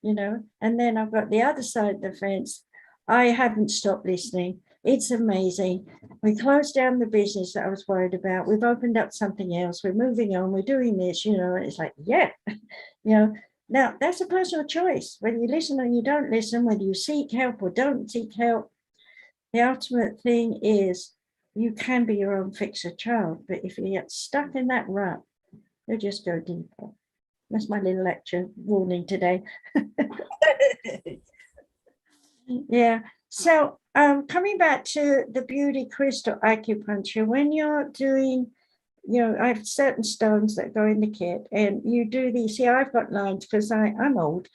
then I've got the other side of the fence. I haven't stopped listening. It's amazing. We closed down the business that I was worried about. We've opened up something else. We're moving on. We're doing this, and it's like, yeah, Now, that's a personal choice, whether you listen or you don't listen, whether you seek help or don't seek help. The ultimate thing is you can be your own fixer child, but if you get stuck in that rut, you'll just go deeper. That's my little lecture warning today. Yeah. So coming back to the Beauty Crystal Acupuncture, when you're doing, I have certain stones that go in the kit, and you do these. See, I've got lines because I'm old,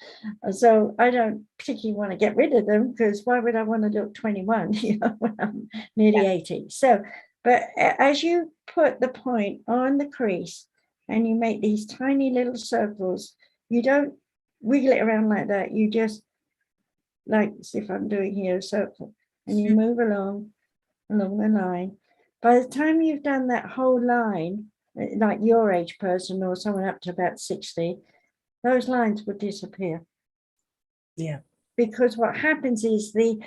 so I don't particularly want to get rid of them, because why would I want to look 21, when I'm nearly 80? So, but as you put the point on the crease and you make these tiny little circles, you don't wiggle it around like that. You just, like, see if I'm doing here, a circle, and you move along the line. By the time you've done that whole line, like your age person or someone up to about 60, those lines would disappear. Yeah. Because what happens is the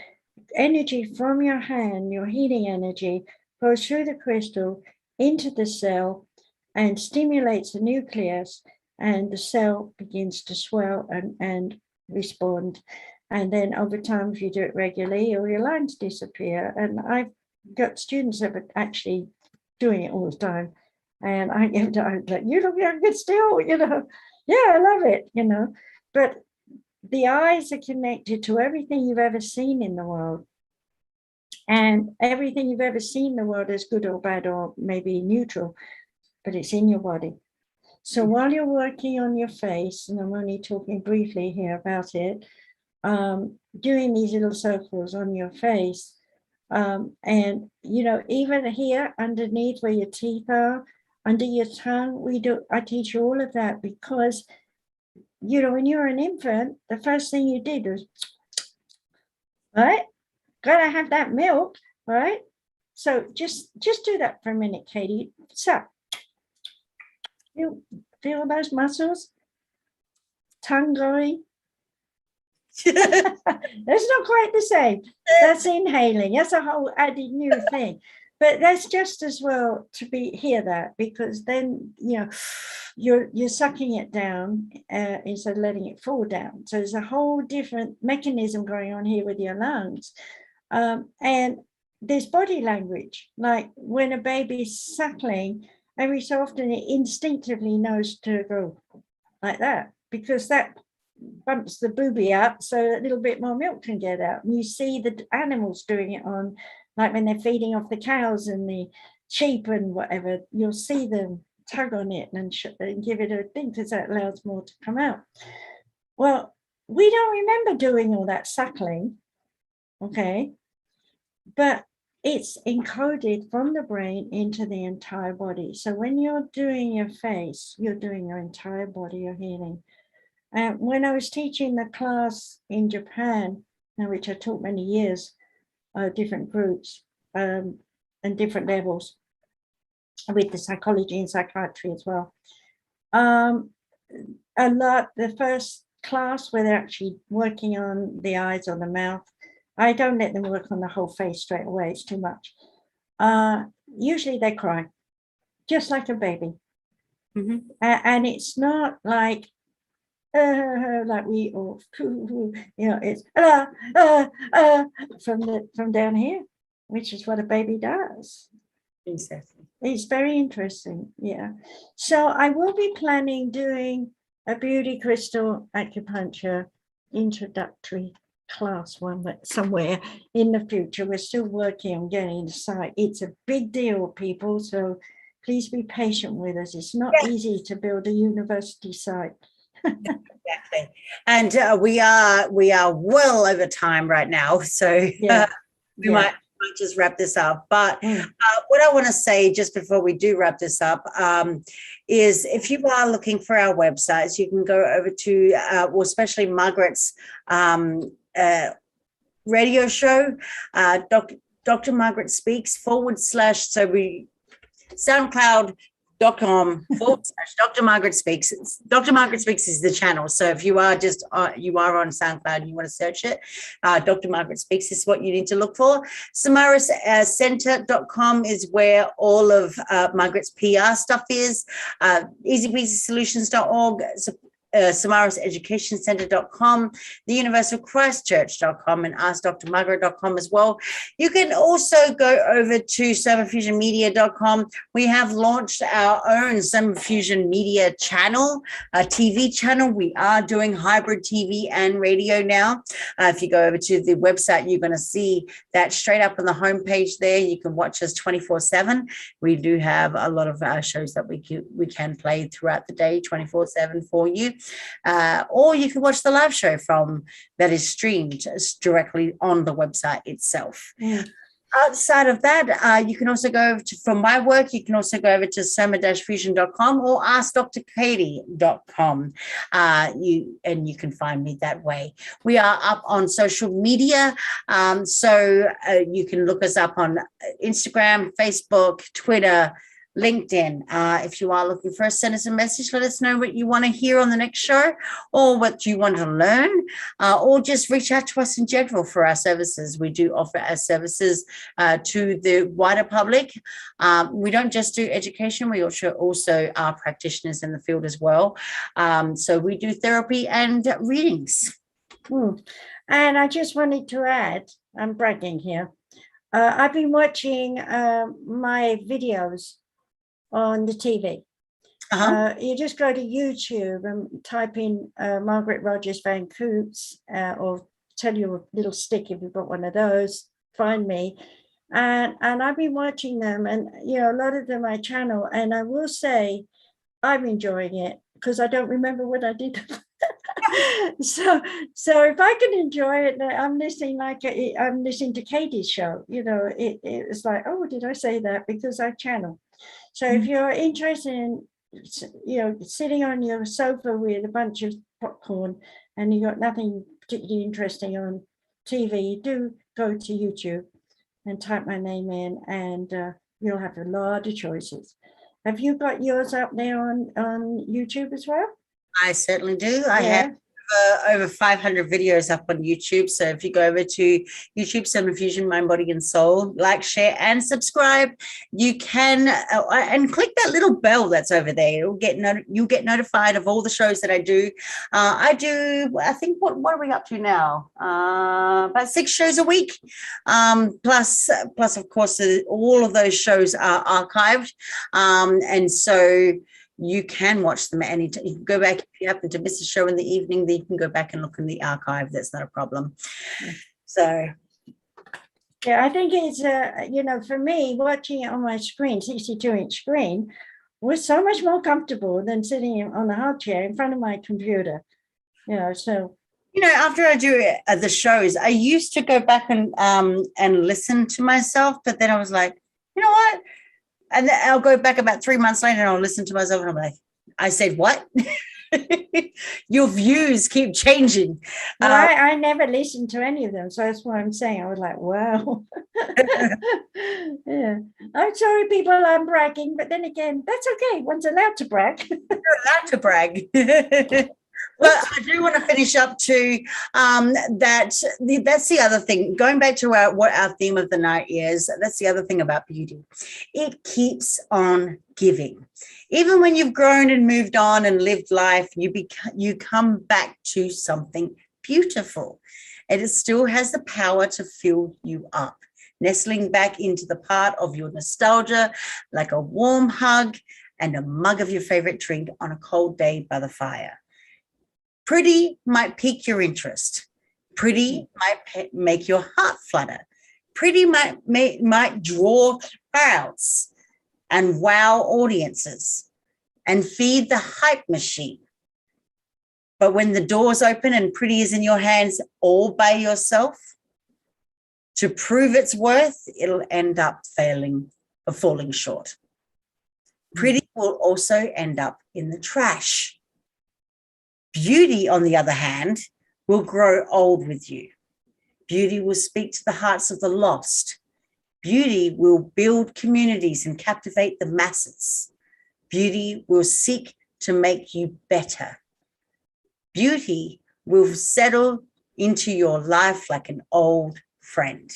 energy from your hand, your healing energy, goes through the crystal into the cell and stimulates the nucleus, and the cell begins to swell and respond. And then over time, if you do it regularly, all your lines disappear. And I've got students that are actually doing it all the time, and I'm like, you look young still, yeah, I love it, but the eyes are connected to everything you've ever seen in the world, and everything you've ever seen in the world is good or bad or maybe neutral, but it's in your body. So while you're working on your face, and I'm only talking briefly here about it, doing these little circles on your face, and even here underneath where your teeth are, under your tongue, I teach you all of that, because when you were an infant, the first thing you did was, right, gotta have that milk, right? So just do that for a minute, Katie. So you feel those muscles, tongue going. That's not quite the same. That's inhaling. That's a whole added new thing. But that's just as well to hear that, because then you're sucking it down instead of letting it fall down. So there's a whole different mechanism going on here with your lungs, and there's body language. Like when a baby's suckling, every so often it instinctively knows to go like that, because that bumps the boobie up so a little bit more milk can get out. And you see the animals doing it on, like when they're feeding off the cows and the sheep and whatever, you'll see them tug on it and give it a thing, because that allows more to come out. Well, we don't remember doing all that suckling, okay? but it's encoded from the brain into the entire body. So when you're doing your face, you're doing your entire body, you're healing. And when I was teaching the class in Japan, which I taught many years, different groups and different levels with the psychology and psychiatry as well. The first class where they're actually working on the eyes or the mouth, I don't let them work on the whole face straight away, it's too much. Usually they cry, just like a baby. And it's not like we all, it's from down here, which is what a baby does. Exactly. It's very interesting. Yeah. So I will be planning doing a Beauty Crystal Acupuncture introductory class one, but somewhere in the future. We're still working on getting the site. It's a big deal, people. So please be patient with us. It's not easy to build a university site. Exactly. And we are well over time right now. So we might just wrap this up. But what I want to say just before we do wrap this up is if you are looking for our websites, you can go over to, well, especially Margaret's radio show, Dr. Margaret Speaks / so we SoundCloud.com/Dr. Margaret Speaks. Dr. Margaret Speaks is the channel. So if you are on SoundCloud and you want to search it, Dr. Margaret Speaks is what you need to look for. SamarisCenter.com is where all of Margaret's PR stuff is. EasyBeasySolutions.org. SamarisEducationCenter.com, theuniversalchristchurch.com, and AskDrMargaret.com as well. You can also go over to SomaFusionMedia.com. We have launched our own Soma Fusion Media channel, a TV channel. We are doing hybrid TV and radio now. If you go over to the website, you're going to see that straight up on the homepage there. You can watch us 24/7. We do have a lot of shows that we can play throughout the day 24/7 for you. Or you can watch the live show that is streamed directly on the website itself. Outside of that, you can also go over to, for my work, you can also go over to soma-fusion.com or askdrkatie.com. You can find me that way. We are up on social media, so you can look us up on Instagram, Facebook, Twitter, LinkedIn. If you are looking for us, send us a message. Let us know what you want to hear on the next show or what you want to learn, or just reach out to us in general for our services. We do offer our services to the wider public. We don't just do education. We also are practitioners in the field as well. So we do therapy and readings. And I just wanted to add, I'm bragging here. I've been watching my videos on the TV. You just go to YouTube and type in Margaret Rogers Van Coots, or tell you a little stick if you've got one of those, find me. And I've been watching them, and a lot of them I channel, and I will say I'm enjoying it because I don't remember what I did. So if I can enjoy it, I'm listening to Katie's show. It's like, oh, did I say that? Because I channel. So if you're interested in, sitting on your sofa with a bunch of popcorn and you got nothing particularly interesting on TV, do go to YouTube and type my name in, and you'll have a lot of choices. Have you got yours up there on YouTube as well? I certainly do. I have over 500 videos up on YouTube. So if you go over to YouTube, Soma Fusion, Mind, Body and Soul, like, share and subscribe, you can, and click that little bell that's over there. You'll get notified of all the shows that I do. I think, what are we up to now? About 6 shows a week. Plus of course, all of those shows are archived. And so you can watch them at any time. You can go back if you happen to miss a show in the evening, then you can go back and look in the archive. That's not a problem. So, yeah, I think it's, for me, watching it on my screen, 62-inch screen, was so much more comfortable than sitting on the hard chair in front of my computer. So after I do the shows, I used to go back and listen to myself, but then I was like, you know what? And then I'll go back about 3 months later and I'll listen to myself and I'm like, I said what? Your views keep changing. Well, I never listened to any of them, so that's what I'm saying. I was like, wow. Yeah, I'm sorry, people, I'm bragging, but then again, that's okay. One's allowed to brag. You're allowed to brag. But I do want to finish up to that's the other thing. Going back to what our theme of the night is, that's the other thing about beauty. It keeps on giving. Even when you've grown and moved on and lived life, you come back to something beautiful. And it still has the power to fill you up, nestling back into the part of your nostalgia, like a warm hug and a mug of your favorite drink on a cold day by the fire. Pretty might pique your interest. Pretty might make your heart flutter. Pretty might draw crowds and wow audiences and feed the hype machine. But when the doors open and pretty is in your hands all by yourself, to prove its worth, it'll end up falling short. Pretty will also end up in the trash. Beauty, on the other hand, will grow old with you. Beauty will speak to the hearts of the lost. Beauty will build communities and captivate the masses. Beauty will seek to make you better. Beauty will settle into your life like an old friend.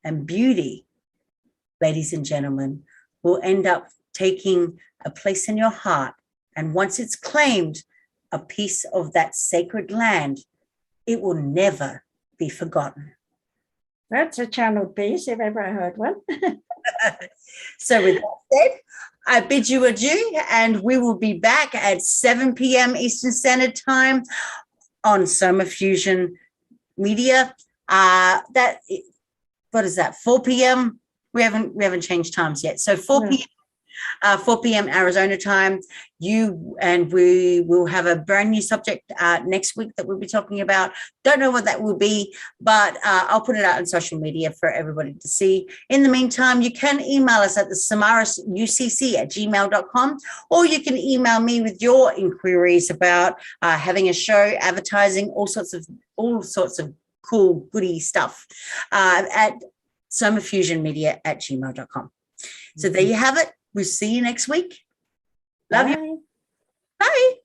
And beauty, ladies and gentlemen, will end up taking a place in your heart. And once it's claimed a piece of that sacred land, it will never be forgotten. That's a channeled piece, if ever I heard one. So with that said, I bid you adieu, and we will be back at 7 p.m. Eastern Standard Time on Soma Fusion Media. What is that? 4 p.m. We haven't changed times yet. So 4 p.m. 4 p.m. Arizona time. We will have a brand new subject next week that we'll be talking about. Don't know what that will be, but I'll put it out on social media for everybody to see. In the meantime, you can email us at the samarasucc@gmail.com, or you can email me with your inquiries about having a show, advertising, all sorts of cool, goody stuff at somafusionmedia@gmail.com. So there you have it. We'll see you next week. Love you. Bye. Bye.